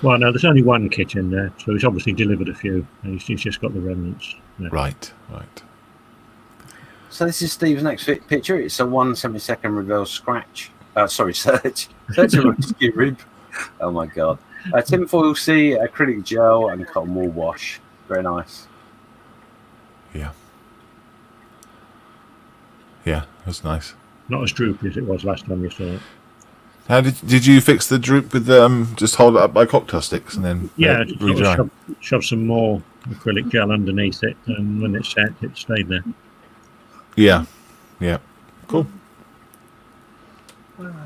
[SPEAKER 5] well, no, there's only one kit in there, so he's obviously delivered a few, and he's just got the remnants. Yeah.
[SPEAKER 1] Right.
[SPEAKER 2] So this is Steve's next picture. It's a 1/72 reverse scratch. Search and rescue rib. Oh my god. Tinfoil C, acrylic gel, and cotton wool wash. Very nice.
[SPEAKER 1] Yeah, that's nice.
[SPEAKER 5] Not as droopy as it was last time you saw it.
[SPEAKER 1] How did you fix the droop with just hold it up by cocktail sticks and then
[SPEAKER 5] Yeah, just sort
[SPEAKER 1] redry?
[SPEAKER 5] of shove some more acrylic gel underneath it, and when it's set, it stayed there.
[SPEAKER 1] Yeah, cool.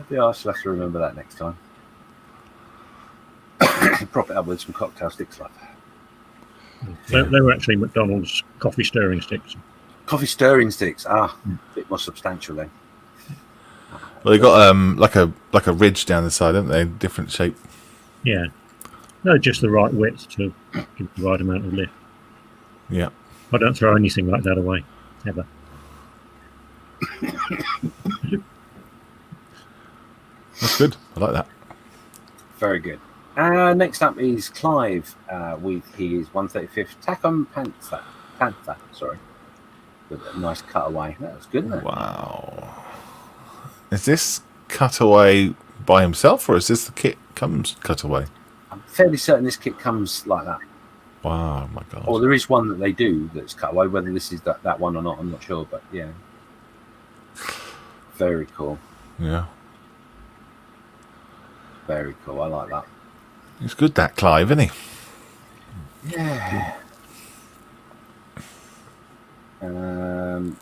[SPEAKER 2] Yeah, I shall have to remember that next time. Prop it up with some cocktail sticks like that.
[SPEAKER 5] They were actually McDonald's coffee stirring sticks.
[SPEAKER 2] Coffee stirring sticks. A bit more substantial then.
[SPEAKER 1] Well, they got like a ridge down the side, haven't they? Different shape.
[SPEAKER 5] Yeah, no, just the right width to give the right amount of lift.
[SPEAKER 1] Yeah.
[SPEAKER 5] I don't throw anything like that away ever.
[SPEAKER 1] That's good. I like that.
[SPEAKER 2] Very good. Next up is Clive with his 135th Tacom Panther. Sorry. With a nice cutaway. That was good, isn't it?
[SPEAKER 1] Wow. Is this cutaway by himself, or is this the kit comes cutaway?
[SPEAKER 2] I'm fairly certain this kit comes like that.
[SPEAKER 1] Wow, my God.
[SPEAKER 2] Or there is one that they do that's cutaway. Whether this is that one or not, I'm not sure. But yeah. Very cool.
[SPEAKER 1] Yeah.
[SPEAKER 2] Very cool. I like that.
[SPEAKER 1] He's good, that Clive, isn't he?
[SPEAKER 2] Yeah. And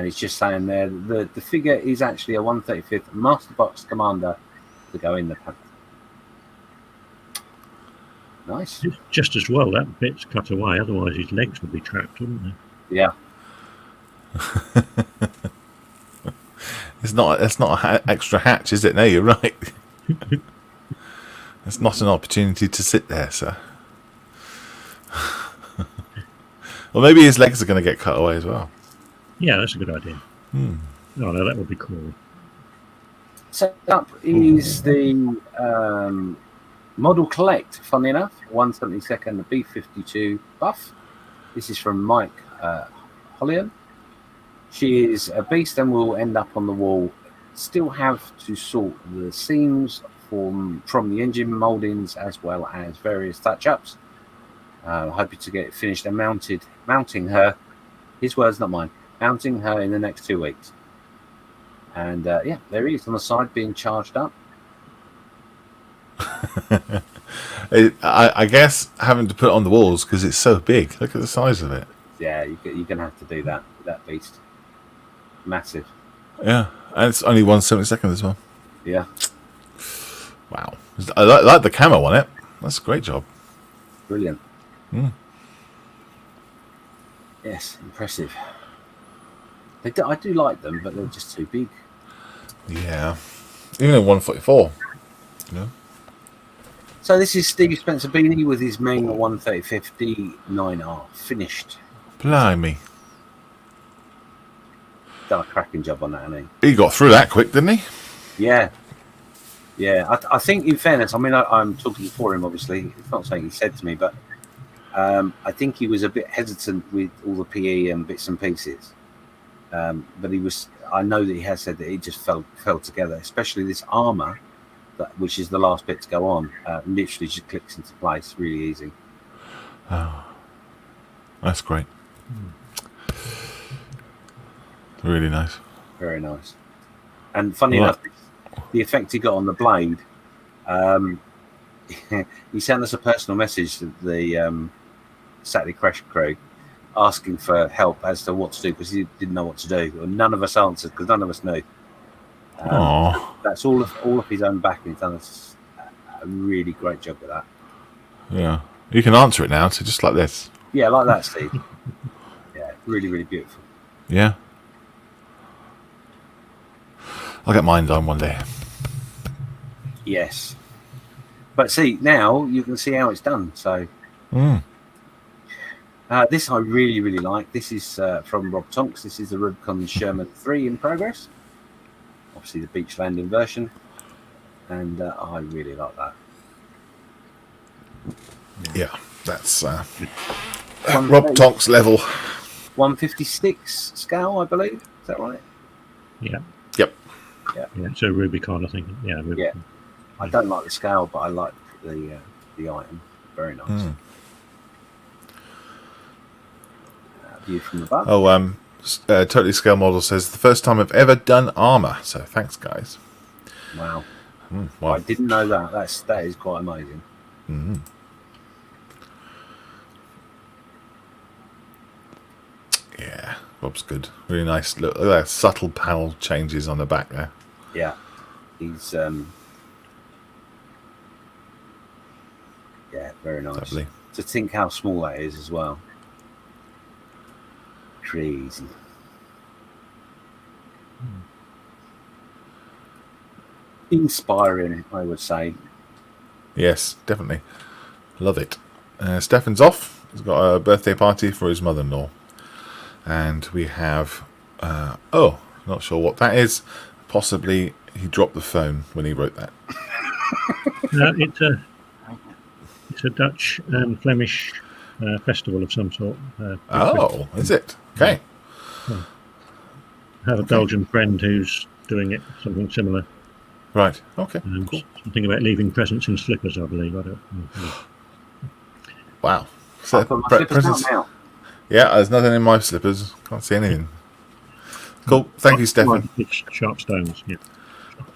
[SPEAKER 2] he's just saying there the figure is actually a 135th Master Box Commander to go in the Panther. Nice.
[SPEAKER 5] Just as well that bit's cut away, otherwise his legs would be trapped, wouldn't they?
[SPEAKER 2] Yeah.
[SPEAKER 1] It's not an extra hatch, is it? No, you're right. It's not an opportunity to sit there, sir. Well, maybe his legs are going to get cut away as well.
[SPEAKER 5] Yeah, that's a good idea. Oh no, that would be cool.
[SPEAKER 2] Set up is the Model Collect, funny enough, 172nd B52 buff. This is from Mike Hollian. She is a beast and will end up on the wall. Still have to sort the seams from the engine mouldings as well as various touch-ups. Hoping to get it finished and mounting her. His words, not mine. Mounting her in the next 2 weeks. And yeah, there he is on the side being charged up.
[SPEAKER 1] I guess having to put it on the walls because it's so big. Look at the size of it.
[SPEAKER 2] Yeah, you're going to have to do that beast. Massive.
[SPEAKER 1] Yeah, and it's only 1/72 as well.
[SPEAKER 2] Yeah,
[SPEAKER 1] Wow. I like the camo on it. That's a great job.
[SPEAKER 2] brilliant. Yes, impressive. I do like them, but they're just too big.
[SPEAKER 1] Yeah. Even in 144. You know?
[SPEAKER 2] So this is Steve Spencer Beanie with his Ming 13050 9R finished.
[SPEAKER 1] Blimey.
[SPEAKER 2] Done a cracking job on that, hasn't he?
[SPEAKER 1] He got through that quick, didn't he?
[SPEAKER 2] Yeah. Yeah, I think in fairness, I mean, I'm talking for him, obviously. It's not something he said to me, but I think he was a bit hesitant with all the PE and bits and pieces. But I know that he has said that it just fell together, especially this armour, which is the last bit to go on, literally just clicks into place really easy.
[SPEAKER 1] Oh, that's great. Really nice.
[SPEAKER 2] Very nice. And funny enough, the effect he got on the blade, he sent us a personal message to the Saturday Crash crew asking for help as to what to do because he didn't know what to do. And none of us answered because none of us knew. That's all of his own backing. He's done a really great job with that.
[SPEAKER 1] Yeah. You can answer it now, so just like this.
[SPEAKER 2] Yeah, like that, Steve. Yeah, really, really beautiful.
[SPEAKER 1] Yeah. I'll get mine done one day.
[SPEAKER 2] Yes. But see, now you can see how it's done. So this I really, really like. This is from Rob Tonks. This is the Rubicon Sherman 3 in progress. Obviously the beach landing version. And I really like that.
[SPEAKER 1] Yeah, that's Rob Tonks level.
[SPEAKER 2] 156 scale, I believe. Is that right?
[SPEAKER 5] Yeah.
[SPEAKER 1] Yep.
[SPEAKER 2] Yeah.
[SPEAKER 5] Yeah. So Rubicon, I think. Yeah. Rubicon.
[SPEAKER 2] Yeah. I don't like the scale, but I like the item. Very nice. View from above.
[SPEAKER 1] Oh, Totally Scale Model says the first time I've ever done armor. So thanks, guys.
[SPEAKER 2] Wow.
[SPEAKER 1] Wow.
[SPEAKER 2] I didn't know that. That is quite amazing.
[SPEAKER 1] Yeah, Rob's good. Really nice. Look at that subtle panel changes on the back there.
[SPEAKER 2] Yeah. He's yeah, very nice.
[SPEAKER 1] Lovely.
[SPEAKER 2] To think how small that is as well. Crazy. Inspiring, I would say.
[SPEAKER 1] Yes, definitely. Love it. Stefan's off. He's got a birthday party for his mother-in-law. And we have... not sure what that is. Possibly he dropped the phone when he wrote that.
[SPEAKER 5] It's a Dutch and Flemish festival of some sort.
[SPEAKER 1] Is it? Okay.
[SPEAKER 5] I have a Belgian friend who's doing it, something similar.
[SPEAKER 1] Right. Okay. Cool.
[SPEAKER 5] Something about leaving presents in slippers, I believe. I don't know.
[SPEAKER 1] Wow. So
[SPEAKER 2] I've got my slippers out now.
[SPEAKER 1] Yeah, there's nothing in my slippers. Can't see anything. Cool. Thank you, Stefan.
[SPEAKER 5] Sharp stones. Yeah.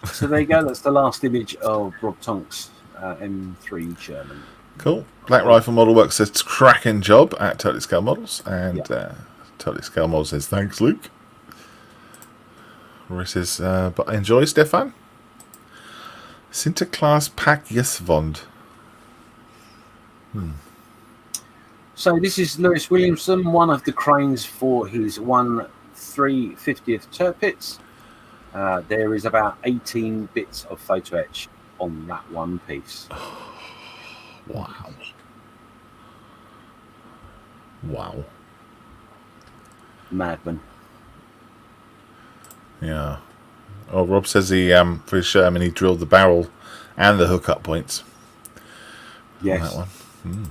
[SPEAKER 2] So there you go. That's the last image of Rob Tonks M3 Sherman.
[SPEAKER 1] Cool. Black Rifle Model Works says cracking job at Totally Scale Models, and Totally Scale Models says thanks, Luke. Roy says, but enjoy, Stefan. Sinterklaas Pack Jesvond.
[SPEAKER 2] So this is Lewis Williamson, one of the cranes for his 1/350th Tirpitz. There is about 18 bits of photo etch on that one piece.
[SPEAKER 1] Wow. Wow.
[SPEAKER 2] Madman.
[SPEAKER 1] Yeah. Oh, Rob says he for his Sherman he drilled the barrel and the hookup points.
[SPEAKER 2] Yes.
[SPEAKER 1] On that one.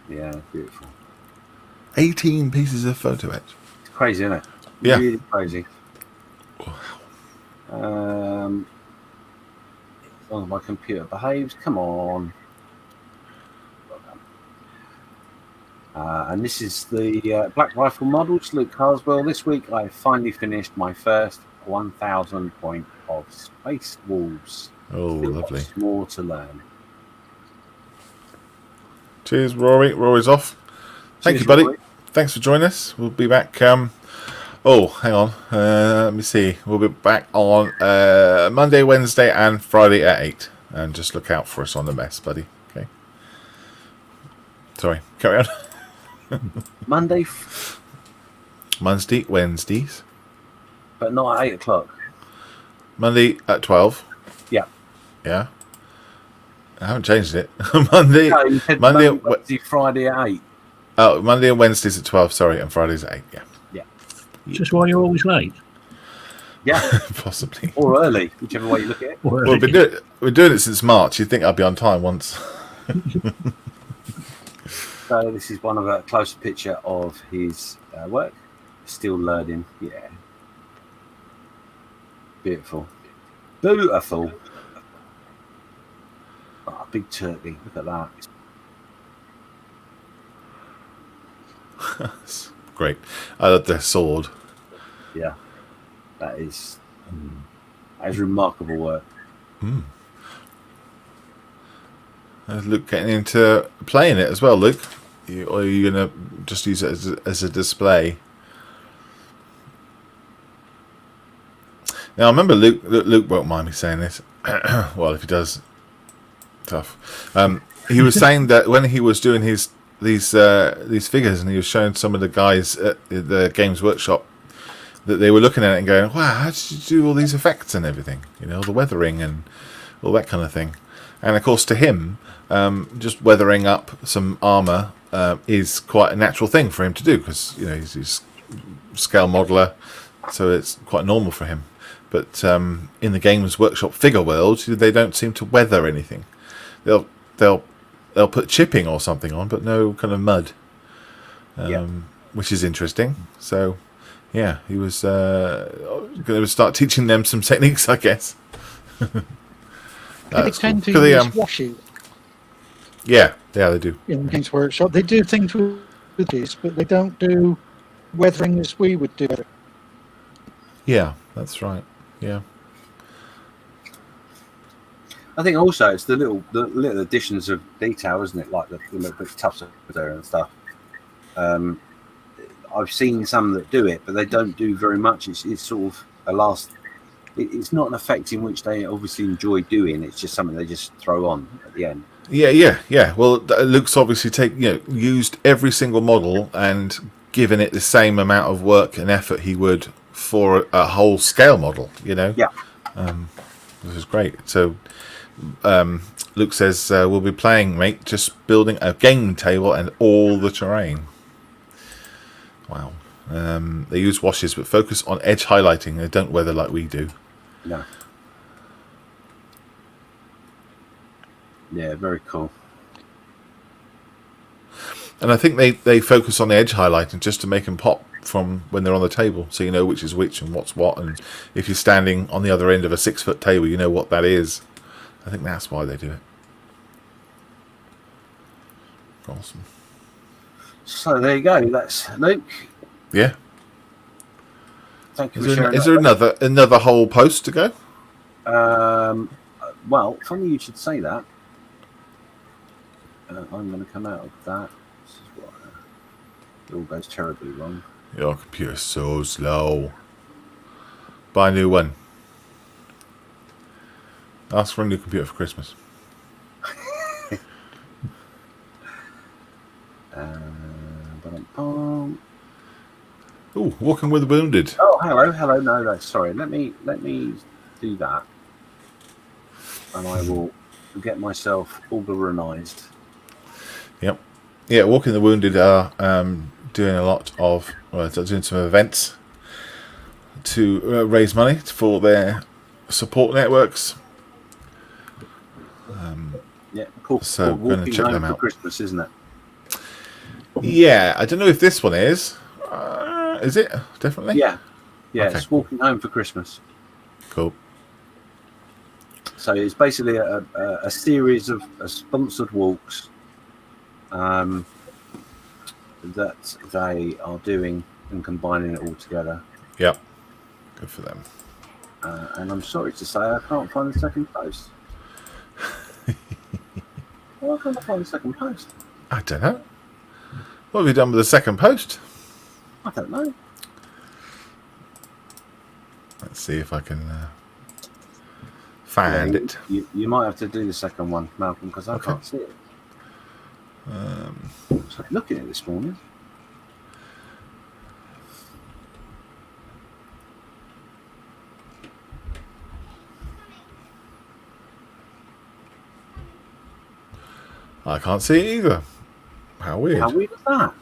[SPEAKER 2] Yeah, beautiful.
[SPEAKER 1] 18 pieces of photo etch.
[SPEAKER 2] It's crazy, isn't it?
[SPEAKER 1] Yeah.
[SPEAKER 2] Really crazy.
[SPEAKER 1] Wow.
[SPEAKER 2] As long as my computer behaves, come on. Well done. And this is the Black Rifle Models, Luke Carswell. This week I finally finished my first 1,000 point of Space Wolves.
[SPEAKER 1] Oh,
[SPEAKER 2] Still
[SPEAKER 1] lovely.
[SPEAKER 2] lots more to learn.
[SPEAKER 1] Cheers, Rory. Rory's off. Thank
[SPEAKER 2] Cheers,
[SPEAKER 1] you, buddy.
[SPEAKER 2] Rory.
[SPEAKER 1] Thanks for joining us. We'll be back. Hang on. Let me see. We'll be back on Monday, Wednesday, and Friday at 8. And just look out for us on the mess, buddy. Okay. Sorry. Carry on.
[SPEAKER 2] Monday,
[SPEAKER 1] Wednesdays.
[SPEAKER 2] but not at 8 o'clock.
[SPEAKER 1] Monday at 12.
[SPEAKER 2] Yeah.
[SPEAKER 1] Yeah. I haven't changed it. Monday,
[SPEAKER 2] No, you said
[SPEAKER 1] Monday,
[SPEAKER 2] Monday, Wednesday, Friday at 8.
[SPEAKER 1] oh, Monday and Wednesdays at 12. Sorry, and Fridays at 8. Yeah,
[SPEAKER 5] Is this why you're always late?
[SPEAKER 2] Yeah,
[SPEAKER 1] possibly.
[SPEAKER 2] or early, whichever way you look at it.
[SPEAKER 5] Or
[SPEAKER 1] Well, we're doing it since March. You'd think I'd be on time once.
[SPEAKER 2] So this is one of a closer picture of his work. Still learning. Yeah. Beautiful. Beautiful. Oh, big turkey. Look at that.
[SPEAKER 1] That's great. I love their sword.
[SPEAKER 2] Yeah. That is remarkable work.
[SPEAKER 1] Luke getting into playing it as well, Luke. Or are you going to just use it as a display? Now, I remember Luke won't mind me saying this. Well, if he does, tough. He was saying that when he was doing these figures and he was showing some of the guys at the Games Workshop, that they were looking at it and going, wow, how did you do all these effects and everything? You know, the weathering and all that kind of thing. And of course, to him, just weathering up some armour is quite a natural thing for him to do because, you know, he's a scale modeller, so it's quite normal for him. But in the Games Workshop figure world, they don't seem to weather anything. They'll put chipping or something on, but no kind of mud, which is interesting. So, yeah, he was going to start teaching them some techniques, I guess.
[SPEAKER 6] They tend to
[SPEAKER 1] cool.
[SPEAKER 6] use washes
[SPEAKER 1] Yeah, they do.
[SPEAKER 6] in Games Workshop. They do things with this, but they don't do weathering as we would do.
[SPEAKER 1] Yeah, that's right. Yeah.
[SPEAKER 2] I think also it's the little additions of detail, isn't it? Like the little bit of tufts there and stuff. I've seen some that do it, but they don't do very much. It's sort of a last. It's not an effect in which they obviously enjoy doing. It's just something they just throw on at the end.
[SPEAKER 1] Yeah. Well, Luke's obviously used every single model and given it the same amount of work and effort he would for a whole scale model. You know.
[SPEAKER 2] Yeah.
[SPEAKER 1] This is great. So. Luke says, we'll be playing, mate, just building a game table and all the terrain. Wow. They use washes but focus on edge highlighting. They don't weather like we do.
[SPEAKER 2] No. Yeah, very cool.
[SPEAKER 1] And I think they focus on the edge highlighting just to make them pop from when they're on the table, so you know which is which and what's what. And if you're standing on the other end of a 6-foot table, you know what that is. I think that's why they do it. Awesome.
[SPEAKER 2] So there you go. That's Luke.
[SPEAKER 1] Yeah.
[SPEAKER 2] Thank you for sharing.
[SPEAKER 1] Is there another whole post to go?
[SPEAKER 2] Well, funny you should say that. I'm going to come out of that. This is what it all goes terribly wrong.
[SPEAKER 1] Your computer's so slow. Buy a new one. Ask for a new computer for Christmas. Ooh, walking with the wounded.
[SPEAKER 2] Oh, hello. No, that's sorry. Let me do that, and I will get myself organised.
[SPEAKER 1] Yep. Yeah, walking the wounded are doing a lot of doing some events to raise money for their support networks.
[SPEAKER 2] Yeah, cool.
[SPEAKER 1] So
[SPEAKER 2] Cool.
[SPEAKER 1] going to check them
[SPEAKER 2] for
[SPEAKER 1] out.
[SPEAKER 2] Christmas, isn't it?
[SPEAKER 1] Yeah, I don't know if this one is. Is it? Definitely?
[SPEAKER 2] Yeah.
[SPEAKER 1] Okay.
[SPEAKER 2] It's walking home for Christmas.
[SPEAKER 1] Cool.
[SPEAKER 2] So it's basically a series of sponsored walks that they are doing and combining it all together.
[SPEAKER 1] Yep. Good for them.
[SPEAKER 2] And I'm sorry to say I can't find the second post. Why can't I find the second post?
[SPEAKER 1] I don't know. What have you done with the second post?
[SPEAKER 2] I don't know.
[SPEAKER 1] Let's see if I can find it.
[SPEAKER 2] You might have to do the second one, Malcolm, because I can't see it. So looking at it this morning.
[SPEAKER 1] I can't see it either. How weird.
[SPEAKER 2] How weird is that?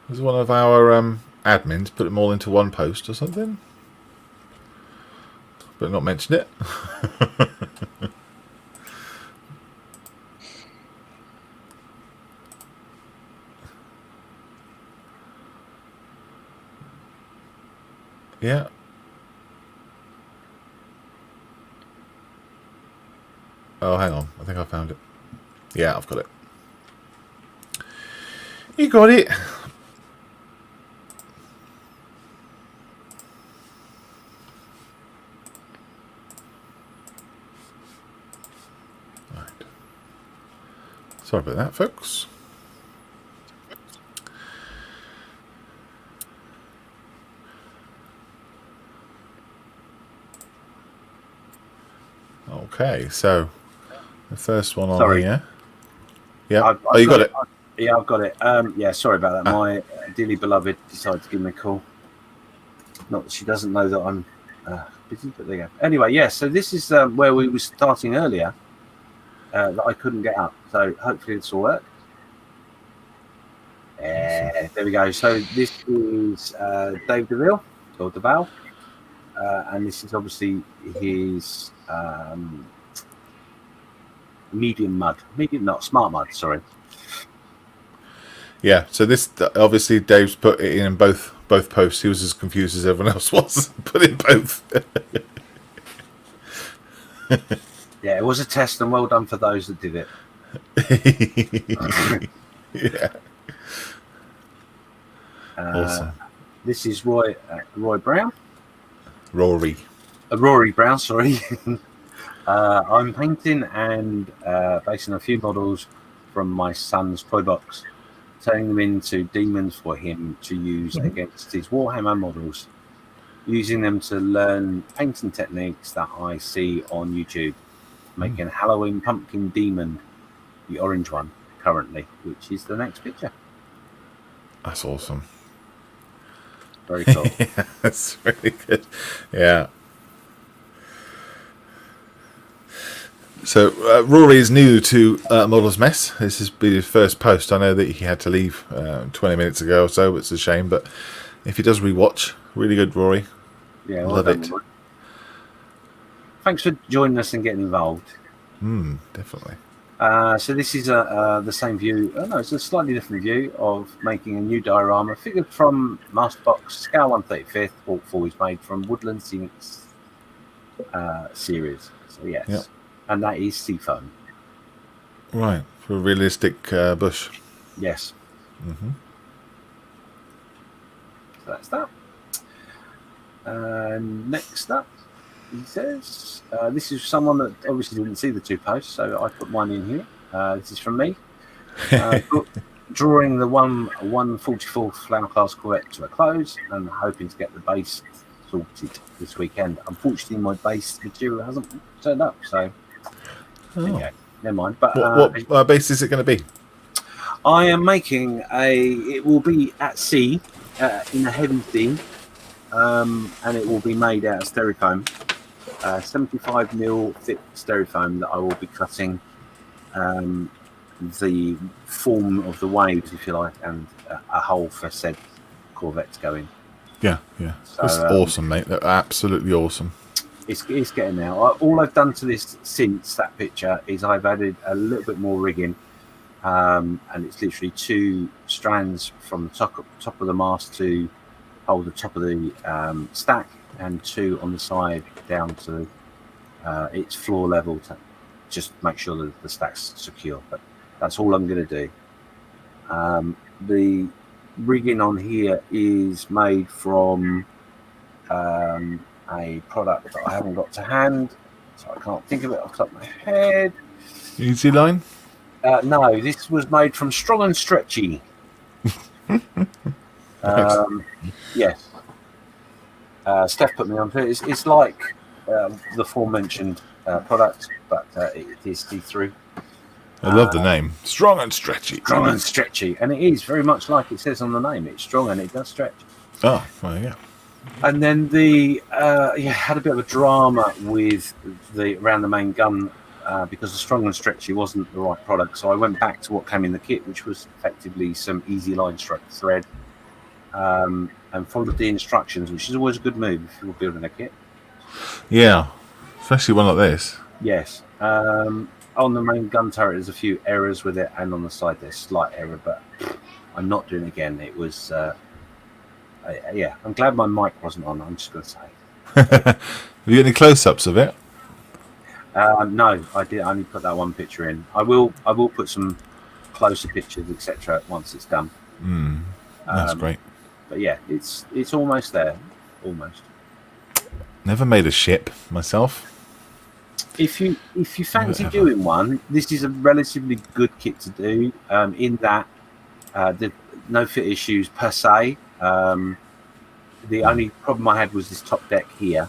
[SPEAKER 1] Does one of our admins put them all into one post or something? But not mention it. Yeah. Oh, hang on. I think I found it. Yeah, I've got it. You got it. Right. Sorry about that, folks. Okay, so the first one on
[SPEAKER 2] Sorry.
[SPEAKER 1] here. Yeah.
[SPEAKER 2] I've
[SPEAKER 1] Oh, you got it.
[SPEAKER 2] Yeah, I've got it. Yeah, sorry about that. My dearly beloved decided to give me a call. Not that she doesn't know that I'm busy, but there you go. Anyway, yeah, so this is where we were starting earlier that I couldn't get up. So hopefully this will work. There we go. So this is Dave DeVille, or DeVal. And this is obviously his smart mud, sorry.
[SPEAKER 1] Yeah, so this obviously Dave's put it in both posts. He was as confused as everyone else was. Put in both.
[SPEAKER 2] Yeah, it was a test, and well done for those that did it.
[SPEAKER 1] Yeah. Awesome.
[SPEAKER 2] This is Roy Brown.
[SPEAKER 1] Rory
[SPEAKER 2] Brown, sorry. I'm painting and basing a few models from my son's toy box, turning them into demons for him to use against his Warhammer models, using them to learn painting techniques that I see on YouTube, making a Halloween pumpkin demon, the orange one currently, which is the next picture.
[SPEAKER 1] That's awesome.
[SPEAKER 2] Very cool.
[SPEAKER 1] Yeah, that's really good. Yeah. So Rory is new to Models Mess. This has been his first post. I know that he had to leave 20 minutes ago or so. It's a shame, but if he does rewatch, really good, Rory.
[SPEAKER 2] Yeah,
[SPEAKER 1] love it.
[SPEAKER 2] Thanks for joining us and getting involved.
[SPEAKER 1] Definitely.
[SPEAKER 2] So this is the same view. Oh, no, it's a slightly different view of making a new diorama figured from Masterbox Scale 1/35. All is made from Woodland Scenics series. So yes,
[SPEAKER 1] Yep.
[SPEAKER 2] And that is Seafoam.
[SPEAKER 1] Right, for a realistic bush.
[SPEAKER 2] Yes.
[SPEAKER 1] Mm-hmm.
[SPEAKER 2] So that's that. Next up, he says, this is someone that obviously didn't see the two posts, so I put one in here. This is from me. Drawing the 144 Flower Class Corvette to a close and hoping to get the base sorted this weekend. Unfortunately, my base material hasn't turned up, so okay, never mind. But
[SPEAKER 1] what base is it going to be?
[SPEAKER 2] I am making it will be at sea, in a heavy sea, and it will be made out of styrofoam, 75mm thick styrofoam that I will be cutting the form of the waves, if you like, and a hole for said Corvette to go in.
[SPEAKER 1] Yeah.
[SPEAKER 2] So,
[SPEAKER 1] That's awesome, mate. They're absolutely awesome.
[SPEAKER 2] It's getting there. All I've done to this since that picture is I've added a little bit more rigging, and it's literally 2 strands from the top of the mast to hold the top of the stack, and 2 on the side down to its floor level to just make sure that the stack's secure. But that's all I'm going to do. The rigging on here is made from a product that I haven't got to hand, so I can't think of it off the top of my head.
[SPEAKER 1] Easy line?
[SPEAKER 2] No, this was made from Strong and Stretchy. Yes. Steph put me onto it. It's like the aforementioned product, but it is see-through.
[SPEAKER 1] I love the name. Strong and Stretchy.
[SPEAKER 2] Strong and Stretchy. And it is very much like it says on the name. It's strong and it does stretch.
[SPEAKER 1] Oh, well, yeah.
[SPEAKER 2] And then had a bit of a drama with around the main gun because the strong and stretchy wasn't the right product. So I went back to what came in the kit, which was effectively some easy line stroke thread, and followed the instructions, which is always a good move if you're building a kit.
[SPEAKER 1] Yeah, especially one like this.
[SPEAKER 2] Yes. On the main gun turret, there's a few errors with it, and on the side there's slight error, but I'm not doing it again. It was, I'm glad my mic wasn't on. I'm just going to say.
[SPEAKER 1] Have you got any close-ups of it?
[SPEAKER 2] No, I did only put that one picture in. I will put some closer pictures, etc. once it's done.
[SPEAKER 1] That's great.
[SPEAKER 2] But yeah, it's almost there, almost.
[SPEAKER 1] Never made a ship myself.
[SPEAKER 2] If you fancy doing one, this is a relatively good kit to do. In that, the no fit issues per se. The only problem I had was this top deck here.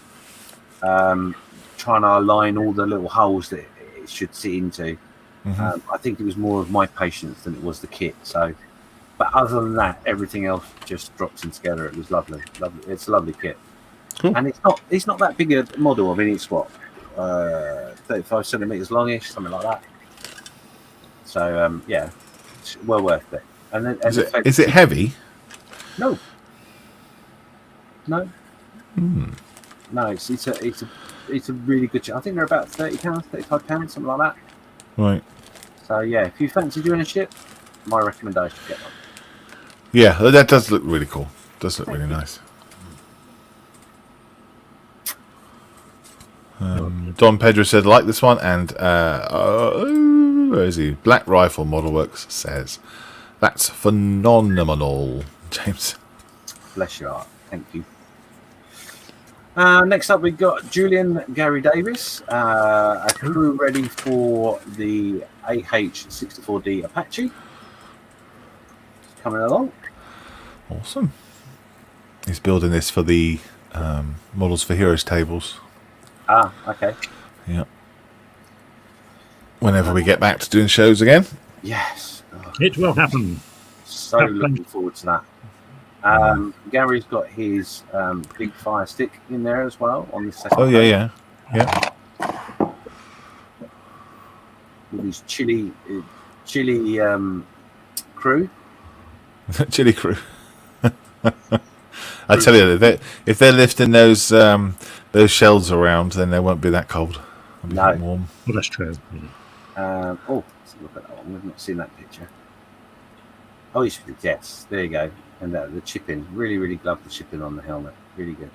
[SPEAKER 2] Trying to align all the little holes that it should sit into. I think it was more of my patience than it was the kit. So, but other than that, everything else just drops in together. It was lovely. It's a lovely kit, and it's not that big a model. I mean, it's what 35 centimeters longish, something like that. So it's well worth it. And then,
[SPEAKER 1] Is it heavy?
[SPEAKER 2] No. No, it's a really good. I think they're about £30, £35, something like that.
[SPEAKER 1] Right.
[SPEAKER 2] So yeah, if you fancy doing a ship, my recommendation: get one.
[SPEAKER 1] Yeah, that does look really cool. Does look really nice. Don Pedro said like this one, and where is he? Black Rifle Model Works says that's phenomenal. James,
[SPEAKER 2] Bless your heart. Thank you. Next up, we've got Julian Gary Davis, a crew ready for the AH-64D Apache. Coming along.
[SPEAKER 1] Awesome. He's building this for the Models for Heroes tables.
[SPEAKER 2] Ah, okay.
[SPEAKER 1] Yeah. Whenever we get back to doing shows again.
[SPEAKER 2] Yes.
[SPEAKER 5] It will happen.
[SPEAKER 2] So looking forward to that. Gary's got his big fire stick in there as well on the second.
[SPEAKER 1] Oh yeah.
[SPEAKER 2] With his chili crew.
[SPEAKER 1] Chili crew. I tell you, if they're lifting those shells around, then they won't be that cold.
[SPEAKER 2] No.
[SPEAKER 1] Warm.
[SPEAKER 5] Well, that's true.
[SPEAKER 2] Let's look at that one. We've not seen that picture. Oh, yes. There you go. And the chipping, really, really love the chipping on the helmet. Really good.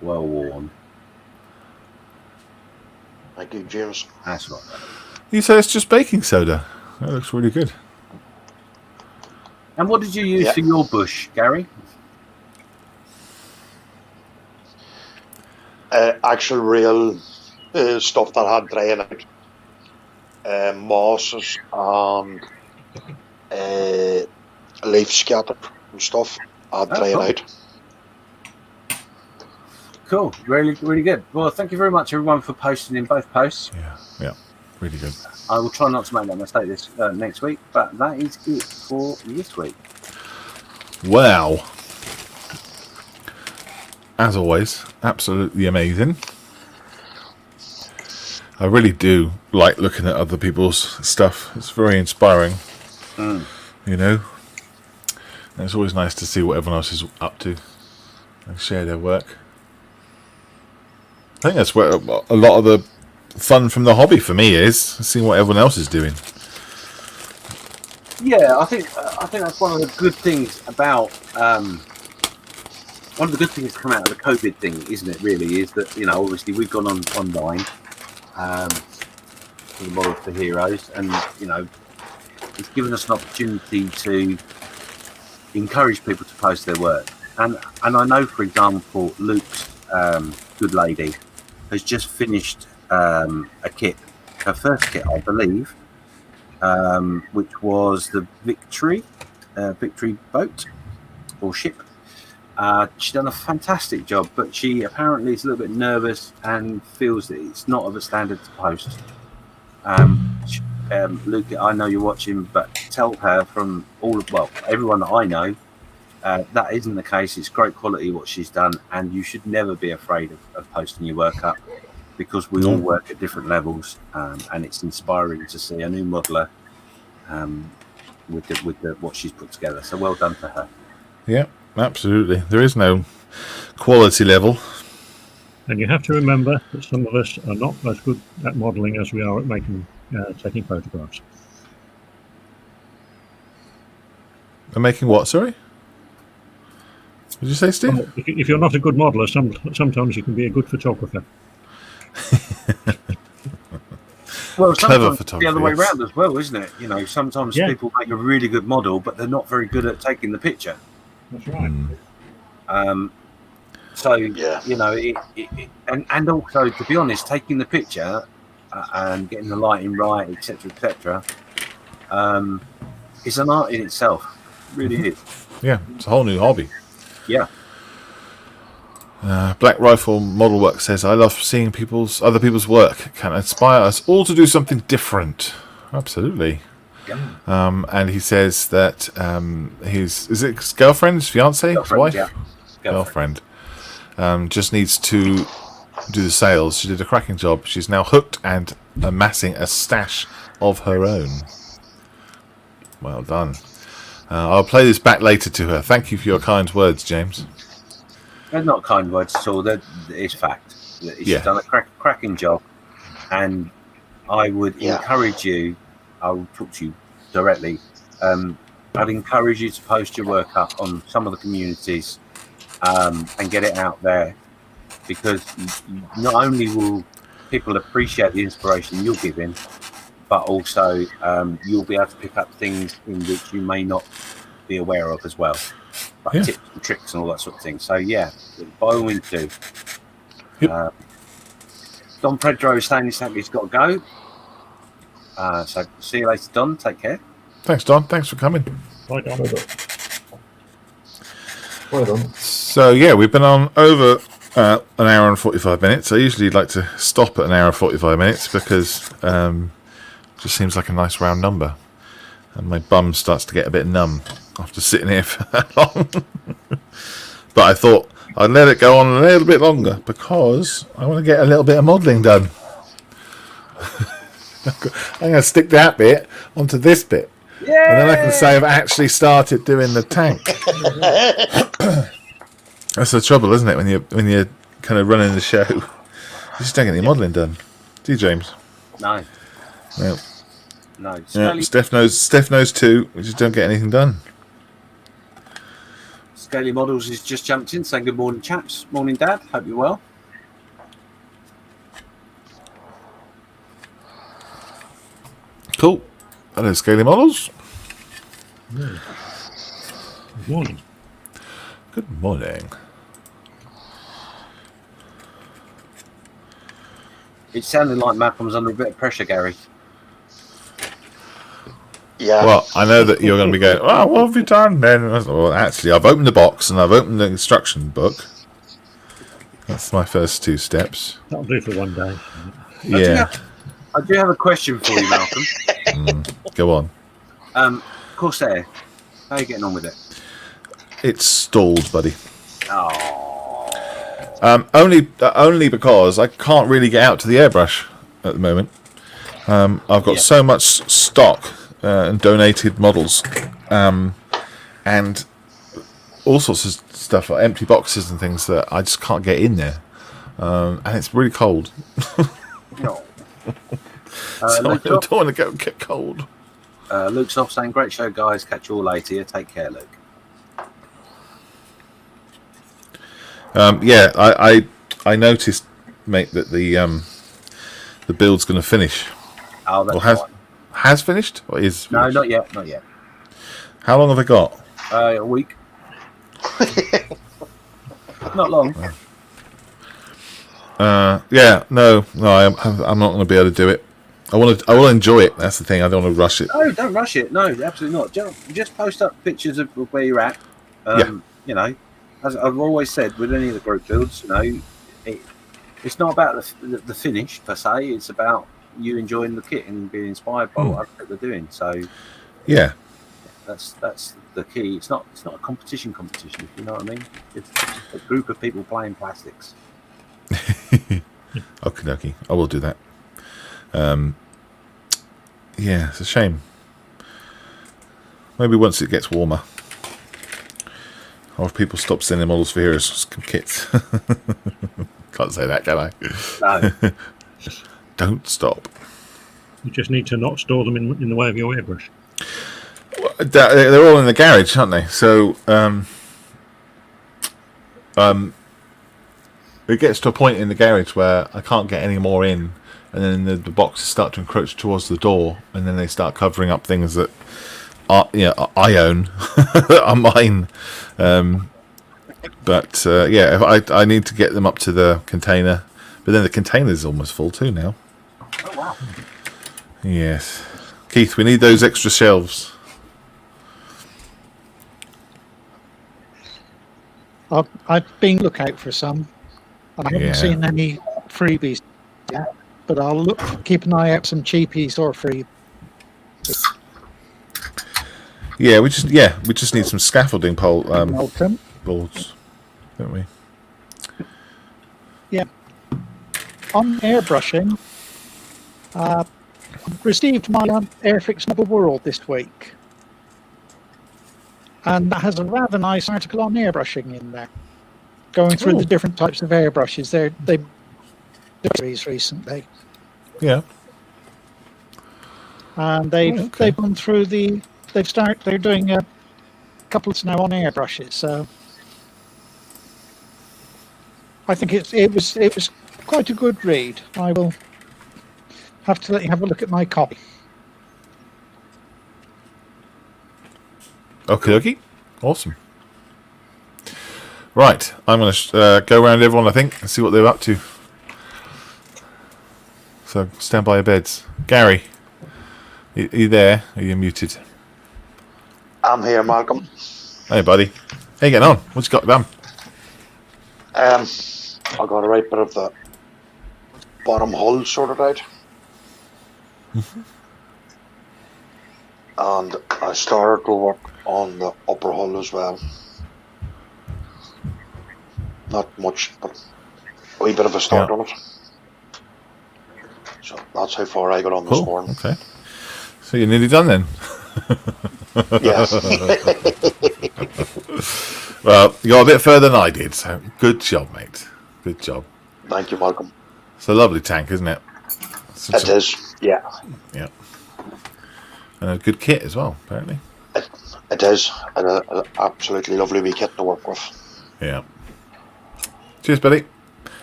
[SPEAKER 2] Well worn.
[SPEAKER 4] Thank you, James.
[SPEAKER 2] That's right.
[SPEAKER 1] You say it's just baking soda. That looks really good.
[SPEAKER 2] And what did you use for your bush, Gary?
[SPEAKER 4] Actual real stuff that had drying out. Mosses and leaf scatter and stuff had drying out.
[SPEAKER 2] Cool. Really, really good. Well, thank you very much, everyone, for posting in both posts.
[SPEAKER 1] Yeah. Really good.
[SPEAKER 2] I will try not to make that mistake this next week, but that is it for this week.
[SPEAKER 1] Wow. As always, absolutely amazing. I really do like looking at other people's stuff. It's very inspiring. You know? And it's always nice to see what everyone else is up to and share their work. I think that's where a lot of the fun from the hobby for me is seeing what everyone else is doing.
[SPEAKER 2] Yeah, I think that's one of the good things about one of the good things to come out of the COVID thing, isn't it? Really, is that obviously we've gone online for the Model for Heroes, and it's given us an opportunity to encourage people to post their work. And I know, for example, Luke's good lady has just finished a kit, her first kit, I believe, which was the Victory boat or ship. She's done a fantastic job, but she apparently is a little bit nervous and feels that it's not of a standard to post. Luke, I know you're watching, but tell her from everyone that I know, That isn't the case. It's great quality what she's done, and you should never be afraid of posting your work up, because we all work at different levels, and it's inspiring to see a new modeler with what she's put together. So well done to her.
[SPEAKER 1] Yeah, absolutely. There is no quality level.
[SPEAKER 5] And you have to remember that some of us are not as good at modelling as we are at taking photographs.
[SPEAKER 1] And making what, sorry? What did you say, Steve?
[SPEAKER 5] Well, if you're not a good modeller, sometimes you can be a good photographer.
[SPEAKER 2] Well,
[SPEAKER 1] Clever
[SPEAKER 2] sometimes it's the other way
[SPEAKER 1] photography, yes.
[SPEAKER 2] around as well, isn't it? You know, sometimes people make a really good model, but they're not very good at taking the picture.
[SPEAKER 5] That's right.
[SPEAKER 2] So,
[SPEAKER 4] Yeah.
[SPEAKER 2] you know, and also, to be honest, taking the picture and getting the lighting right, etc., is an art in itself. It really is.
[SPEAKER 1] Yeah, it's a whole new hobby.
[SPEAKER 2] Yeah.
[SPEAKER 1] Black Rifle Model Work says, I love seeing other people's work. Can inspire us all to do something different. Absolutely.
[SPEAKER 2] Yeah.
[SPEAKER 1] And he says that is it his girlfriend, his fiance, his wife?
[SPEAKER 2] Yeah.
[SPEAKER 1] Girlfriend. Just needs to do the sales. She did a cracking job. She's now hooked and amassing a stash of her own. Well done. I'll play this back later to her. Thank you for your kind words, James.
[SPEAKER 2] They're not kind words at all. It's fact. She's done a cracking job, and I would encourage you. I will talk to you directly. I'd encourage you to post your work up on some of the communities and get it out there, because not only will people appreciate the inspiration you're giving, but also you'll be able to pick up things in which you may not be aware of as well, like tips and tricks and all that sort of thing. So yeah, by all means do.
[SPEAKER 1] Yep.
[SPEAKER 2] Don Pedro is saying he's got to go. So see you later, Don. Take care.
[SPEAKER 1] Thanks, Don. Thanks for coming.
[SPEAKER 5] Bye, Don.
[SPEAKER 7] Well done.
[SPEAKER 1] So yeah, we've been on over an hour and 45 minutes. I usually like to stop at an hour and 45 minutes because it just seems like a nice round number, and my bum starts to get a bit numb after sitting here for that long. But I thought I'd let it go on a little bit longer because I want to get a little bit of modelling done. I'm going to stick that bit onto this bit. And then I can say I've actually started doing the tank. That's the trouble, isn't it? When you're kind of running the show, you just don't get any modelling done. Do you, James?
[SPEAKER 2] No.
[SPEAKER 1] No.
[SPEAKER 2] No.
[SPEAKER 1] Yeah, Steph knows too. We just don't get anything done.
[SPEAKER 2] Scaly Models has just jumped in, saying good morning, chaps. Morning, Dad. Hope you're well.
[SPEAKER 1] Cool. Hello, Scaly Models.
[SPEAKER 5] Good morning.
[SPEAKER 1] Good morning.
[SPEAKER 2] It sounded like Malcolm's under a bit of pressure, Gary.
[SPEAKER 4] Yeah.
[SPEAKER 1] Well, I know that you're going to be going, oh, what have you done then? Well, actually, I've opened the box and I've opened the instruction book. That's my first two steps.
[SPEAKER 5] That'll do for one day.
[SPEAKER 1] Yeah.
[SPEAKER 2] I do have a question for you, Malcolm.
[SPEAKER 1] Go on.
[SPEAKER 2] Corsair, how are you getting on with it?
[SPEAKER 1] It's stalled, buddy.
[SPEAKER 2] Oh.
[SPEAKER 1] Only because I can't really get out to the airbrush at the moment. I've got so much stock and donated models, and all sorts of stuff, like empty boxes and things that I just can't get in there, and it's really cold.
[SPEAKER 2] No.
[SPEAKER 1] So I don't want to get cold.
[SPEAKER 2] Luke's off saying, great show, guys. Catch you all later. Take care, Luke.
[SPEAKER 1] Yeah, I noticed, mate, that the build's going to finish.
[SPEAKER 2] Oh, that's
[SPEAKER 1] Or has finished? Or is finished?
[SPEAKER 2] No, not yet. Not yet.
[SPEAKER 1] How long have they got?
[SPEAKER 2] A week. Not long.
[SPEAKER 1] Yeah, no, I'm not going to be able to do it. I will enjoy it. That's the thing. I don't want to rush it.
[SPEAKER 2] No, don't rush it. No, absolutely not. Just post up pictures of where you're at. You know, as I've always said with any of the group builds, you know, it's not about the finish per se. It's about you enjoying the kit and being inspired by what other people are doing. So,
[SPEAKER 1] Yeah.
[SPEAKER 2] That's the key. It's not a competition, if you know what I mean. It's a group of people playing plastics.
[SPEAKER 1] Okay, I will do that. Yeah, it's a shame. Maybe once it gets warmer, or if people stop sending models for Heroes kits. Can't say that, can I?
[SPEAKER 2] No.
[SPEAKER 1] Don't stop.
[SPEAKER 5] You just need to not store them in the way of your airbrush.
[SPEAKER 1] They're all in the garage, aren't they? So it gets to a point in the garage where I can't get any more in, and then the boxes start to encroach towards the door, and then they start covering up things that I own, are mine. But if I need to get them up to the container, but then the container is almost full too now.
[SPEAKER 2] Oh wow.
[SPEAKER 1] Yes, Keith, we need those extra shelves.
[SPEAKER 6] I've been looking out for some, and I haven't seen any freebies yet. But I'll keep an eye out for some cheapies or free.
[SPEAKER 1] Yeah, we just need some scaffolding pole boards, don't we?
[SPEAKER 6] Yeah. On airbrushing, received my Airfix Model World this week, and that has a rather nice article on airbrushing in there, going through the different types of airbrushes. They did recently, and they've gone through they're doing a couple now on airbrushes. So I think it was quite a good read. I will have to let you have a look at my copy.
[SPEAKER 1] Okay, awesome. Right, I'm going to go around everyone, I think, and see what they're up to. So stand by your beds. Gary, are you there? Are you muted?
[SPEAKER 4] I'm here, Malcolm.
[SPEAKER 1] Hey, buddy. How you getting on? What you got done?
[SPEAKER 4] I got a right bit of the bottom hull sorted out. And I started to work on the upper hull as well. Not much, but a wee bit of a start on it. So that's how far I got on this morning.
[SPEAKER 1] Okay. So you're nearly done then?
[SPEAKER 4] Yes.
[SPEAKER 1] Well, you got a bit further than I did, so good job, mate. Good job.
[SPEAKER 4] Thank you, Malcolm.
[SPEAKER 1] It's a lovely tank, isn't it?
[SPEAKER 4] It is, yeah.
[SPEAKER 1] Yeah. And a good kit as well, apparently.
[SPEAKER 4] It is. And an absolutely lovely wee kit to work with.
[SPEAKER 1] Yeah. Cheers, buddy.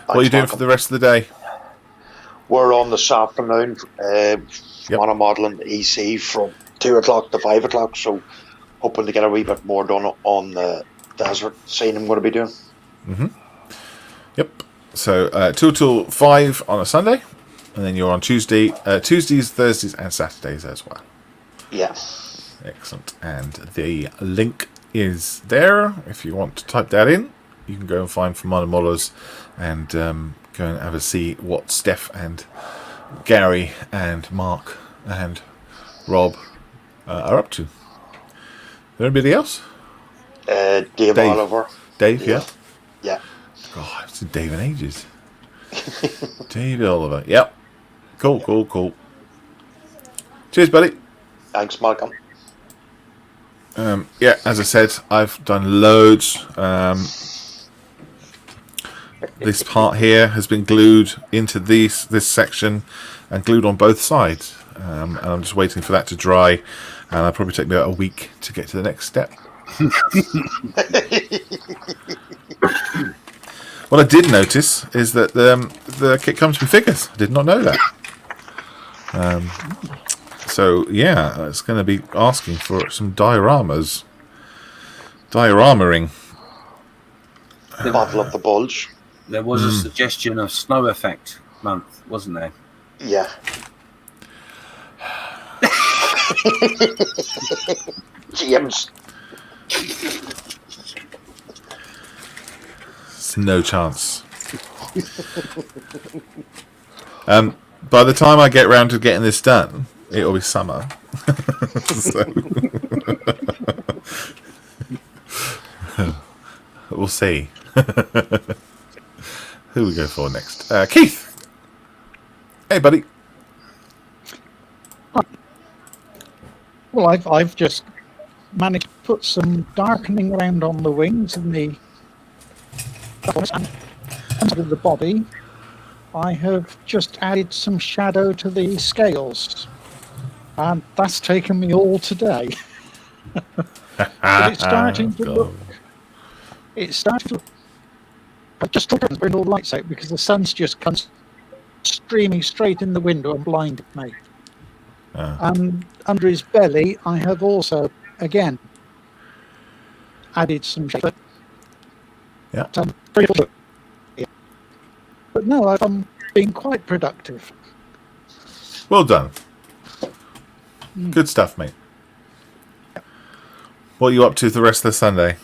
[SPEAKER 1] What are you doing
[SPEAKER 4] Malcolm.
[SPEAKER 1] for the rest of the day?
[SPEAKER 4] We're on this afternoon, monomodelling EC from 2 o'clock to 5 o'clock, so hoping to get a wee bit more done on the desert scene I'm going to be doing.
[SPEAKER 1] Yep. So 2 till 5 on a Sunday, and then you're on Tuesdays, Thursdays, and Saturdays as well.
[SPEAKER 4] Yeah.
[SPEAKER 1] Excellent. And the link is there. If you want to type that in, you can go and find for monomodels and go and have a see what Steph and Gary and Mark and Rob are up to. Is there anybody else?
[SPEAKER 4] Dave Oliver.
[SPEAKER 1] Dave, yeah.
[SPEAKER 4] Yeah.
[SPEAKER 1] God, I haven't seen Dave in ages. David Oliver. Yep. Cool. Cheers, buddy.
[SPEAKER 4] Thanks, Malcolm.
[SPEAKER 1] As I said, I've done loads. This part here has been glued into this section and glued on both sides. And I'm just waiting for that to dry. And I'll probably take me about a week to get to the next step. What I did notice is that the kit comes with figures. I did not know that. So yeah, it's going to be asking for some dioramas. Dioramaing.
[SPEAKER 4] Battle of the Bulge.
[SPEAKER 2] There was a suggestion of Snow Effect month, wasn't there?
[SPEAKER 4] Yeah. James.
[SPEAKER 1] There's no chance. By the time I get round to getting this done, it'll be summer. So We'll see. Who we go for next? Keith. Hey, buddy.
[SPEAKER 6] Well, I've just managed to put some darkening around on the wings and the of the body. I have just added some shadow to the scales, and that's taken me all today. But it's starting to look. It's starting to look. I've just turned all the lights out because the sun's just comes streaming straight in the window and blinded me. And under his belly, I have also, again, added some shadow.
[SPEAKER 1] Yeah.
[SPEAKER 6] But no, I've been quite productive.
[SPEAKER 1] Well done. Good stuff, mate. What are you up to the rest of the Sunday?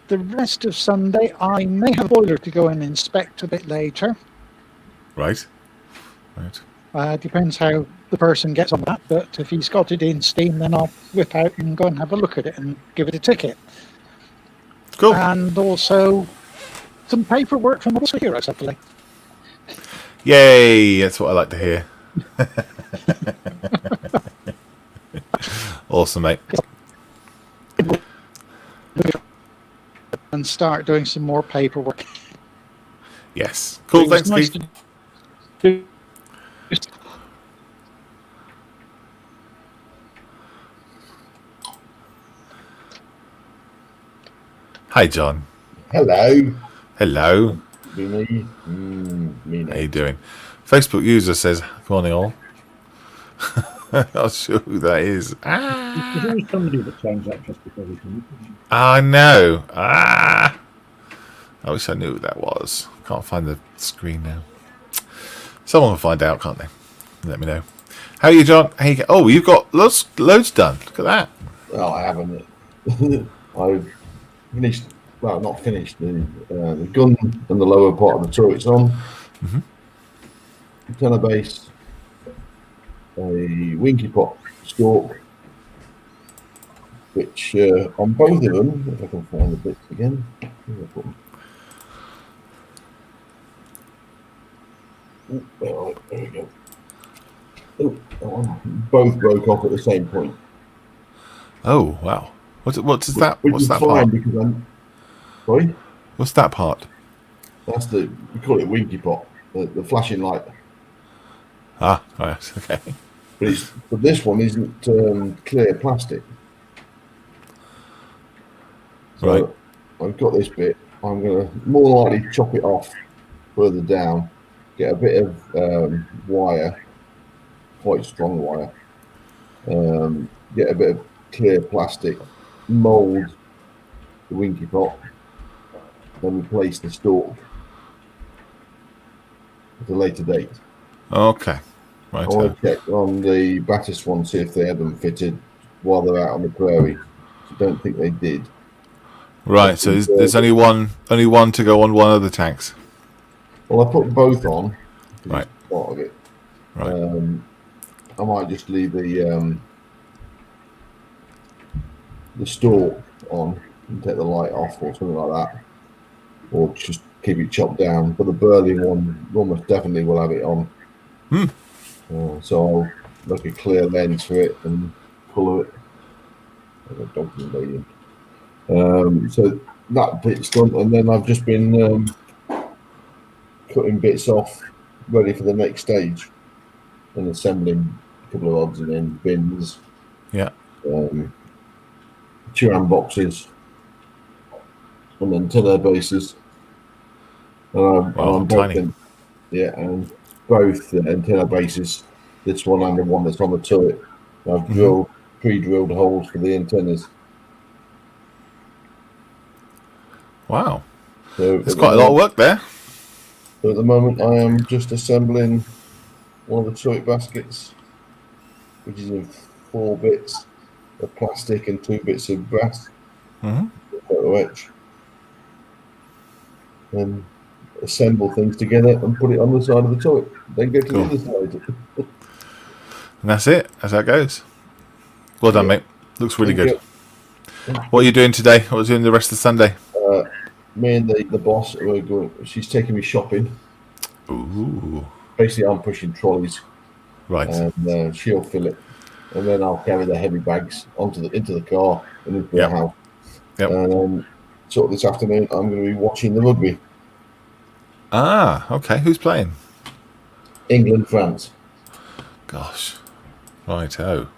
[SPEAKER 6] The rest of Sunday, I may have a boiler to go and inspect a bit later.
[SPEAKER 1] Right.
[SPEAKER 6] Depends how the person gets on that, but if he's got it in Steam, then I'll whip out and go and have a look at it and give it a ticket.
[SPEAKER 1] Cool.
[SPEAKER 6] And also some paperwork from the heroes, hopefully.
[SPEAKER 1] Yay! That's what I like to hear. Awesome, mate.
[SPEAKER 6] And start doing some more paperwork.
[SPEAKER 1] Yes. Cool. Thanks,
[SPEAKER 6] Nice
[SPEAKER 1] Keith.
[SPEAKER 6] to do.
[SPEAKER 1] Hi, John.
[SPEAKER 7] Hello.
[SPEAKER 1] Hello.
[SPEAKER 7] Be me. Me
[SPEAKER 1] How you doing? Facebook user says, "Good morning, all." Not sure who that is.
[SPEAKER 5] There's always somebody that turns up just because he can.
[SPEAKER 1] I know. I wish I knew who that was. Can't find the screen now. Someone will find out, can't they? Let me know. How are you, John? How you oh, you've got loads done. Look at that.
[SPEAKER 7] Well, I haven't. I've finished. Well, not finished. The gun and the lower part of the turret's on. Antenna base. A winky pot stalk. Which on both of them, if I can find the bits again. There we go. Both broke off at the same point.
[SPEAKER 1] Oh, wow. What's that?
[SPEAKER 7] Which
[SPEAKER 1] What's
[SPEAKER 7] is
[SPEAKER 1] that
[SPEAKER 7] fine
[SPEAKER 1] part?
[SPEAKER 7] because I'm sorry.
[SPEAKER 1] What's that part?
[SPEAKER 7] That's we call it winky pot, the flashing light.
[SPEAKER 1] Ah, right. Okay.
[SPEAKER 7] But this one isn't clear plastic. So
[SPEAKER 1] Right.
[SPEAKER 7] I've got this bit. I'm going to more likely chop it off further down, get a bit of wire, quite strong wire, get a bit of clear plastic, mould the winky pot, then replace the stalk at a later date.
[SPEAKER 1] Okay. Right.
[SPEAKER 7] I want to check on the Battis one, see if they had them fitted while they're out on the prairie. I don't think they did.
[SPEAKER 1] Right. So there's only one to go on one of the tanks.
[SPEAKER 7] Well, I put both on.
[SPEAKER 1] Right.
[SPEAKER 7] Part of it.
[SPEAKER 1] Right.
[SPEAKER 7] I might just leave the stalk on and take the light off or something like that, or just keep it chopped down. But the Burley one almost definitely will have it on. So I'll make a clear lens for it and colour it. So that bit's done, and then I've just been cutting bits off, ready for the next stage, and assembling a couple of odds and ends, bins,
[SPEAKER 1] Yeah.
[SPEAKER 7] Turan boxes, and antenna bases.
[SPEAKER 1] Wow,
[SPEAKER 7] I'm
[SPEAKER 1] tiny.
[SPEAKER 7] and both antenna bases, this one and the one that's on the turret, I've pre-drilled holes for the antennas.
[SPEAKER 1] Wow.
[SPEAKER 7] So
[SPEAKER 1] There's quite a lot of work there.
[SPEAKER 7] So at the moment, I am just assembling one of the turret baskets, which is in 4 bits of plastic and 2 bits of brass. Photo etch. And assemble things together and put it on the side of the turret. Then go to the other side.
[SPEAKER 1] And that's it. That's how it goes. Well done, mate. Looks really
[SPEAKER 7] Thank
[SPEAKER 1] good. What are you doing today? What was you doing the rest of Sunday?
[SPEAKER 7] Me and the boss are going. She's taking me shopping.
[SPEAKER 1] Ooh,
[SPEAKER 7] Basically, I'm pushing trolleys,
[SPEAKER 1] right.
[SPEAKER 7] and she'll fill it, and then I'll carry the heavy bags into the car and into the house.
[SPEAKER 1] Yep.
[SPEAKER 7] And then, so this afternoon, I'm going to be watching the rugby.
[SPEAKER 1] Ah, okay. Who's playing?
[SPEAKER 7] England, France.
[SPEAKER 1] Gosh. Right-o.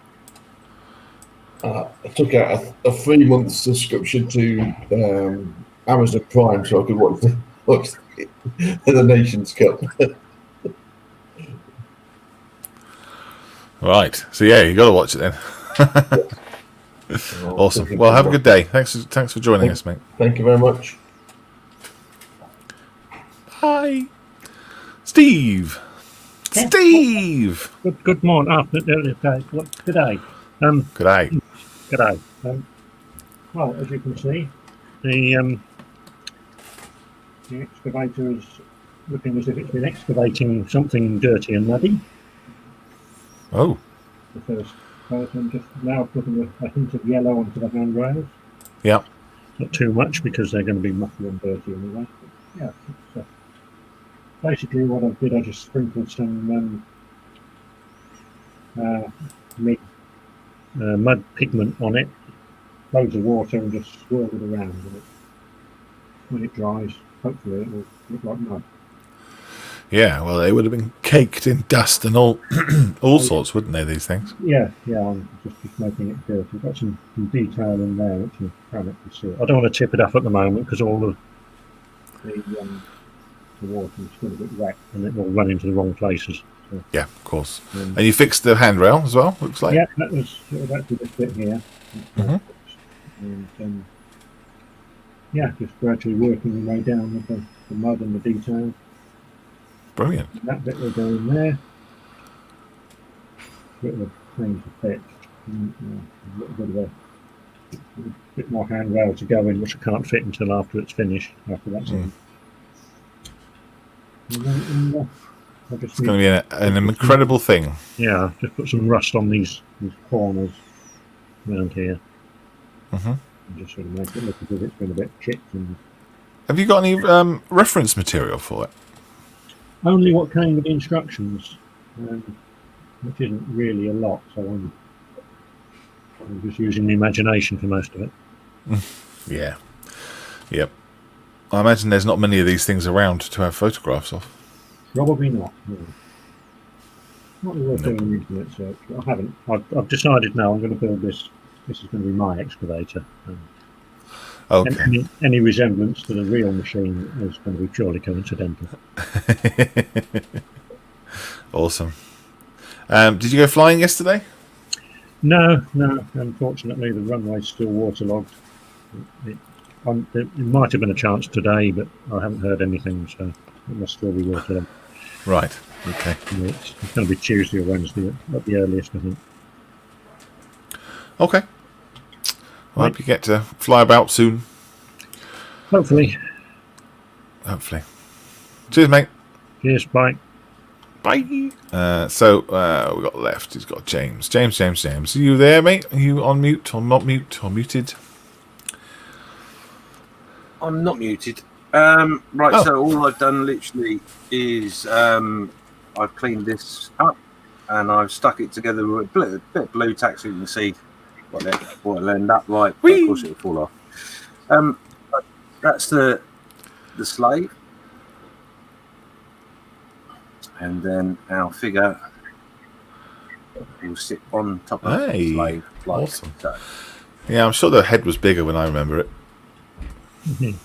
[SPEAKER 7] I took out a 3-month subscription to Amazon Prime so I could watch the Nations Cup.
[SPEAKER 1] Right. So yeah, you got to watch it then. Awesome. Well, have a good day. Thanks for joining us, mate.
[SPEAKER 7] Thank you very much.
[SPEAKER 1] Bye. Steve. Steve.
[SPEAKER 5] Good morning. Afternoon. Good day.
[SPEAKER 1] Good day.
[SPEAKER 5] Good day. Well, as you can see, the excavator is looking as if it's been excavating something dirty and muddy.
[SPEAKER 1] Oh.
[SPEAKER 5] The first person just now putting a hint of yellow onto the handrails.
[SPEAKER 1] Yeah.
[SPEAKER 5] Not too much because they're going to be muffled and dirty anyway. But yeah, it's, basically what I did, I just sprinkled some mud pigment on it, loads of water, and just swirled it around. And when it dries, hopefully it will look like mud.
[SPEAKER 1] Yeah, well, they would have been caked in dust and all sorts, wouldn't they, these things?
[SPEAKER 5] Yeah, I'm just making it dirty. I've got some detail in there which you can't actually see. I don't want to tip it up at the moment because all the water is still a bit wet and it will run into the wrong places. So,
[SPEAKER 1] yeah, of course. And you fixed the handrail as well, looks like?
[SPEAKER 5] Yeah, that was actually this bit here. And yeah, just gradually working my way down with the mud and the detail.
[SPEAKER 1] Brilliant.
[SPEAKER 5] That bit will go in there. Bit of a change of fit. A little bit more handrail to go in, which I can't fit until after it's finished. After that's in.
[SPEAKER 1] It's going to be an incredible thing.
[SPEAKER 5] Yeah, just put some rust on these corners around here. And just sort of make it look as if it's been a bit chipped.
[SPEAKER 1] Have you got any reference material for it?
[SPEAKER 5] Only what came with the instructions, which isn't really a lot, so I'm just using the imagination for most of it.
[SPEAKER 1] Yeah. Yep. I imagine there's not many of these things around to have photographs of.
[SPEAKER 5] Probably not. No. Not worth doing an internet search. I haven't. I've decided now I'm going to build this. This is going to be my excavator.
[SPEAKER 1] Okay.
[SPEAKER 5] Any resemblance to the real machine is going to be purely coincidental.
[SPEAKER 1] Awesome. Did you go flying yesterday?
[SPEAKER 5] No. Unfortunately, the runway's still waterlogged. It might have been a chance today, but I haven't heard anything, so it must still be waterlogged.
[SPEAKER 1] Right. Okay.
[SPEAKER 5] It's going to be Tuesday or Wednesday at the earliest, I think.
[SPEAKER 1] Okay. I hope you get to fly about soon.
[SPEAKER 5] Hopefully.
[SPEAKER 1] Cheers, mate.
[SPEAKER 5] Cheers, bye.
[SPEAKER 1] Bye. So we got left. He's got James. James. Are you there, mate? Are you on mute or not mute or muted?
[SPEAKER 2] I'm not muted. So all I've done literally is I've cleaned this up and I've stuck it together with a bit of blue tack so you can see what it'll end up like. But of course it'll fall off. That's the slave. And then our figure will sit on top of the slave. Like
[SPEAKER 1] awesome.
[SPEAKER 2] So.
[SPEAKER 1] Yeah, I'm sure the head was bigger when I remember it. You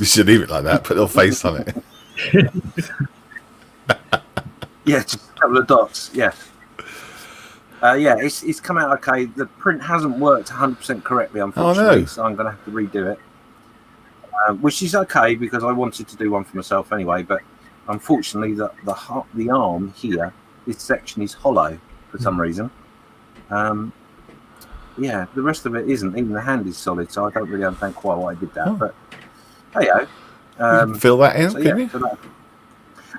[SPEAKER 1] should leave it like that. Put a little face on it.
[SPEAKER 2] Yeah, just a couple of dots. Yeah. It's come out okay. The print hasn't worked 100% correctly, unfortunately, so I'm going to have to redo it. Which is okay because I wanted to do one for myself anyway. But unfortunately, the arm here, this section is hollow for some reason. The rest of it isn't. Even the hand is solid, so I don't really understand quite why I did that. But hey-ho.
[SPEAKER 1] You can fill that in,
[SPEAKER 2] so,
[SPEAKER 1] can you?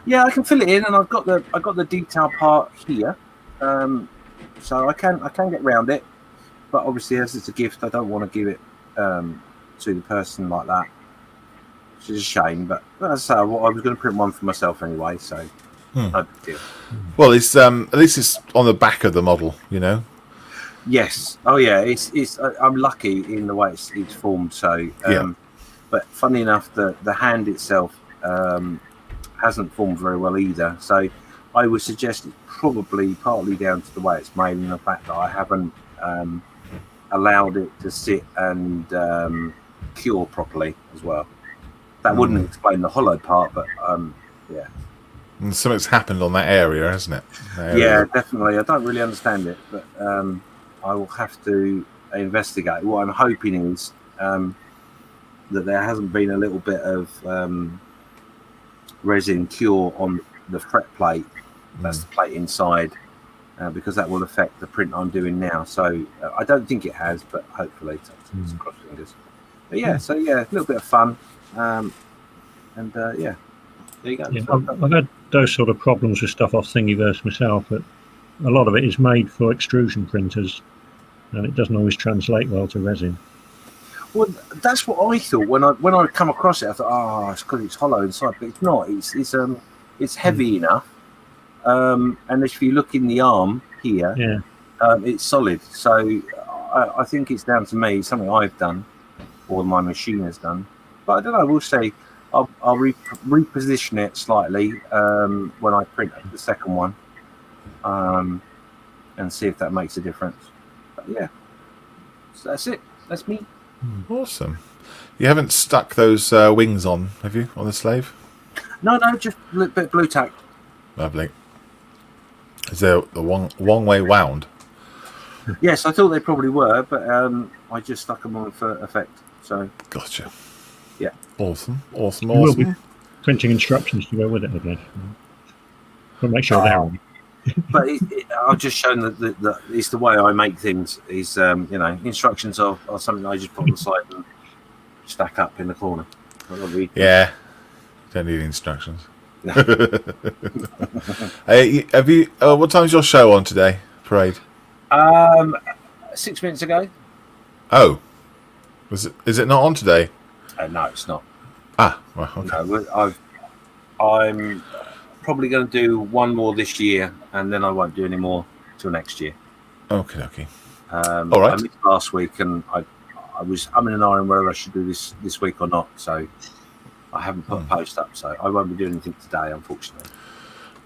[SPEAKER 2] Yeah, I can fill it in, and I've got the detail part here. So I can get round it, but obviously as it's a gift, I don't want to give it to the person like that, which is a shame. But as I say, I was going to print one for myself anyway, so no big deal.
[SPEAKER 1] Well, it's at least it's on the back of the model, you know.
[SPEAKER 2] Yes. Oh yeah. It's. I'm lucky in the way it's formed. So. But funny enough, the hand itself hasn't formed very well either. So I would suggest it's probably partly down to the way it's made and the fact that I haven't allowed it to sit and cure properly as well. That wouldn't explain the hollow part, but yeah.
[SPEAKER 1] And something's happened on that area, hasn't it?
[SPEAKER 2] Yeah, definitely. I don't really understand it, but I will have to investigate. What I'm hoping is that there hasn't been a little bit of resin cure on the fret plate. That's the plate inside, because that will affect the print I'm doing now. So I don't think it has, but hopefully, cross fingers. But yeah, so yeah, a little bit of fun, and yeah, there you go.
[SPEAKER 5] Yeah, I've had those sort of problems with stuff off Thingiverse myself, but a lot of it is made for extrusion printers, and it doesn't always translate well to resin.
[SPEAKER 2] Well, that's what I thought when I come across it. I thought, oh, it's because it's hollow inside, but it's not. It's heavy enough, and if you look in the arm here, it's solid. So I think it's down to me, something I've done, or my machine has done. But I don't know. We'll see. I'll reposition it slightly when I print the second one, and see if that makes a difference. But yeah, so that's it. That's me.
[SPEAKER 1] Awesome. You haven't stuck those wings on, have you, on the slave?
[SPEAKER 2] No, just a little bit of blue tack.
[SPEAKER 1] Lovely. Is there the one way wound?
[SPEAKER 2] Yes, I thought they probably were, but I just stuck them on for effect. So
[SPEAKER 1] Gotcha.
[SPEAKER 2] Yeah.
[SPEAKER 1] Awesome.
[SPEAKER 5] We'll be printing instructions to go with it again. We'll make sure they're on.
[SPEAKER 2] But I've just shown that it's the way I make things. Is instructions are something I just put on the side and stack up in the corner.
[SPEAKER 1] Yeah, don't need instructions. Hey, have you? What time's your show on today? Parade.
[SPEAKER 2] 6 minutes ago.
[SPEAKER 1] Oh, is it not on today?
[SPEAKER 2] No, it's not.
[SPEAKER 1] Ah, well, okay.
[SPEAKER 2] No, I'm probably going to do one more this year, and then I won't do any more till next year.
[SPEAKER 1] Okay.
[SPEAKER 2] All
[SPEAKER 1] right.
[SPEAKER 2] I missed last week, and I'm in an iron whether I should do this week or not. So I haven't put a post up, so I won't be doing anything today, unfortunately.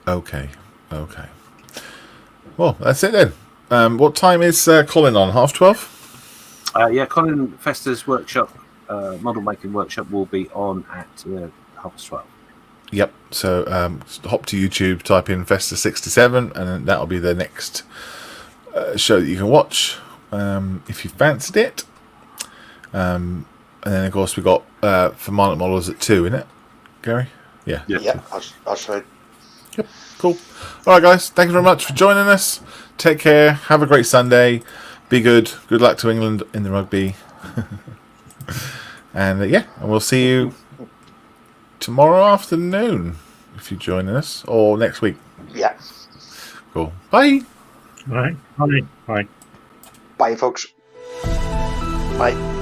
[SPEAKER 1] Okay. Well, that's it then. What time is Colin on? 12:30?
[SPEAKER 2] Yeah, Colin Fester's workshop, model making workshop, will be on at 12:30.
[SPEAKER 1] Yep. So hop to YouTube, type in Festa67, and then that'll be the next show that you can watch if you fancied it. And then of course we got for Minot Models at 2, isn't it, Gary? Yeah.
[SPEAKER 4] Yeah, that's right.
[SPEAKER 1] Yep. Cool. All right, guys. Thank you very much for joining us. Take care. Have a great Sunday. Be good. Good luck to England in the rugby. And and we'll see you tomorrow afternoon if you're joining us, or next week.
[SPEAKER 4] Yeah.
[SPEAKER 1] Cool. Bye.
[SPEAKER 5] All right. Bye.
[SPEAKER 4] Bye, folks. Bye.